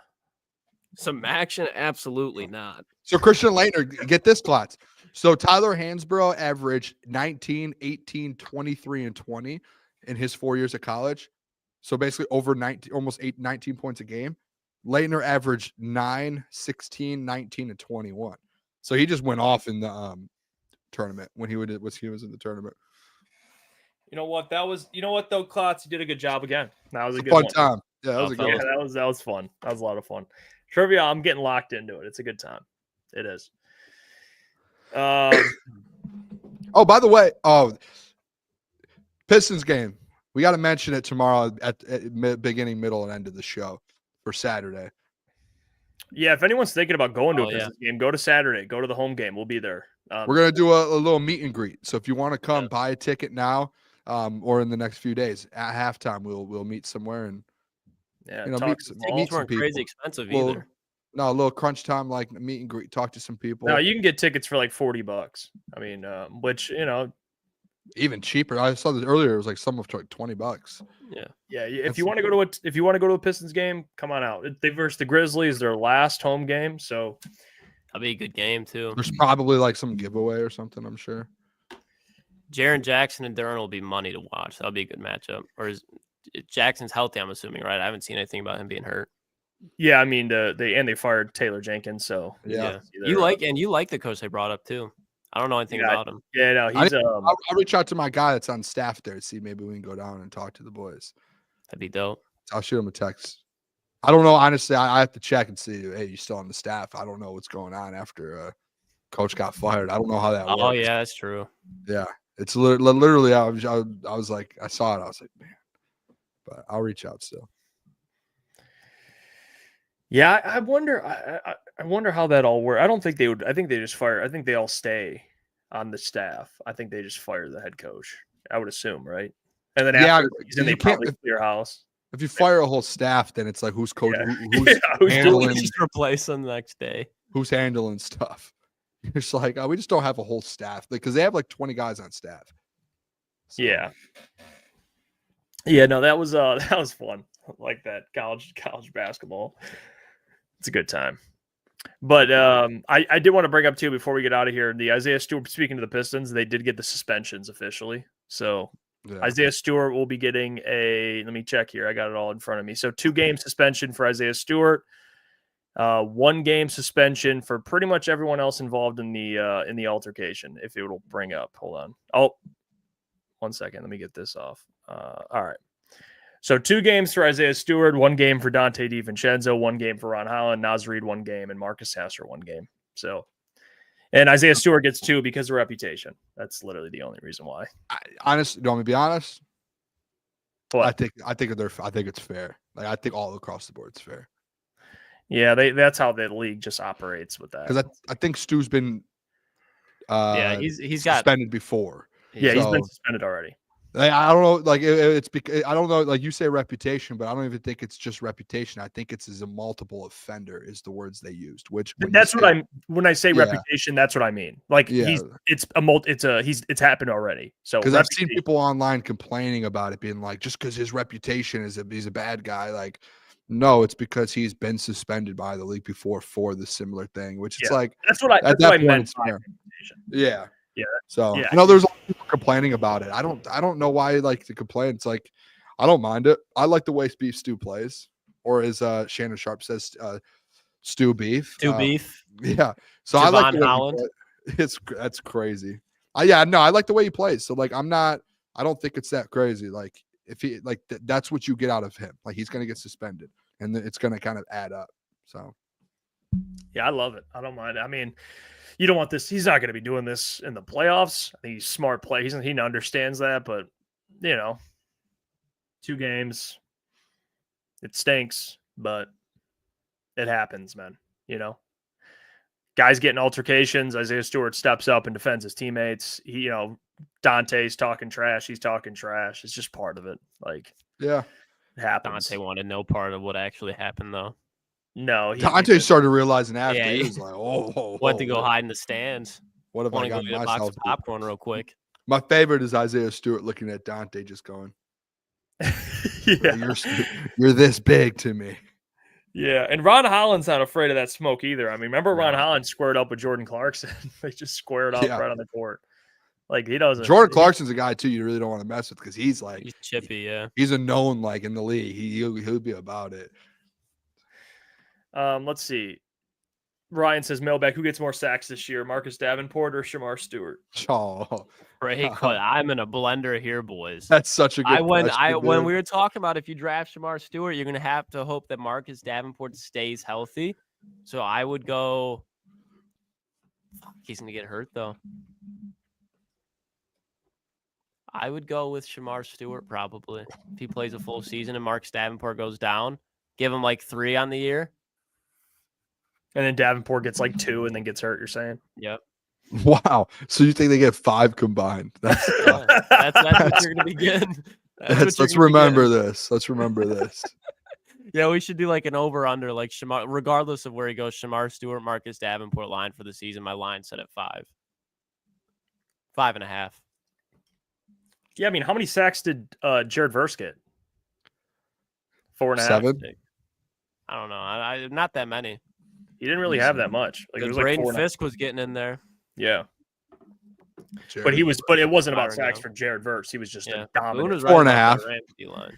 some action. Absolutely not. So Christian Leitner, get this, Klotz. So Tyler Hansbrough averaged 19, 18, 23, and 20 in his 4 years of college. So basically over 19, almost 19 points a game. Leitner averaged 9, 16, 19, and 21. So he just went off in the tournament when he was in the tournament. You know what? Though, Klotz, you did a good job again. That was a good Fun one. time. Yeah, that was a good Yeah, one. that was fun. That was a lot of fun. Trivia, I'm getting locked into it. It's a good time. It is. Oh, by the way, Pistons game. We got to mention it tomorrow at beginning, middle, and end of the show for Saturday. Yeah, if anyone's thinking about going to a Oh, yeah. Pistons game, go to Saturday. Go to the home game. We'll be there. We're gonna do a little meet and greet. So if you want to come, buy a ticket now, or in the next few days at halftime, we'll meet somewhere and Yeah, you know, talk meet to some- them meet all. These weren't people. crazy expensive Well, either. no, a little crunch time, like meet and greet, talk to some people. No, you can get tickets for like $40. I mean, which Even cheaper. I saw this earlier. It was like some of like $20. Yeah. yeah. If That's- you want to go to a Pistons game, come on out. They versus the Grizzlies, their last home game. So That'll be a good game too. There's probably like some giveaway or something. I'm sure. Jaren Jackson and Duran will be money to watch. That'll be a good matchup. Or is Jackson's healthy? I'm assuming, right? I haven't seen anything about him being hurt. yeah, I mean, they fired Taylor Jenkins. So Yeah. You like the coach they brought up too. I don't know anything Yeah, about him. yeah, no, he's I'll reach out to my guy that's on staff there. See, maybe we can go down and talk to the boys. That'd be dope. I'll shoot him a text. I don't know. Honestly, I have to check and see. Hey, you still on the staff? I don't know what's going on after coach got fired. I don't know how that works. Oh yeah, that's true. Yeah. It's literally, I was like, I saw it. I was like, man, but I'll reach out still. Yeah, I wonder. I wonder how that all works. I don't think they would. I think they just fire. I think they all stay on the staff. I think they just fire the head coach. I would assume, right? And then Yeah, after the season, you they can't- probably clear house. If you fire a whole staff, then it's like who's coach, Yeah. who's Yeah, who's handling, Just replace them the next day. who's handling stuff. It's like we just don't have a whole staff because they have like 20 guys on staff. So, Yeah. Yeah, no, that was fun. I like that college basketball. It's a good time. But I did want to bring up too before we get out of here, the Isaiah Stewart, speaking to the Pistons, they did get the suspensions officially. So yeah. Isaiah Stewart will be getting let me check here. I got it all in front of me. So 2-game suspension for Isaiah Stewart. 1-game suspension for pretty much everyone else involved in the altercation. If it will bring up, hold on. Oh, 1 second. Let me get this off. All right. So 2 games for Isaiah Stewart, 1 game for Dante DiVincenzo, 1 game for Ron Holland, Naz Reid 1 game, and Marcus Sasser 1 game. So, and Isaiah Stewart gets 2 because of reputation. That's literally the only reason why. Honestly, do you want me to be honest? What? I think it's fair. Like I think all across the board it's fair. Yeah, that's how the league just operates with that. Because I think Stu's been Yeah, he's got suspended before. Yeah, he's So- been suspended already. Like, I don't know. Like it's because I don't know. Like you say reputation, but I don't even think it's just reputation. I think it's as a multiple offender is the words they used. Which when I say Yeah. reputation, that's what I mean. Like Yeah. it's happened already. So because I've seen people online complaining about it, being like, just because his reputation is he's a bad guy. Like, no, it's because he's been suspended by the league before for the similar thing. Which it's Yeah. like that's what I at that's that what I point meant it's by fair. reputation. Yeah. Yeah. So Yeah. I know there's a lot of people complaining about it. I don't know why like to complain. It's like I don't mind it. I like the way Stu plays, or as Shannon Sharp says, Stu Beef. Beef. Yeah. So I like Javon the way he Holland. plays. That's crazy. I like the way he plays. So like I don't think it's that crazy. Like if he like that's what you get out of him. Like he's gonna get suspended, and then it's gonna kind of add up. So Yeah, I love it. I don't mind. I mean, you don't want this. He's not going to be doing this in the playoffs. I think he's a smart play. He understands that, but 2 games, it stinks, but it happens, man. Guys getting altercations. Isaiah Stewart steps up and defends his teammates. Dante's talking trash. He's talking trash. It's just part of it. Yeah. It happens. Dante wanted no part of what actually happened, though. No, Dante started realizing after. Yeah, he was like, "Oh, went to go hide in the stands. What have I Want to go got get a box myself of to?" popcorn real quick. My favorite is Isaiah Stewart looking at Dante, just going, Yeah. "You're this big to me." Yeah, and Ron Holland's not afraid of that smoke either. I mean, remember Ron Holland squared up with Jordan Clarkson? They just squared up right on the court. He doesn't. Jordan Clarkson's a guy too you really don't want to mess with because he's chippy. Yeah, he's a known in the league. He'll be about it. Let's see. Ryan says, Mailbag, who gets more sacks this year, Marcus Davenport or Shemar Stewart? Oh, I'm in a blender here, boys. That's such a good question. When we were talking about if you draft Shemar Stewart, you're going to have to hope that Marcus Davenport stays healthy. So I would go. He's going to get hurt, though. I would go with Shemar Stewart probably. If he plays a full season and Marcus Davenport goes down, give him 3 on the year. And then Davenport gets 2 and then gets hurt, you're saying? Yep. Wow. So you think they get 5 combined? That's what you're going to be getting. Let's remember this. Let's remember this. Yeah, we should do an over-under, Shemar, regardless of where he goes, Shemar Stewart, Marcus Davenport line for the season. My line set at 5. 5.5. Yeah, I mean, how many sacks did Jared Verse get? 4.5. 7? I don't know. I not that many. He didn't really have that much. It was Braden Fisk was getting in there. Yeah. Jared But it wasn't about sacks for Jared Verse. He was just a dominant. 4.5.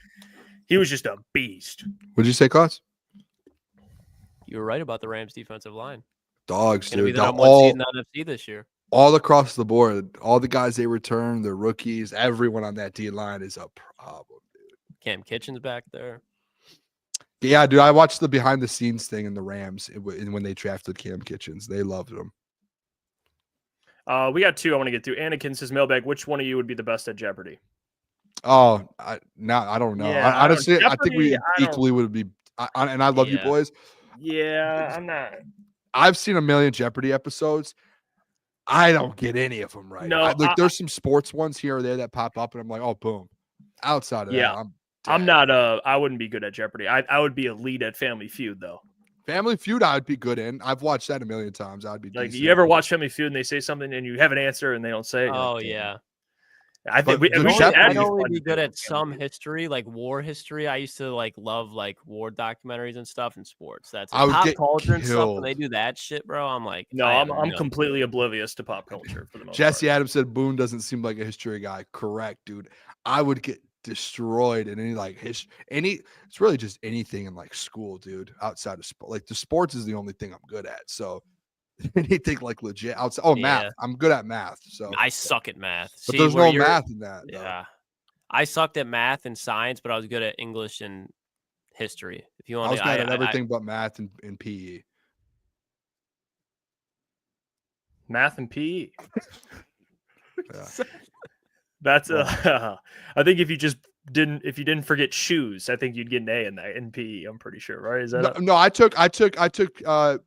He was just a beast. What'd you say, Klotz? You were right about the Rams defensive line. Dogs, dude. Going to be the number 1 seed in the NFC this year. All across the board, all the guys they return, the rookies, everyone on that D line is a problem, dude. Cam Kitchen's back there. Yeah, dude, I watched the behind the scenes thing in the Rams when they drafted Cam Kitchens. They loved him. We got 2 I want to get to. Anakin says, Mailbag, which one of you would be the best at Jeopardy? Oh, I don't know. Yeah, honestly, Jeopardy, I think we equally would be. And I love you boys. Yeah, I'm not. I've seen a million Jeopardy episodes. I don't get any of them right. No, there's some sports ones here or there that pop up, and I'm like, oh, boom. Outside of that, I'm not. I wouldn't be good at Jeopardy. I would be elite at Family Feud, though. Family Feud, I'd be good in. I've watched that a million times. I'd be decent. You ever watch Family Feud and they say something and you have an answer and they don't say it? Oh yeah. I think I'd only be good at some history, like war history. I used to love war documentaries and stuff in sports. That's pop culture and stuff. When they do that shit, bro, I'm like, no, I'm completely oblivious to pop culture for the most Jesse part. Adams said Boone doesn't seem like a history guy. Correct, dude. I would get destroyed in any it's really just anything in school, dude. Outside of sport, the sports is the only thing I'm good at. So. Anything legit outside. Oh, math. I'm good at math. So I suck at math. But there's no math in that. Yeah. I sucked at math and science, but I was good at English and history. If you want, I was good at everything but math and PE. Math and PE. Yeah. That's I think if you didn't forget shoes, I think you'd get an A in that in PE. I'm pretty sure, right? Is that no? I took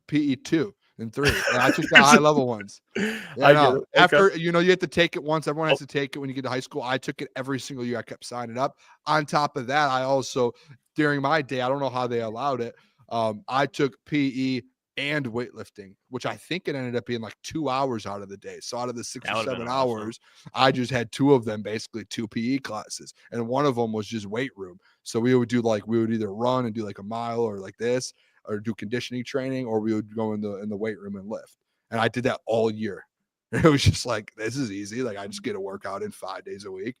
PE 2 and 3, and I took the high level ones. Yeah, I know. After you have to take it once. Everyone has to take it when you get to high school. I took it every single year. I kept signing up. On top of that, I also during my day, I don't know how they allowed it. I took PE and weightlifting, which I think it ended up being 2 hours out of the day. So out of the 6 or 7 hours, I just had 2 of them, basically 2 PE classes. And one of them was just weight room. So we would do we would either run and do a mile or this, or do conditioning training, or we would go in the weight room and lift. And I did that all year. It was just this is easy. I just get a workout in 5 days a week.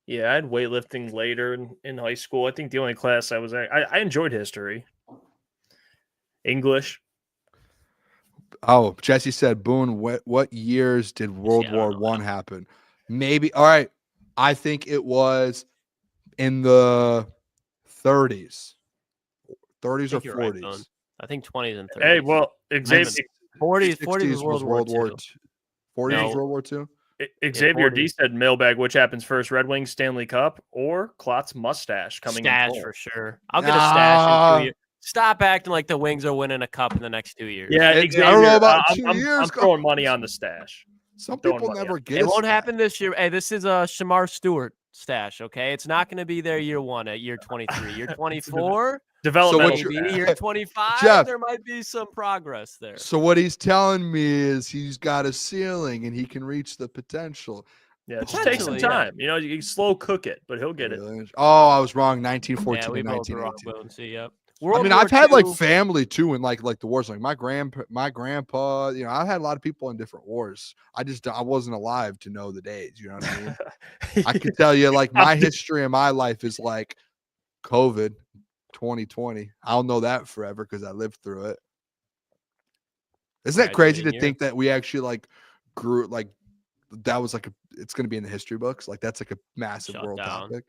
Yeah, I had weightlifting later in high school. I think the only class I was at, I enjoyed history. English. Oh, Jesse said, Boone, what years did World War I happen? Maybe. All right. I think it was in the 30s or 40s. I think 20s and 30s. Hey, well, Xavier, 40s was was World War II. 40s No. was World War II. Xavier 40s. D said mailbag, which happens first, Red Wings Stanley Cup or Klotz mustache coming in Stash fall? for sure. I'll get a stash in 2 years. Stop acting like the Wings are winning a cup in the next 2 years. Yeah, I Xavier, don't know about I'm, 2 I'm years. throwing money on the stash. Some throwing people money never on get It a won't stash. happen this year. Hey, this is a Shemar Stewart stash, okay? It's not going to be there year 1 at year 23. Year 24, Developmental So what maybe. you- Year 25, Jeff. there might be some progress there. So what he's telling me is he's got a ceiling and he can reach the potential. Yeah, just take some Potentially, yeah. time. You know, you can slow cook it, but he'll get it. Oh, I was wrong. 1914 Yeah, we to both were wrong, 1918. Boone. See, yep. I World mean, War I've had like II, family too in like the wars. Like my grandpa. You know, I've had a lot of people in different wars. I wasn't alive to know the days. You know what I mean? I could tell you like my history in my life is like COVID 2020. I'll know that forever because I lived through it. Isn't that crazy to Graduating year. think that we actually like grew like that was like it's going to be in the history books. Like that's like a massive Shut world down. topic.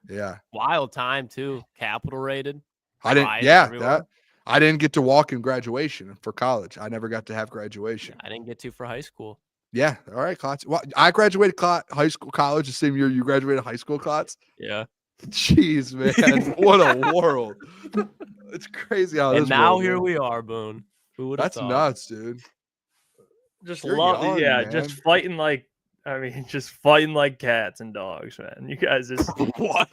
Yeah. wild time too. Capital rated. I didn't. Riots Yeah, everywhere. I didn't get to walk in graduation for college. I never got to have graduation. I didn't get to for high school. Yeah. All right, Klotz. Well, I graduated high school, college the same year you graduated high school, Klotz. Yeah. Jeez, man, what a world! It's crazy how And this. now world here works. we are, Boone. Who would have That's thought? nuts, dude. Just You're love young, yeah, man. just fighting like just fighting like cats and dogs, man. You guys just What?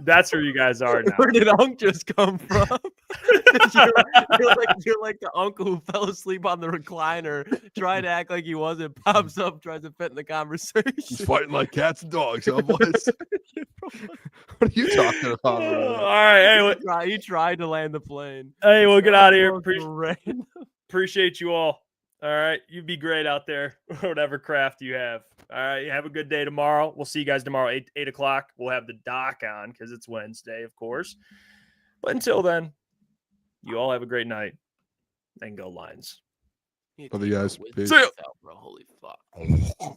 that's where you guys are now. Where did Unk just come from? you're like the uncle who fell asleep on the recliner, trying to act like he wasn't, pops up, tries to fit in the conversation. Just fighting like cats and dogs, huh, boys? What are you talking about? over All there? right, hey, He tried to land the plane. hey, we'll get out of here. Those were random. Appreciate you all. All right, you be great out there, whatever craft you have. All right, have a good day tomorrow. We'll see you guys tomorrow, 8 o'clock. We'll have the doc on because it's Wednesday, of course. But until then, you all have a great night and go Lions. Love you guys. Peace. See ya. Bro, holy fuck.